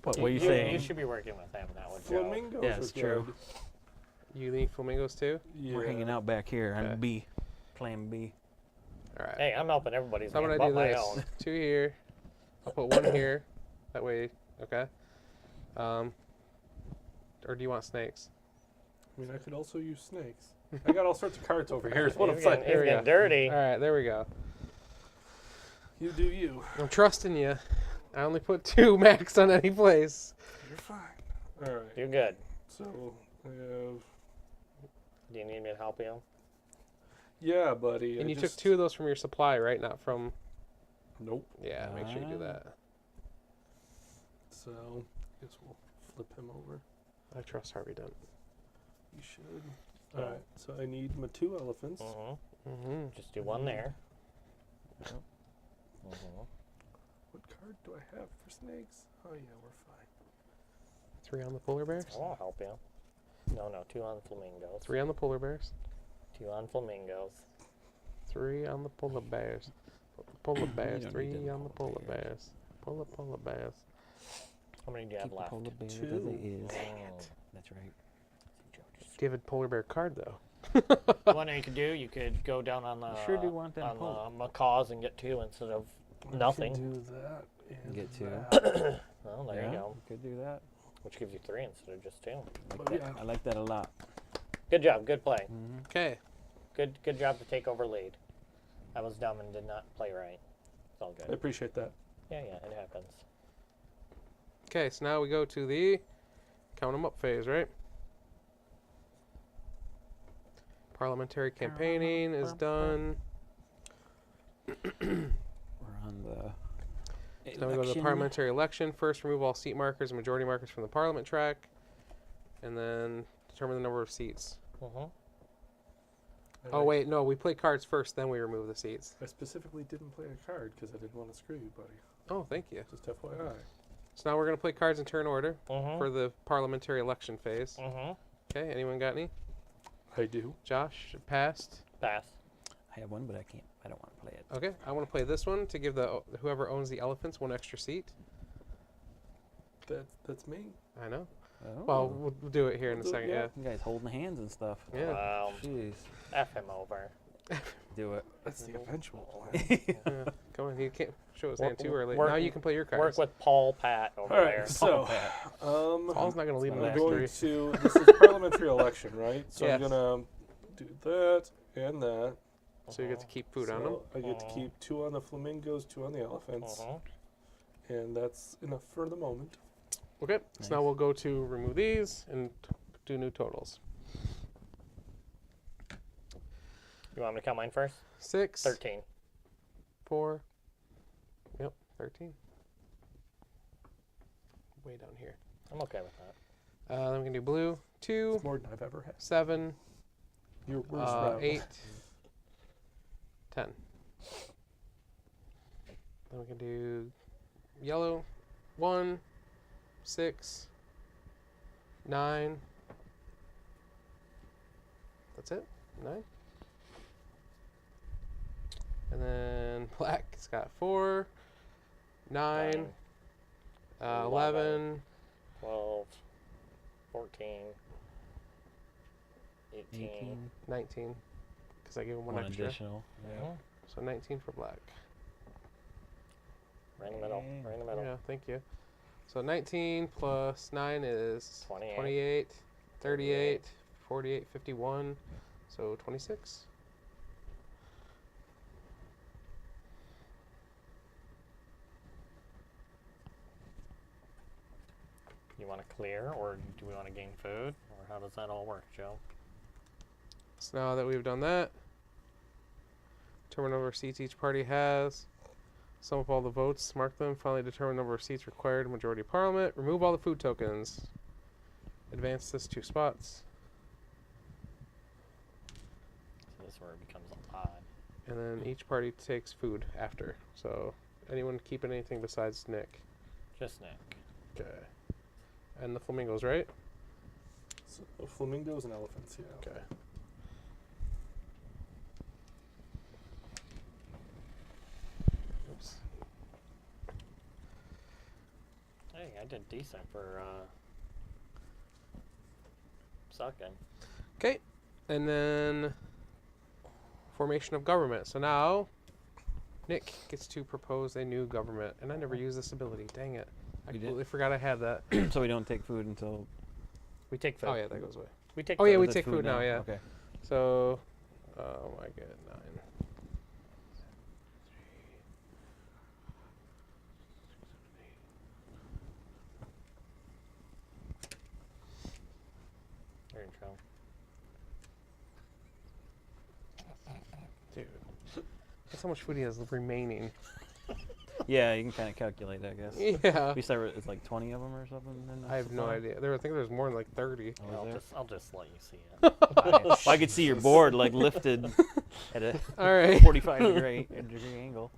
What were you You saying? should be working with them now with Joe. Flamingos Yeah, are it's true. good. You need flamingos too? Yeah. We're hanging out back here Okay. on B, plan B. All right. Hey, I'm helping everybody's So how game about I but do my this? own. 2 here. I'll put 1 here. That way, okay. Or do you want snakes? I mean, I could also use snakes. I got all sorts of cards over here. Is what I'm He's saying. getting, Here he's we getting go. dirty. All right, there we go. You do you. I'm trusting you. I only put 2 max on any place. You're fine. All right. You're good. So I have. Do you need me to help you? Yeah, buddy. And I you just, took 2 of those from your supply, right? Not from. Nope. Yeah, make sure you do that. So I guess we'll flip him over. I trust Harvey Dent. You should. All right. So I need my 2 elephants. Mm-hmm. Just do 1 there. Yep. What card do I have for snakes? Oh yeah, we're fine. 3 on the polar bears. I'll help you. No, 2 on flamingos. 3 on the polar bears. 2 on flamingos. 3 on the polar bears. Polar bears. don't 3 need them on the polar bears. Polar bears. How many do you have Keep the left? polar bear as it Two. is. Oh. That's right. Give a polar bear card though. One thing you could do, you could go down on the sure do want them on polar. the macaws and get 2 instead of I can nothing. do that. And Get two. that. Well, there Yeah, you go. we could do that. Which gives you 3 instead of just 2. Like Oh, that. yeah. I like that a lot. Good job. Good play. Mm-hmm. Okay. Good job to take over lead. I was dumb and did not play right. It's all I good. appreciate that. Yeah, it happens. Okay, so now we go to the count 'em up phase, right? Parliamentary campaigning is done. We're on the. Then we go to the election. parliamentary election. First, remove all seat markers and majority markers from the parliament track. And then determine the number of seats. Mm-hmm. Oh, wait, no, we play cards first, then we remove the seats. I specifically didn't play a card because I didn't want to screw you, buddy. Oh, thank you. Just FYI. So now we're going to play cards in turn order Mm-hmm. for the parliamentary election phase. Mm-hmm. Okay, anyone got any? I do. Josh, passed. Pass. I have one, but I can't. I don't want to play it. Okay, I want to play this one to give the whoever owns the elephants 1 extra seat. That's me. I know. Oh. Well, we'll do it here in a We'll do it, second, yeah. yeah. You guys holding hands and stuff. Yeah. Wow. Jeez. F him over. Do it. That's the eventual plan. Yeah. Come on, he can't show his hand too early. Work- Now you can play your cards. Work with Paul Pat over All there. right, so Paul's not going to leave It's an my I'm extra. going to. This is parliamentary election, right? So Yes. I'm gonna do that and that. So you get to keep food on them. So I get to keep 2 on the flamingos, 2 on the elephants, Mm-hmm. and that's enough for the moment. Okay, so now we'll go to remove these and do new totals. You want me to count mine first? 6, 13. 4, yep, 13. Way down here. I'm okay with that. Then we can do blue, 2, More than I've ever had. 7, Your worst round. 8, 10. Then we can do yellow, 1, 6, 9. That's it? 9. And then black, it's got 4, 9, 11, 12, 14, 18. 19. Because I gave him one One extra. additional. Yeah. Mhm. So 19 for black. Right in the middle. Okay. Right in the middle. Yeah, thank you. So 19 plus 9 is 28. 28, 38, 48, 51. So 26. You want to clear, or do we want to gain food, or how does that all work, Joe? So now that we've done that, determine number of seats each party has. Sum up all the votes, mark them. Finally determine number of seats required in majority of parliament. Remove all the food tokens. Advance this 2 spots. So this is where it becomes odd. And then each party takes food after. So anyone keeping anything besides Nick? Just Nick. Okay. And the flamingos, right? So, flamingos and elephants, yeah. Okay. Oops. Hey, I did decent for sucking. Okay. And then formation of government. So now Nick gets to propose a new government. And I never used this ability. Dang it. I You did? completely forgot I had that. So we don't take food until. We take food. Oh, yeah, that goes away. We take Oh, food. yeah, we that's take food now, yeah. Okay. So, oh my god, 9. There you go. Dude. That's how much food he has remaining. Yeah, you can kind of calculate, I guess. Yeah. We start with it's like 20 of them or something. In I have no supply? idea. I think there's more than like 30. Oh, is there? I'll just let you see it. Well, I could see your board like lifted at a All right. 45 degree angle.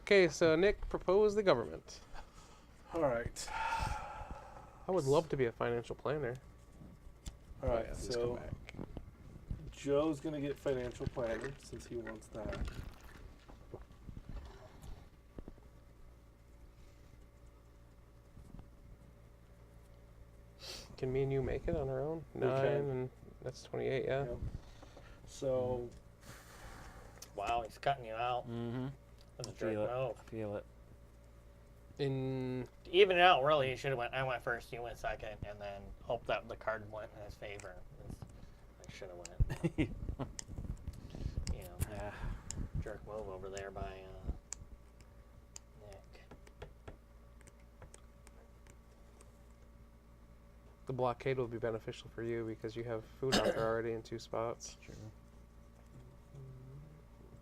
Okay, so Nick proposed the government. All right. I would love to be a financial planner. All right. Oh, yeah, just come So back. Joe's gonna get financial planner since he wants that. Can me and you make it on our own? We 9 can. and that's 28. Yeah. Yep. So Wow, he's cutting you out. Mm-hmm. That's a Feel jerk it. move. Feel it. In To even it out, really, you should have went. I went first, you went second, and then hope that the card went in his favor. I should have went. You know, Yeah. jerk move over there by Nick. the blockade will be beneficial for you because you have food out there already in 2 spots. True.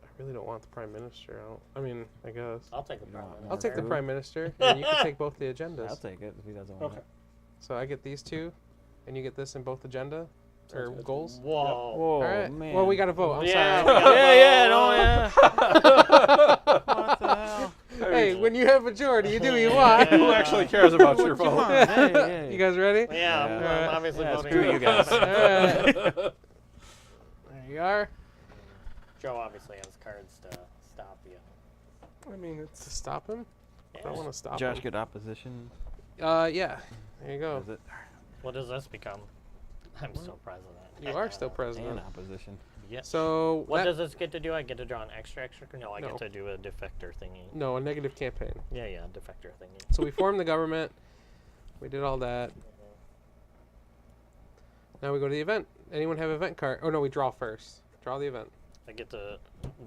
I really don't want the prime minister out. I mean, I guess I'll take the You prime want minister. I'll take the Food? prime minister, and you can take both the agendas. I'll take it if he doesn't want okay. it. So I get these 2, and you get this in both agenda or Sounds good. goals. Whoa. Whoa, All right. man. Well, we got to vote. I'm Yeah, sorry. we gotta Yeah, vote. no, yeah. What the hell? Hey, when you have majority, you do what you want. Who actually cares about your Come vote? on, hey, hey. You guys ready? Yeah, Yeah. I'm obviously Yeah, voting screw for you the guys. prime minister. There you are. Joe obviously has cards to stop you. I mean, To it's stop him? I don't want to stop Josh him. get opposition. Yeah. There you go. Is it? What does this become? I'm still president. You are still And president. opposition. Yes. So What that- does this get to do? I get to draw an extra? No, I No. get to do a defector thingy. no, a negative campaign. Yeah, defector thingy. So we formed the government. We did all that. Now we go to the event. Anyone have event card? Oh no, we draw first. Draw the event. I get to.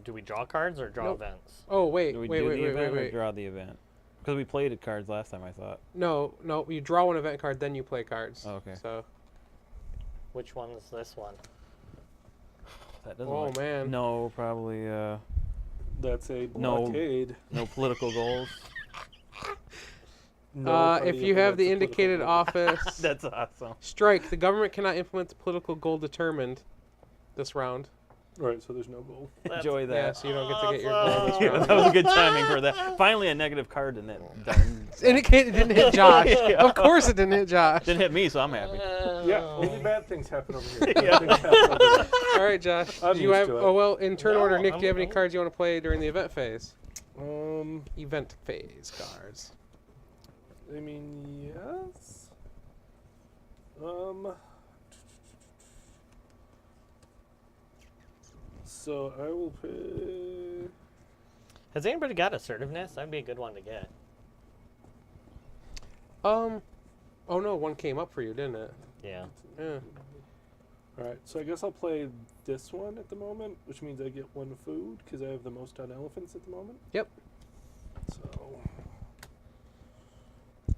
Do we draw cards or draw Nope. events? Oh wait, Do we wait, do wait, the wait, event wait, or wait. draw the event? Because we played at cards last time, I thought. No, you draw one event card, then you play cards. Oh, okay. So, Which one is this one? That doesn't oh look- man. No, probably that's a No. blockade. no political goals. No party If you have the implements a political indicated goal. office, That's awesome. strike. The government cannot implement the political goal determined this round. Right, so there's no goal. Enjoy Yeah, that. so you don't get to get your Awesome. goal this Yeah, round. that was good timing for that. Finally, a negative card in that darn. Indicated didn't hit Josh. Yeah. Of course it didn't hit Josh. Didn't hit me, so I'm happy. Yeah, only bad things happen over here. Yeah. Bad things happen over here. All right, Josh. I'm Do you used have? to it. Oh well, in turn No, order, Nick. Do you have any I'm- cards you want to play during the event phase? Um, Event phase cards. I mean, yes. So I will pay. Has anybody got assertiveness? That'd be a good one to get. Oh no, one came up for you, didn't it? Yeah. Yeah. All right, so I guess I'll play this one at the moment, which means I get 1 food because I have the most on elephants at the moment. Yep. So,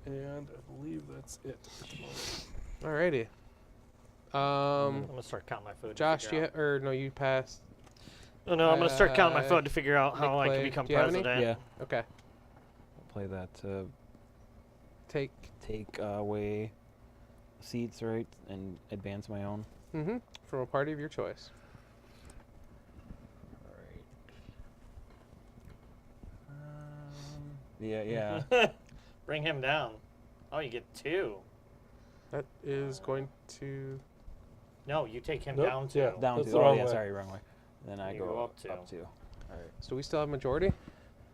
and I believe that's it at the moment. Alrighty. I'm gonna start counting my food. to Josh, do figure you out- or no? You passed. No, I'm gonna start counting my food to figure out Nick how I can played. become Do you have any? president. Yeah, Okay. I'll play that to Take. take away seats, right, and advance my own. From a party of your choice. Yeah. Bring him down. Oh, you get 2. That is going to. No, you take him Nope, down 2. yeah. Down That's to. the Oh, wrong yeah, way. sorry, wrong way. Then I You go go up up 2. two. All right. So do we still have majority?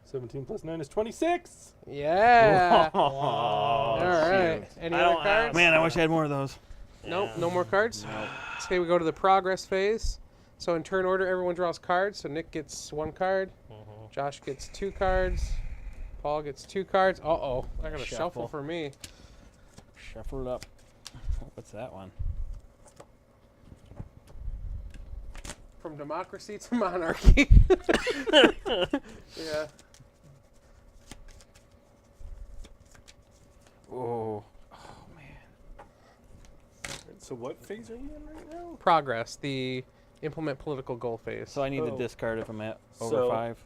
17 plus 9 is 26. Yeah. Oh, All right. shoot. Any I other don't have- cards? Man, I wish I had more of those. Nope. Yeah. No more cards. Nope. Okay, we go to the progress phase. So in turn order, everyone draws cards. So Nick gets 1 card. Mhm. Josh gets 2 cards. Paul gets 2 cards. Uh-oh. I got a shuffle Shuffle. for me. Shuffle it up. What's that one? From democracy to monarchy. Yeah. Oh. So what phase are we in right now? Progress, the implement political goal phase. So I need to Oh. discard if I'm at over So- 5.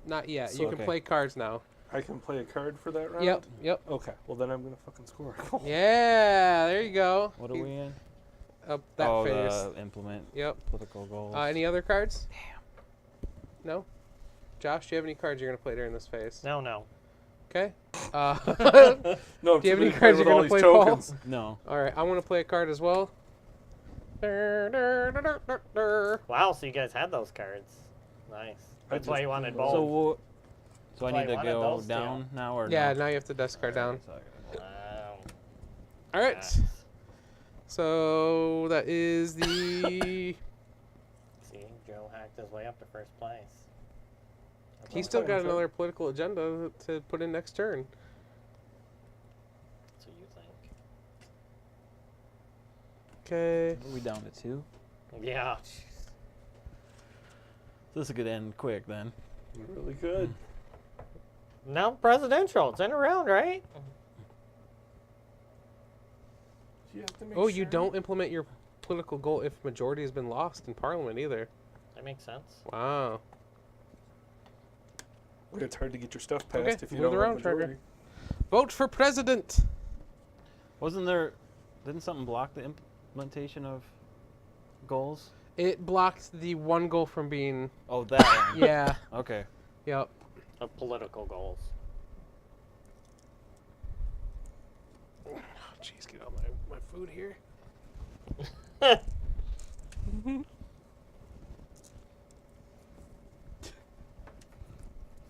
Not yet. So- You can Okay. play cards now. I can play a card for that round? Yep. Okay, well then I'm going to fucking score. Yeah, there you go. What are we in? Up that oh, phase. the implement Yep. political goals. Any other cards? Damn. No? Josh, do you have any cards you're going to play during this phase? No. Okay. No, Do you have any too busy cards playing you're with gonna all play, Paul? these tokens. No. All right, I want to play a card as well. Wow, so you guys had those cards. Nice. That's why just you wanted drew both. So we'll, so I That's need why to I go wanted those two. down now or Yeah, no? now you have to discard down. So I gotta- Wow. All right. Nice. So that is the. See, Joe hacked his way up to first place. He's still got another political agenda to put in next turn. So you think? Okay. Are we down to 2? Yeah. This could end quick then. Really good. Now presidential. It's in a round, right? You have to make Oh, you sure- don't implement your political goal if majority has been lost in Parliament either. That makes sense. Wow. It's hard to get your stuff passed Okay, if you move don't around, have Trevor. majority. Vote for president. Didn't something block the implementation of goals? It blocked the one goal from being. Oh, that one. Yeah. Okay. Yep. Of political goals. Oh, jeez, get out my food here. Let's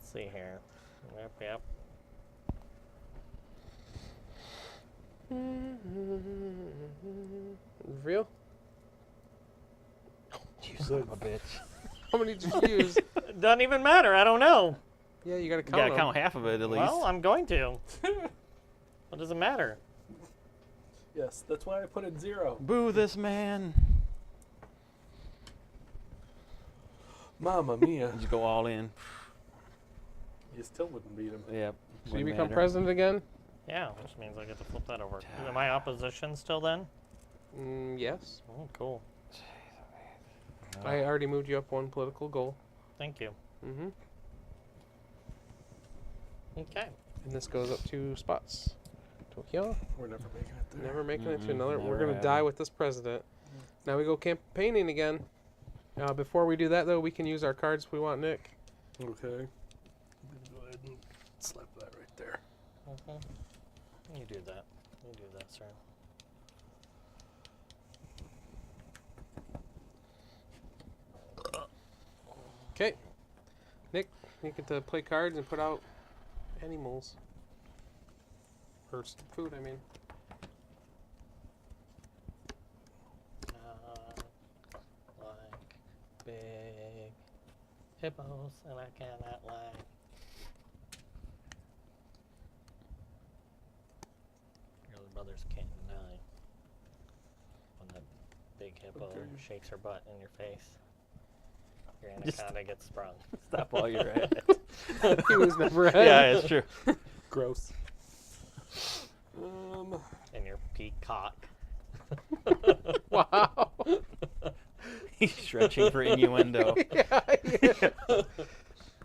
see here. Yep. Real? You son of a bitch. How many did you use? Doesn't even matter. I don't know. Yeah, you gotta You count. gotta 'em. count half of it at least. Well, I'm going to. What does it matter? Yes, that's why I put it 0. Boo this man. Mamma mia. Just go all in. You still wouldn't beat him. Yep. So you wouldn't become matter. president again? Yeah, which means I get to flip that over. Am I opposition still then? Yes. Oh, cool. I already moved you up one political goal. Thank you. Mm-hmm. Okay. And this goes up 2 spots. Tokyo. We're never making it there. Never making it to Mm-mm, another. We're never gonna die happening. with this president. Now we go campaigning again. Before we do that, though, we can use our cards if we want, Nick. Okay. Go ahead and slap that right there. You do that. You do that, sir. Okay. Nick, you get to play cards and put out animals. Or food, I mean. Like big hippos, and I cannot lie. Your little brothers can't deny when that big hippo Okay. shakes her butt in your face. Your Just- anaconda gets sprung. Stop while you're at it. He was never ahead. Yeah, it's true. Gross. And your peacock. Wow. He's stretching for innuendo. yeah. Do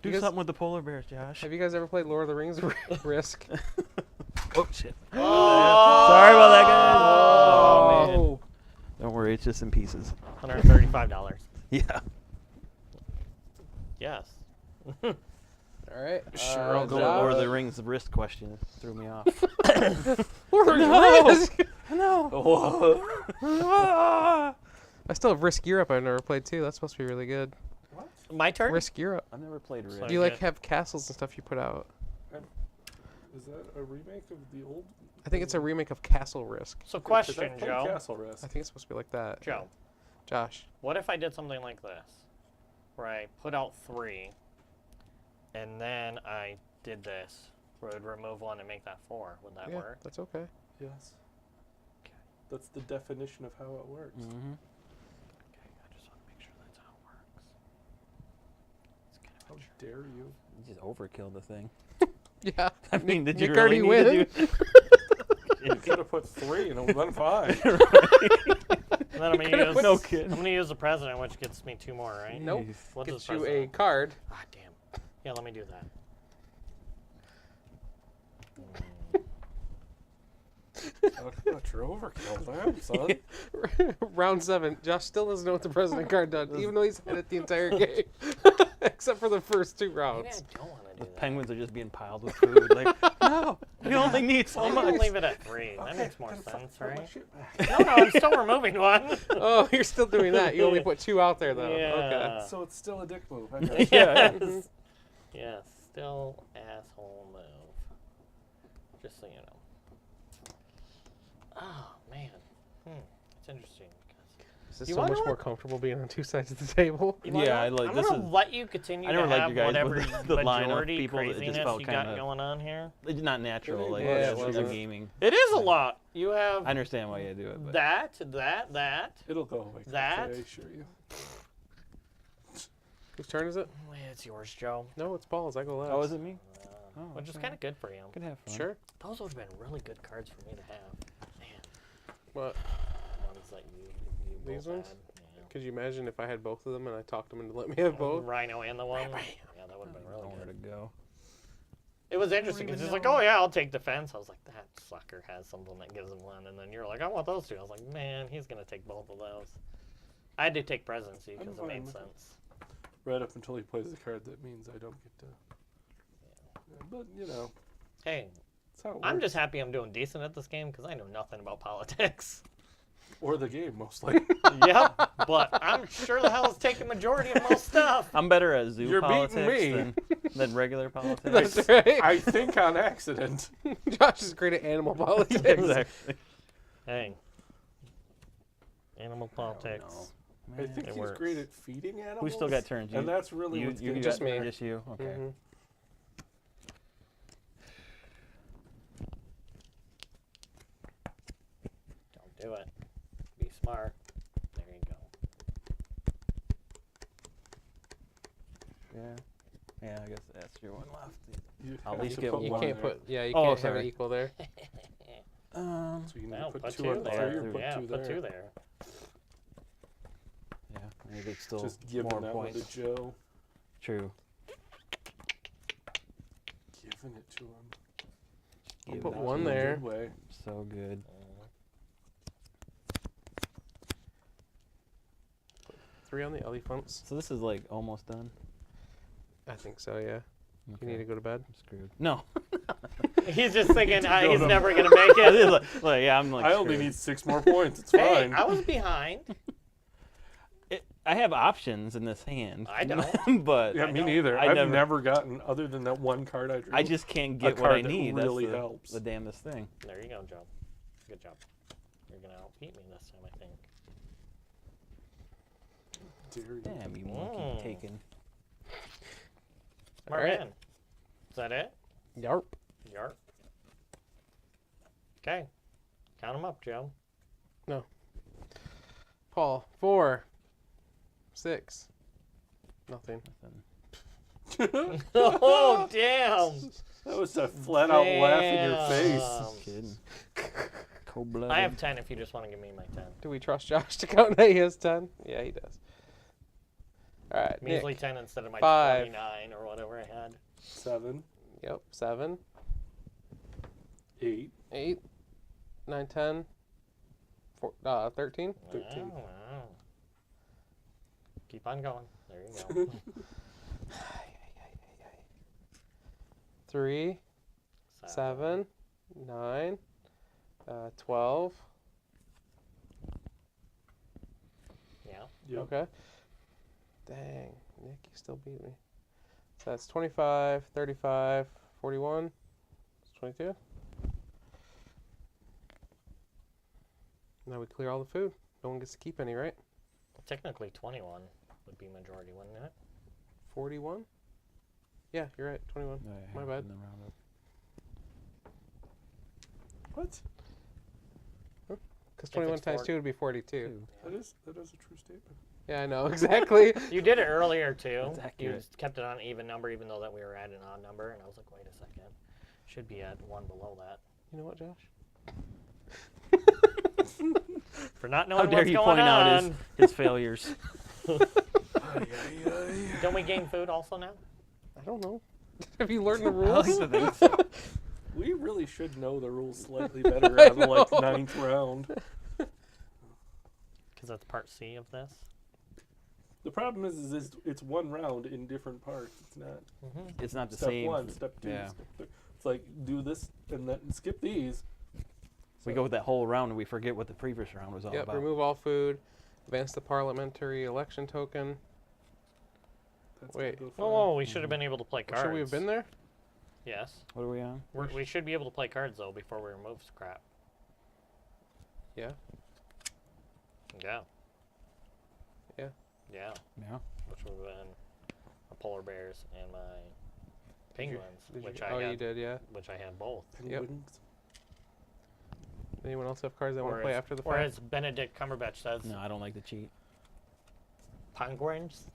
You guys- something with the polar bears, Josh. Have you guys ever played Lord of the Rings Risk? Oh, shit. Oh! Sorry about that, guys. Oh. Oh, man. Don't worry, it's just in pieces. $135. Yeah. Yes. All right. Sure, I'll The go Lord of Josh. the Rings wrist question threw me off. Lord of the Rings. No. I still have Risk Europe I've never played too. That's supposed to be really good. My turn? Risk Europe. I've never played Risk. So You like good. have castles and stuff you put out. Is that a remake of the old? I think it's a remake of Castle Risk. So Because I question, played Joe. Castle Risk. I think it's supposed to be like that. Joe, Josh. what if I did something like this? Where I put out 3, and then I did this, where I would remove 1 and make that 4. Would that Yeah, work? that's okay. Yes. Okay. That's the definition of how it works. Mm-hmm. Okay, I just want to make sure that's how it works. It's kind How of a trick. dare you? You just overkilled the thing. Yeah. I mean, did you Nick really already need to win? do You could have put 3 and it would have been fine. And then I'm could've gonna use put- No I'm kidding. gonna use the president, which gets me 2 more, right? Nope. What does Gets you a president? card. Ah, damn. Yeah, let me do that. That's your overkill, man, son. Round 7. Josh still doesn't know what the president card does, even though he's had it the entire game. Except for the first 2 Maybe rounds. I don't want to do The that. penguins are just being piled with food. Like, no, we only need so I'm gonna much. leave it at 3. That makes more Then sense, throw my right? shit back. No, I'm still removing 1. Oh, you're still doing that. You only put 2 out there, though. Okay. Yeah. So it's still a dick move. I got you. Yes. Yes. Still asshole move. Just so you know. Oh man. It's interesting because This is You so wanna much know more what- comfortable being on two sides of the table. You wanna Yeah, know I what? like- I'm this gonna is- let you continue I never to liked have you guys whatever with the line of majority people that just craziness felt you got kinda- going on here. It's not natural. Like, Yeah, it you're wasn't. gaming. It is a lot. You have I understand why you do it, but that. It'll go away. That? I assure you. Whose turn is it? It's yours, Joe. No, it's Paul's. I go last. oh, is it me? Oh, Which is okay. kind of good for you. Could have fun. Sure. Those would have been really good cards for me to have. Man, What? ones that you These both ones? had. Could you imagine if I had both of them and I talked them into let me have both? Rhino and the one. Yeah, that would have been really Nowhere to good. go. It was interesting because it's like, oh yeah, I'll take defense. I was like, that sucker has something that gives him one, and then you're like, I want those two. I was like, man, he's gonna take both of those. I had to take presidency because it fine made with it. sense. Right up until he plays the card that means I don't get to. Yeah, but you know, Hey, that's how it I'm works. just happy I'm doing decent at this game because I know nothing about politics. Or the game mostly. Yep, but I'm sure the hell is taking majority of most stuff. I'm better at zoo You're beating politics me. than regular politics. That's right. I think on accident. Josh is great at animal politics. exactly. Hey, animal politics. I think It he's works. great at feeding animals. Who still got turns? And that's really you, what's you good. Just got- me. Just you. Okay. Mhm. Don't do it. Be smart. There you go. Yeah. Yeah. I guess that's your one left. You I'll at have least to get put You one can't there. put, yeah, you Oh, can't have it sorry. equal there. Um. So you need No, to put put two two on there. three or put Yeah, two put there. two there. Yeah. Maybe it's still Just giving more that points. one to Joe. True. Giving it to him. I'll Give put that one to In a there. good way. So good. 3 on the elephants. So this is like almost done. I think so, yeah. Okay. You need to go to bed. I'm screwed. No. He's just thinking go he's to- never gonna make I it. did like, yeah, I'm like. I only screwed. need 6 more points. It's Hey, fine. I was behind. I have options in this hand. I don't. but Yeah, I me know. neither. I I've never- never gotten, other than that one card I drew. I just can't get what card I that need. really That's helps. the damnedest thing. There you go, Joe. Good job. You're gonna outbeat me this time, I think. Dare you. Damn, you monkey Mm. taken. Smart Alright. man. Is that it? Yarp. Yarp. Okay. Count them up, Joe. Paul, 4, 6. Nothing. Nothing. Oh, damn. That was a flat out laugh in your face. Damn. Kidding. Cold-blooded. I have 10 if you just want to give me my 10. Do we trust Josh to count that he has 10? Yeah, he does. All right, Measly Nick. 10 instead of my 5. 29 or whatever I had. 7, Yep, 7, 8, 8, 9, 10, 13. 13. Wow, wow. Keep on going. There you go. 3, 7, 9, 12. Yeah. Yep. Okay. Dang, Nick, you still beat me. So that's 25, 35, 41. It's 22. Now we clear all the food. No one gets to keep any, right? Technically 21 would be majority, wouldn't it? 41? Yeah, you're right. 21. Oh, yeah, My half bad. in the roundup. What? Because 21 it's times four- 2 would be 42. Two. That is a true statement. Yeah, I know, exactly. You did it earlier too. That's accurate. You just kept it on an even number even though that we were at an odd number, and I was like, wait a second. Should be at one below that. You know what, Josh? For not How knowing dare what's you going point out on. his failures? Don't we gain food also now? I don't know. Have you learned the I rules? like to think so. We really should know the rules slightly better I on the like know. 9th round. Because that's part C of this. The problem is it's one round in different parts. It's not It's not the step same. 1, step 2, yeah. step 3. It's like do this and then skip these. We go with that whole round and we forget what the previous round was all Yep, about. remove all food. Advance the parliamentary election token. That's Wait. gonna go fine. Oh, we should have been able to play cards. Should we have been there? Yes. What are we on? We should be able to play cards though before we remove scrap. Yeah. Yeah. Yeah. Yeah. Yeah. Which would have been my polar bears and my penguins, Did which you, I oh, had, you did, yeah. which I had both. Penguins. Anyone else have cards they want to play after the or fight? as Benedict Cumberbatch says, No, I don't like to cheat. penguins.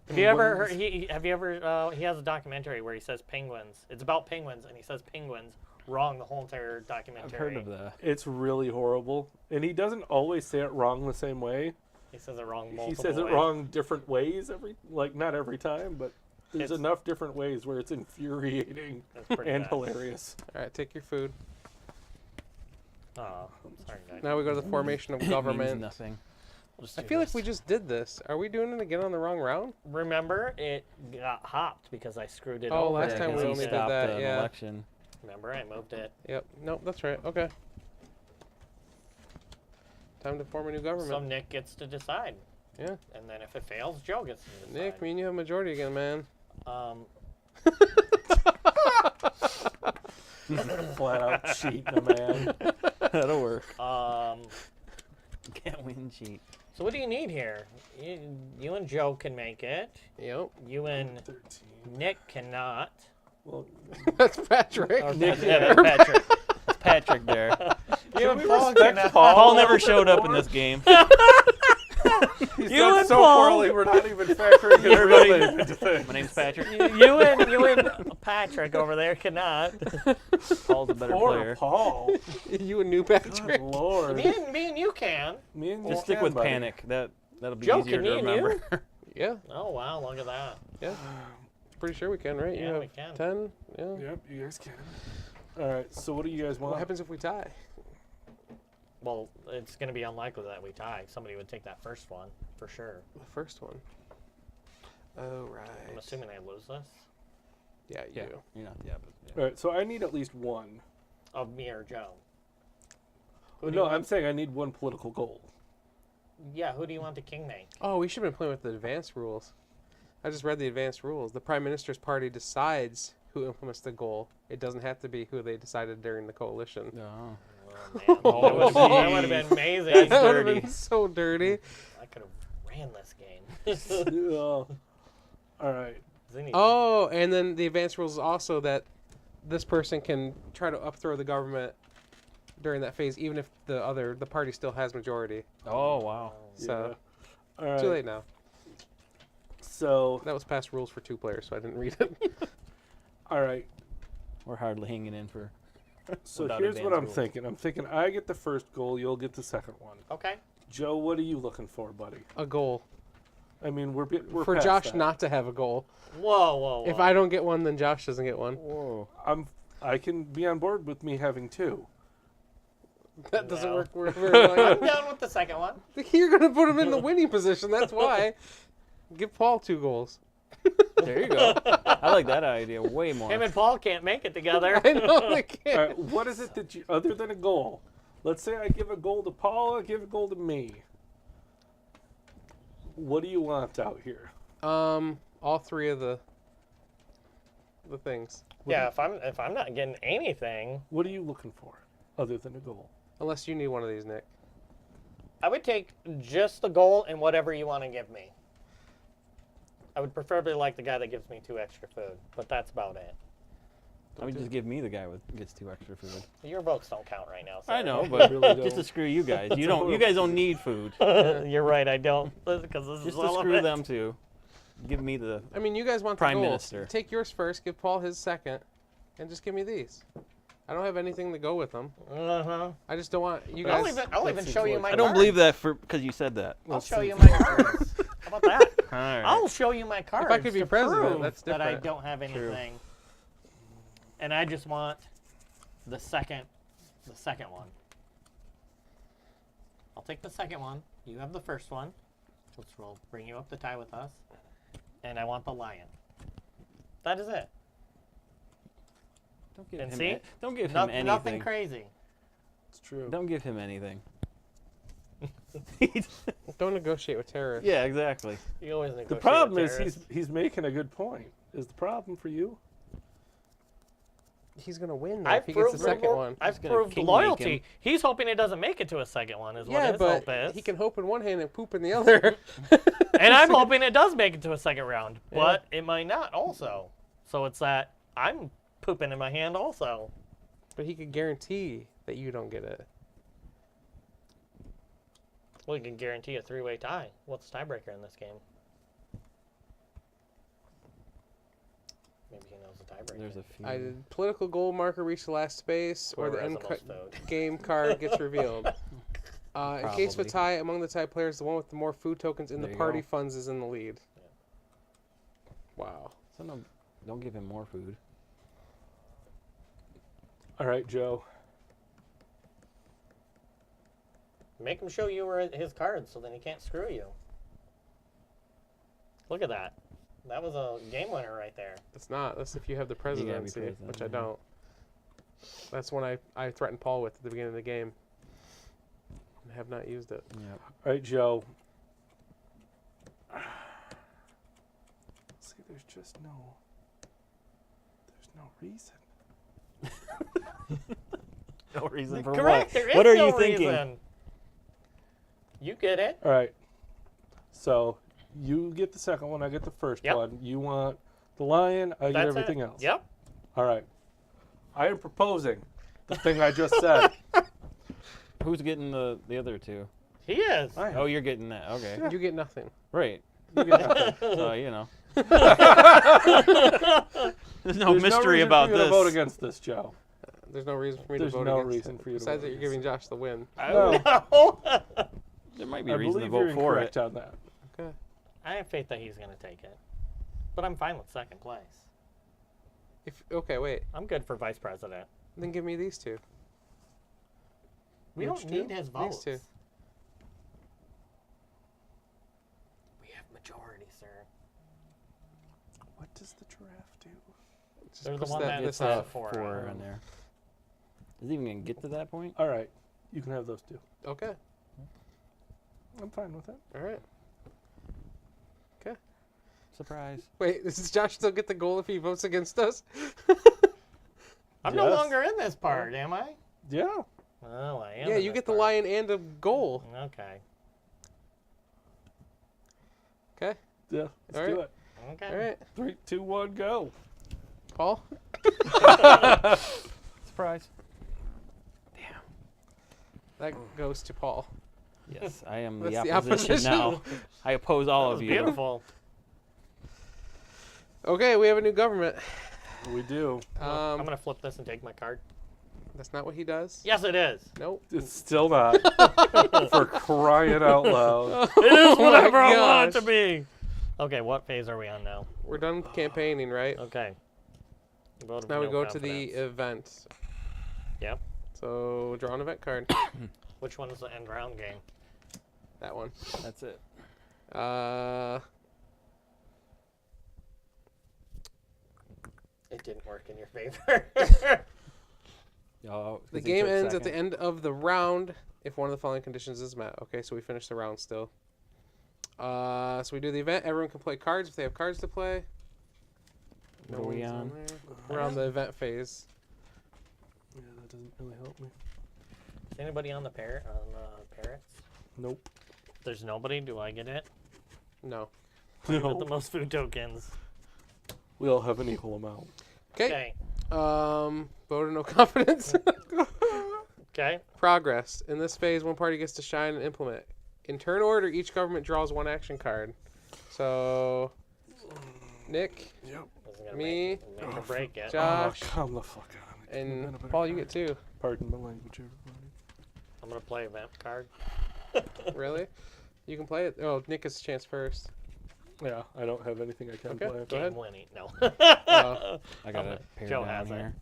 Have you ever heard, he has a documentary where he says penguins. It's about penguins, and he says penguins wrong the whole entire documentary. I've heard of that. It's really horrible, and he doesn't always say it wrong the same way. He says it wrong multiple He says it ways. wrong different ways not every time, but there's It's- enough different ways where it's infuriating That's pretty and bad. hilarious. All right, take your food. Oh, sorry, guys. Now we go to the formation of Means government. nothing. We'll just I do feel like this. we just did this. Are we doing it again on the wrong round? Remember, it got hopped because I screwed it Oh, over. last Yeah, time we 'cause he only did stopped that, an yeah. election. Remember, I moved it. Yep. Nope, that's right. Okay. Time to form a new government. So Nick gets to decide. Yeah. And then if it fails, Joe gets to decide. Nick, me and you have majority again, man. Flat out cheating a man. That'll work. So Can't win cheat. what do you need here? You and Joe can make it. Yep. You and 13. Nick cannot. Well, That's Patrick. Or Nick yeah, that's Patrick. It's Patrick there. You and we Paul respect cannot. Paul? Paul never showed up in this game. he's You done and so Paul. poorly, we're not even factoring his Everybody- real name into things. My name's Patrick. You and Patrick over there cannot. Paul's a better Poor player. Paul. You and new Good Patrick. Lord. Me and you can. Me and you Just stick can, with buddy. Panic. That'll be Joe, easier can to me and you? remember. Yeah. Oh wow, look at that. Yeah. Pretty sure we can, right? Yeah, you have we can. 10? Yeah. Yep, you guys can. All right, so what do you guys want? What happens if we tie? Well, it's going to be unlikely that we tie. Somebody would take that first one for sure. The first one. Oh, right. I'm assuming I lose this. Yeah, you Yeah, do. you're not the opposite. All right, so I need at least one. Of me or Joe. Who do No, you I'm want? saying I need one political goal. Yeah, who do you want the king make? Oh, we should have been playing with the advanced rules. I just read the advanced rules. The Prime Minister's party decides who implements the goal. It doesn't have to be who they decided during the coalition. No. Oh, man. Oh, that would have been geez. amazing. That's That would have dirty. been so dirty. I could have ran this game. All right. Oh, and then the advanced rules is also that this person can try to upthrow the government during that phase, even if the party still has majority. Oh, wow. So Yeah. All right. too late now. So, That was past rules for 2 players, so I didn't read it. all right. We're hardly hanging in for. So Without here's what advanced I'm rules. thinking. I'm thinking I get the first goal, you'll get the second one. Okay. Joe, what are you looking for, buddy? A goal I mean, we're for past Josh that. not to have a goal. Whoa, whoa, whoa. If I don't get one, then Josh doesn't get one. Whoa. I can be on board with me having 2. That doesn't No. work very well. I'm down with the second one. You're gonna put him in the winning position. That's why. Give Paul 2 goals. There you go. I like that idea way more. Him and Paul can't make it together. I know they All can't. right, what is it that you, other than a goal? Let's say I give a goal to Paul, I give a goal to me. What do you want out here? All 3 of the things, Yeah, if I'm not getting anything, What are you looking for other than a goal? unless you need one of these, Nick. I would take just the goal and whatever you want to give me. I would preferably like the guy that gives me 2 extra food, but that's about it. I mean, just give me the guy with gets 2 extra food. Your votes don't count right now. I Sarah. know, but really don't. just to screw you guys. You don't. You guys don't need food. You're right, I don't, because this Just is to all of screw it. them too. Give me the. I mean, you guys want Prime the goal. Minister. Take yours first. Give Paul his second, and just give me these. I don't have anything to go with them. Uh-huh. I just don't want you I'll guys. even seems show you like- my I don't cards. believe that because you said that. I'll Let's show see. you my cards. How about that? All right. I'll show you my cards. could be to president, prove that's that I different. don't have anything. And I just want the second one. I'll take the second one. You have the first one, which will bring you up to tie with us. And I want the lion. That is it. Don't give And him. see? Don't give him Nothing anything. crazy. It's true. Don't give him anything. Don't negotiate with terrorists. Yeah, exactly. You always negotiate The with problem is terrorists. he's making a good point. Is the problem for you? He's gonna win though, I've if he gets the proved second one. I've gonna proved king loyalty. make him. He's hoping it doesn't make it to a second one. Is what Yeah, his but hope is. he can hope in one hand and poop in the other. And I'm hoping it does make it to a second round, but it might not also. So it's that I'm pooping in my hand also. But he could guarantee that you don't get it. We can guarantee a three-way tie. What's the tiebreaker in this game? Maybe he knows the tiebreaker. There's a few. Either political goal marker reach the last space, or the Whoever has end the most vote. game card gets revealed. In case of a Probably. tie among the tie players, the one with the more food tokens in There the you party go. funds is in the lead. Wow. So no, don't give him more food. All right, Joe. Make him show you where his cards, so then he can't screw you. Look at that. That was a game winner right there. It's not. That's if you have the gotta be presidency, president, which I yeah. don't. That's one I threatened Paul with at the beginning of the game. I have not used it. Yep. All right, Joe. See, there's just no reason. No reason for Correct. what? There is What are no you thinking? reason. You get it. All right. So you get the second one. I get the first Yep. one. You want the lion. I get That's everything it. else. Yep. All right. I am proposing the thing I just said. Who's getting the other two? He is. I am. Oh, you're getting that. Okay. You get nothing. Right. You get nothing. So, you know. There's There's no mystery reason about for you to this. vote against this, Joe. There's no reason for me There's to vote no against reason it. for you to Besides vote that, you're against giving Josh the win. No, There might be I a reason to believe vote you're for incorrect it. on that. Okay. I have faith that he's going to take it. But I'm fine with second place. Okay, wait. I'm good for vice president. Then give me these two. We Which don't two? need his votes. These two. We have majority, sir. What does the giraffe do? Just They're the push one that this it's out. for. Four on there. Is it even going to get to that point? All right. You can have those two. Okay. I'm fine with it. All right. Surprise. Wait, does Josh still get the goal if he votes against us? I'm no Yes. longer in this part, am I? Yeah. Well, I am. Yeah, in you this get the part. lion and a goal. Okay. Okay. Yeah. Let's All do right. it. Okay. All right. 3, 2, 1, go. Paul? Surprise. That goes to Paul. Yes, I am That's the the opposition, opposition. now. I oppose all of you. Beautiful. Okay, we have a new government. We do. I'm going to flip this and take my card. That's not what he does. Yes, it is. Nope. It's still not. For crying out loud. It is my whatever I want it to gosh. be. Okay, what phase are we on now? We're done campaigning, right? Okay. Vote of Now we no go to the confidence. event. Yep. So draw an event card. Which one is the end round game? That one. That's it. It didn't work in your favor. Oh, The 'cause they game took ends at the second. end of the round if one of the following conditions is met. Okay, so we finished the round still. So we do the event. Everyone can play cards if they have cards to play. What are we one's on? there. We're on the event phase. Yeah, that doesn't really help me. Is anybody on the parrots? Nope. There's nobody. Do I get it? No. With the most food tokens. We all have an equal amount. Okay. Okay. Vote of no confidence. Okay. Progress. In this phase, one party gets to shine and implement. In turn order, each government draws one action card. So, Nick, Yep. Wasn't gonna Me. make or break it. Josh, Oh, come the fuck on. It could've been a and better Paul, you card. get two. Pardon my language, everybody. I'm gonna play event card. Really? You can play it. Oh, Nick gets a chance first. Yeah, I don't have anything I can Okay. play. Go ahead. Game winning. No. Oh, I got a pair Joe down has it. here.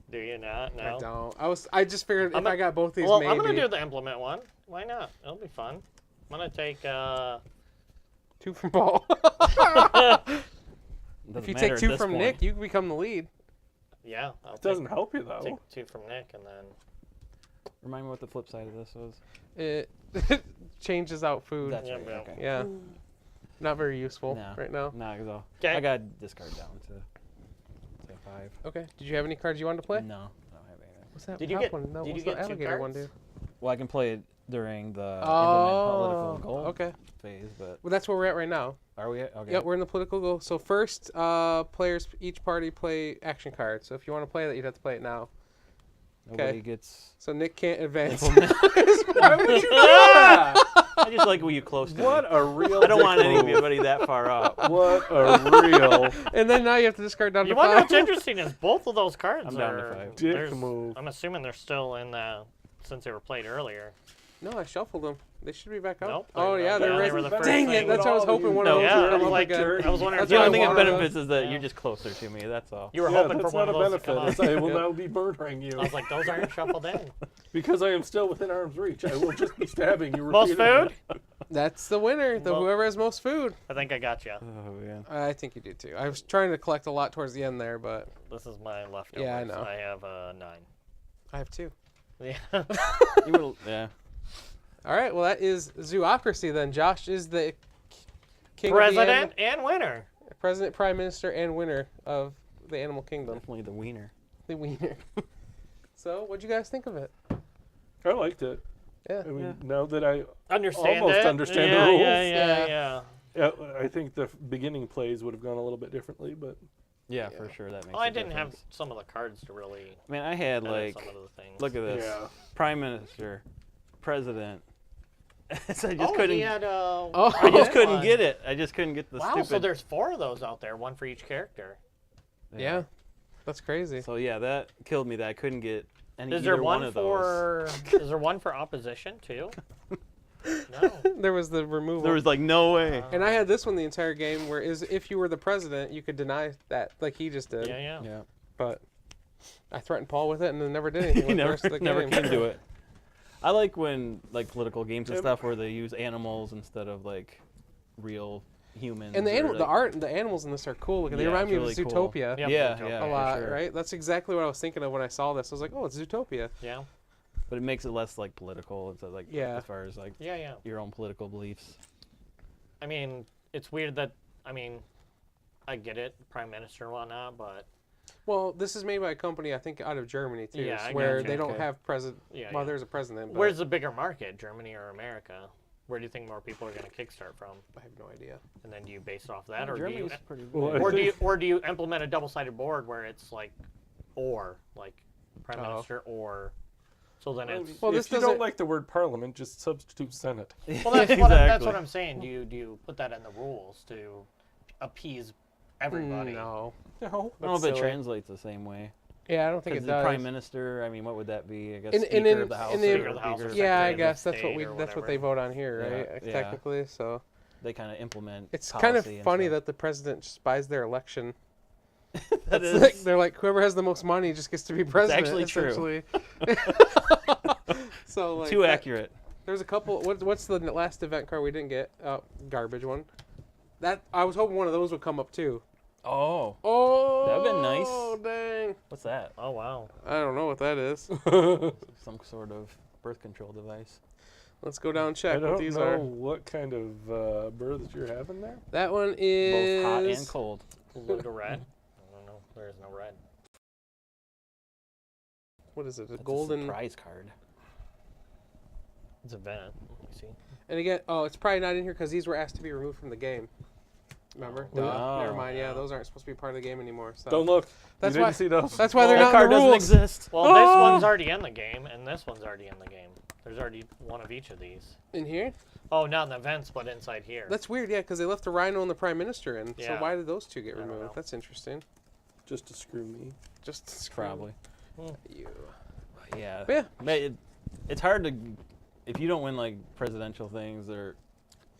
Do you not? No. I don't. I just figured I'm if I got both these, Well, maybe. I'm gonna do the implement one. Why not? It'll be fun. I'm gonna take. Two from Paul. Doesn't If you matter take at two this from point. Nick, you become the lead. Yeah. I'll It doesn't help you, though. take two from Nick and then. Remind me what the flip side of this was. It changes out food. That's Yeah, right. yeah. Okay. Yeah. Not very useful No. right now. Nah, 'cause Okay. I got discard down to 5. Okay. Did you have any cards you wanted to play? No, I don't have anything. What's that Did you top get- one? No, did what's you the get 2 alligator one cards? do? Well, I can play it during the implement Oh, political goal okay. phase, but Well, that's where we're at right now. are we? Okay. Yep, we're in the political goal. So first, players, each party play action cards. So if you want to play that, you'd have to play it now. Nobody okay. gets. So Nick can't advance. Why would you do that? I just like when you close to What me. a real I don't dick want move. anybody that far up. What a real And then now you have to discard down You to want to know 5. what's interesting is both of those cards I'm down to are 5. dick there's- move. I'm assuming they're still in the since they were played earlier. No, I shuffled them. They should be back up. Nope, oh they're yeah, not. they're Yeah, right. they were the first Dang it! thing. That's how I was hoping one No, of those yeah, would I come was up like, again. I was wondering That's The why only thing I of wanted benefits those. is that Yeah. you're just closer to me. That's all. You were Yeah, hoping for that's one not of a those to come benefit. up. As I will now be murdering you I was like, those aren't shuffled in. because I am still within arm's reach. I will just be stabbing you. Most repeatedly. food? That's the winner. The Well- whoever has most food. I think I got you. Oh man. I think you do too. I was trying to collect a lot towards the end there, but This is my leftovers. Yeah, I know. I have a 9. I have 2. Yeah. You would, yeah. All right. Well, that is Zoocracy then. Josh is the king President of and winner. the President, Prime Minister, and winner of the Animal Kingdom. Definitely the wiener. The wiener. So, what'd you guys think of it? I liked it. Yeah. I mean, now that I Understand almost it. understand yeah, the rules. Yeah. Yeah, I think the beginning plays would have gone a little bit differently, but Yeah, for sure. That makes. Well, I a didn't have difference. some of the cards to really I mean, I had edit like. some of the things. Look at this. yeah. Prime Minister, President. So I just Oh, couldn't. he had I just couldn't one. get it. I just couldn't get the Wow, stupid. so there's 4 of those out there, one for each character. Yeah. That's crazy. So yeah, that killed me. That I couldn't get any. Is there either one of those. for? Is there one for opposition too? No. There was the removal. There was like no way. and I had this one the entire game where if you were the president, you could deny that, like he just did. Yeah. Yeah. But I threatened Paul with it and then never did anything He with the never, rest of the never game. came to it. I like when like political games and Yep. stuff where they use animals instead of like real humans. And the or, animal, the like- art, the animals in this are cool. Looking. They Yeah, remind me it's of really cool. Zootopia Yep, Yeah, Zootopia. yeah, a for lot, sure. right? That's exactly what I was thinking of when I saw this. I was like, oh, it's Zootopia. Yeah. But it makes it less like political. It's like Yeah. as far as like Yeah. your own political beliefs. I mean, it's weird that I get it, prime minister and whatnot, but Well, this is made by a company I think out of Germany too, Yeah, I where gotcha. they don't Okay. have president. Yeah, Well, yeah. there's a president. But where's the bigger market, Germany or America? Where do you think more people are going to kickstart from? I have no idea. And then do you base it off that, or do you, Germany's pretty big. Well, I or do you, think- or do you implement a double-sided board where it's like prime Oh. minister or, so then it's. Well, if this you doesn't- don't like the word parliament, just substitute Senate. Well, that's exactly. what I'm saying. Do you put that in the rules to appease everybody? No. No. I don't know if That's it silly. translates the same way. Yeah, I don't think Because it the does. prime minister, I mean, what would that be? I guess In- Speaker in- of the House. in the- or Speaker of the House or Speaker- Yeah, I Secretary of guess that's what State we. or That's what whatever. they vote on here, Yeah, right? yeah. Technically, so They kind of implement. it's kind of policy and funny stuff. that the president just buys their election. That It's is- like, they're like whoever has the most money just gets to be president. actually true. essentially. So like too that- accurate. There's a couple. What's the last event card we didn't get? Garbage one. That I was hoping one of those would come up too. Oh, Oh, That'd been nice. Oh dang! what's that? Oh wow. I don't know what that is. Some sort of birth control device. Let's go down and I check what don't these know are. what kind of births you're having there. That one is Both hot and cold. A little bit of red. I don't know. There is no red. What is it? A That's golden. a surprise card. It's a vent. You see. And again, oh, it's probably not in here because these were asked to be removed from the game. Remember? Oh. Duh. Never Oh. mind. Yeah, Yeah. those aren't supposed to be part of the game anymore. So Don't look. That's you why- didn't see those. that's why they're that not card in the doesn't rules. exist. Well, Oh! this one's already in the game, and this one's already in the game. There's already one of each of these. In here? Oh, not in the vents, but inside here. That's weird. Yeah, because they left the Rhino and the Prime Minister in. So Yeah. why did those two get I don't removed? know. That's interesting. Just to screw me. Just to screw Probably. you. Yeah. But yeah. But it's hard to, if you don't win like presidential things or.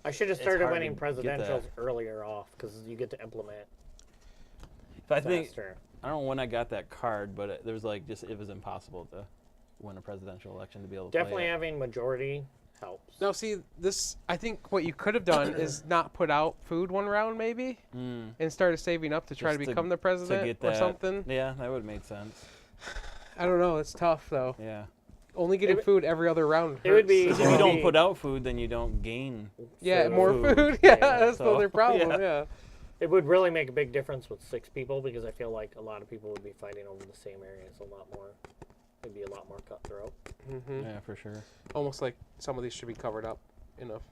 I should have It's started hard winning to get that. presidentials earlier off because you get to implement If I think faster. I don't know when I got that card, but there was like just it was impossible to win a presidential election to be able to Definitely play it. having majority helps. Now, see, this. I think what you could have done is not put out food one round, maybe, Mm, and started saving up to try to Just to- become the president to get or that. something. Yeah, that would have made sense. I don't know. It's tough though. Yeah. Only getting would- food every other round. it would be- hurts. If you Yeah. don't put out food, then you don't gain. Yeah, food. more Food. food. Yeah, Yeah, that's the so- other problem. yeah. Yeah. It would really make a big difference with 6 people because I feel like a lot of people would be fighting over the same areas a lot more. It'd be a lot more cutthroat. Mm-hmm. Yeah, for sure. Almost like some of these should be covered up enough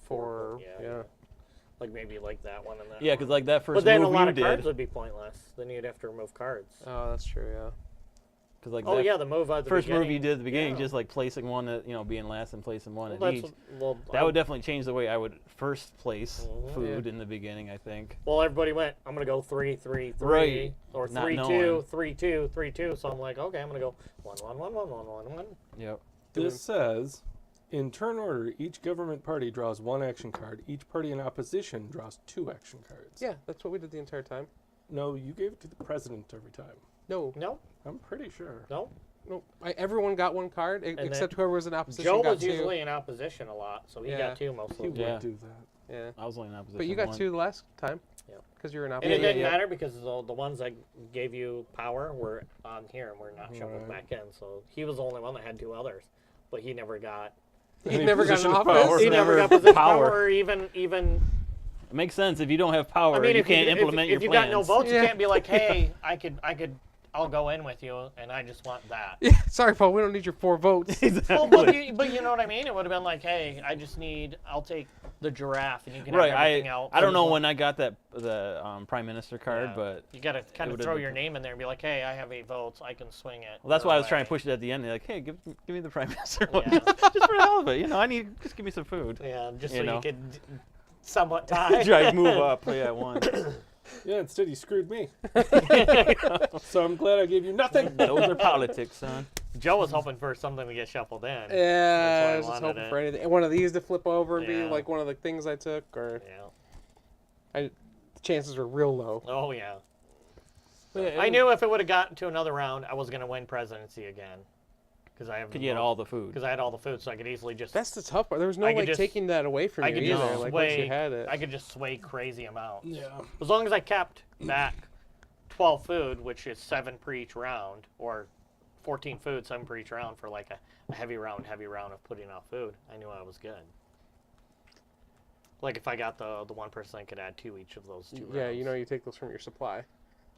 for yeah. Like maybe like that one and that. Yeah, one. because like that first But then a move lot you of cards did. would be pointless. Then you'd have to remove cards. Oh, that's true. Yeah. Because like Oh that yeah, the move at the first beginning. move you did at the beginning, yeah. just like placing one at, being last and placing one Well, at each. That would definitely change the way I would first place food in the beginning, I think. Well, everybody went, I'm going to go 3, 3, 3. Right. Or Not 3, 2, knowing. 3, 2, 3, 2. So I'm like, okay, I'm going to go 1, 1, 1, 1, 1, 1, 1. Yep. This says, in turn order, each government party draws 1 action card. Each party in opposition draws 2 action cards. Yeah, that's what we did the entire time. No, you gave it to the president every time. No. No, I'm pretty sure. no. No. Everyone got 1 card except whoever was in opposition Joe got was 2. usually in opposition a lot, so he Yeah. got 2 mostly. He would Yeah. do that. Yeah. I was only in opposition. But you got one. 2 the last time. Yeah. Because you were in And opposition. it didn't matter because the ones that gave you power were on here and were not shuffled Right. back in. So he was the only one that had 2 others. But he never got... He Any never got an position of office. power. He never got position power Power. or even It makes sense. If you don't have power, I mean, you if can't implement your if you plans. got no votes, Yeah. you can't be like, hey, I'll go in with you, and I just want that. Yeah, sorry, Paul. We don't need your 4 votes. Well, but you know what I mean? It would have been like, hey, I'll take the giraffe, and you can Right. have everything else. I don't know when I got the prime minister card, Yeah. but You got to kind of would've throw been- your name in there and be like, hey, I have 8 votes, I can swing it. well, that's your why I was trying way. to push it at the end. They're like, hey, give me the prime minister one, Yeah. just for the hell of it. just give me some food. Yeah, just You so know. you could somewhat tie. Drive, move up. Yeah, one. Yeah, instead he screwed me. So I'm glad I gave you nothing. Those are politics, son. Joe was hoping for something to get shuffled in. Yeah, I That's was why I just wanted hoping it. for anything. One of these to flip over and be Yeah. like one of the things I took, or Yeah. the chances were real low. Oh, yeah. Yeah, I knew if it would have gotten to another round, I was going to win presidency again. Because I have you had all the food. Because I had all the food, so I could easily just... That's the tough part. There was no I could like just- taking that away from I you could either. just Like once sway. you had it. I could just sway crazy amounts. Yeah. As long as I kept back 12 food, which is 7 per each round, or 14 food, 7 per each round for like a heavy round of putting out food, I knew I was good. Like if I got the one person, I could add 2 each of those 2 rounds. Yeah, you take those from your supply.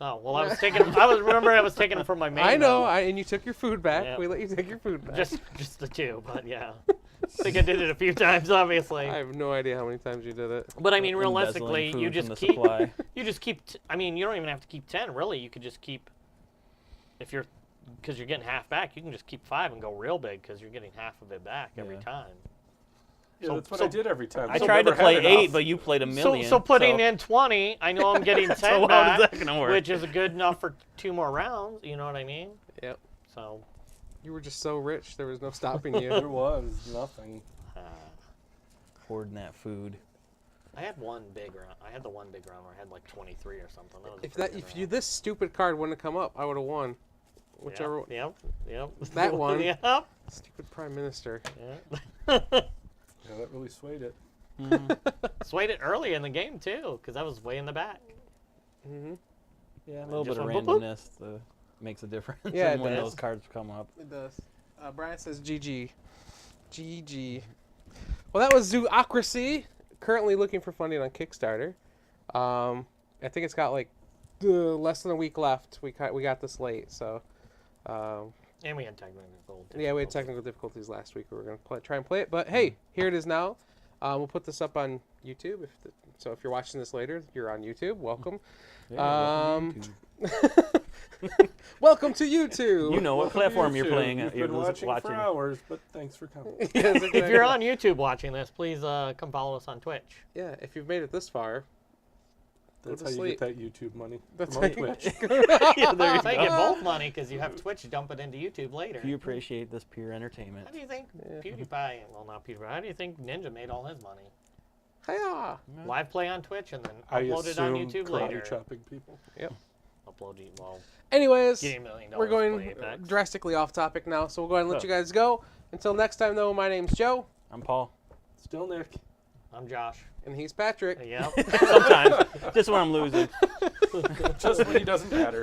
Oh well, I was taking them from my main. I know, though. and you took your food back. Yeah. We let you take your food back. Just the 2, but yeah. I think I did it a few times, obviously. I have no idea how many times you did it. But I mean, Embezzling realistically, food you from just the keep. supply. You just keep. I mean, you don't even have to keep 10. Really, you could just keep. Because you're getting half back, you can just keep 5 and go real big because you're getting half of it back every Yeah. time. Yeah, So- that's what so- I did every time. I So tried to never play had 8, enough. but you played a million. So putting in 20, I know I'm getting 10 So how back, is that gonna work? which is good enough for 2 more rounds. You know what I mean? Yep. So. You were just so rich, there was no stopping There you. was nothing. hoarding that food. I had one big round. I had the one big round where I had like 23 or something. That was a If pretty good if you round. this stupid card wouldn't have come up, I would have won. Whichever one. Yep. That one. Yep. Stupid prime minister. Yeah. Yeah, that really swayed it. Swayed it early in the game too, because I was way in the back. Mm-hmm. Yeah, a little just bit of went boop, boop. randomness makes a difference Yeah, it when does. those cards come up. It does. Brian says GG. GG. Well, that was Zoocracy. Currently looking for funding on Kickstarter. I think it's got like less than a week left. We got this late, so And we had technical yeah, we had difficulties. technical difficulties last week. We were gonna try and play it, but hey, here it is now. We'll put this up on YouTube. So if you're watching this later, you're on YouTube. Welcome. Welcome to YouTube. You know what platform you're playing. You've You're been watching watching. for hours, but thanks for coming. Yes, If exactly. you're on YouTube watching this, please come follow us on Twitch. Yeah, if you've made it this far, That's to how you sleep. get that YouTube money. That's from how on you- Twitch. Yeah, there you So you go. get both money because you have Twitch dump it into YouTube later. If you appreciate this pure entertainment. How do you think Yeah. PewDiePie? Well, not PewDiePie. How do you think Ninja made all his money? Hiya! Live play on Twitch and then I upload it on assume YouTube karate later. chopping people. Upload it. Well, Anyways, getting $1 million. we're to going play Apex. drastically off topic now, so we'll go ahead and let Oh. you guys go. Until next time, though, my name's Joe, I'm Paul. Still Nick. I'm Josh. and he's Patrick. Yep. Sometimes, just when I'm losing. Just when he doesn't matter.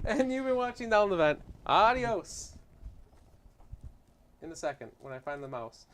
And you've been watching Down the Vent. Adios. In a second, when I find the mouse.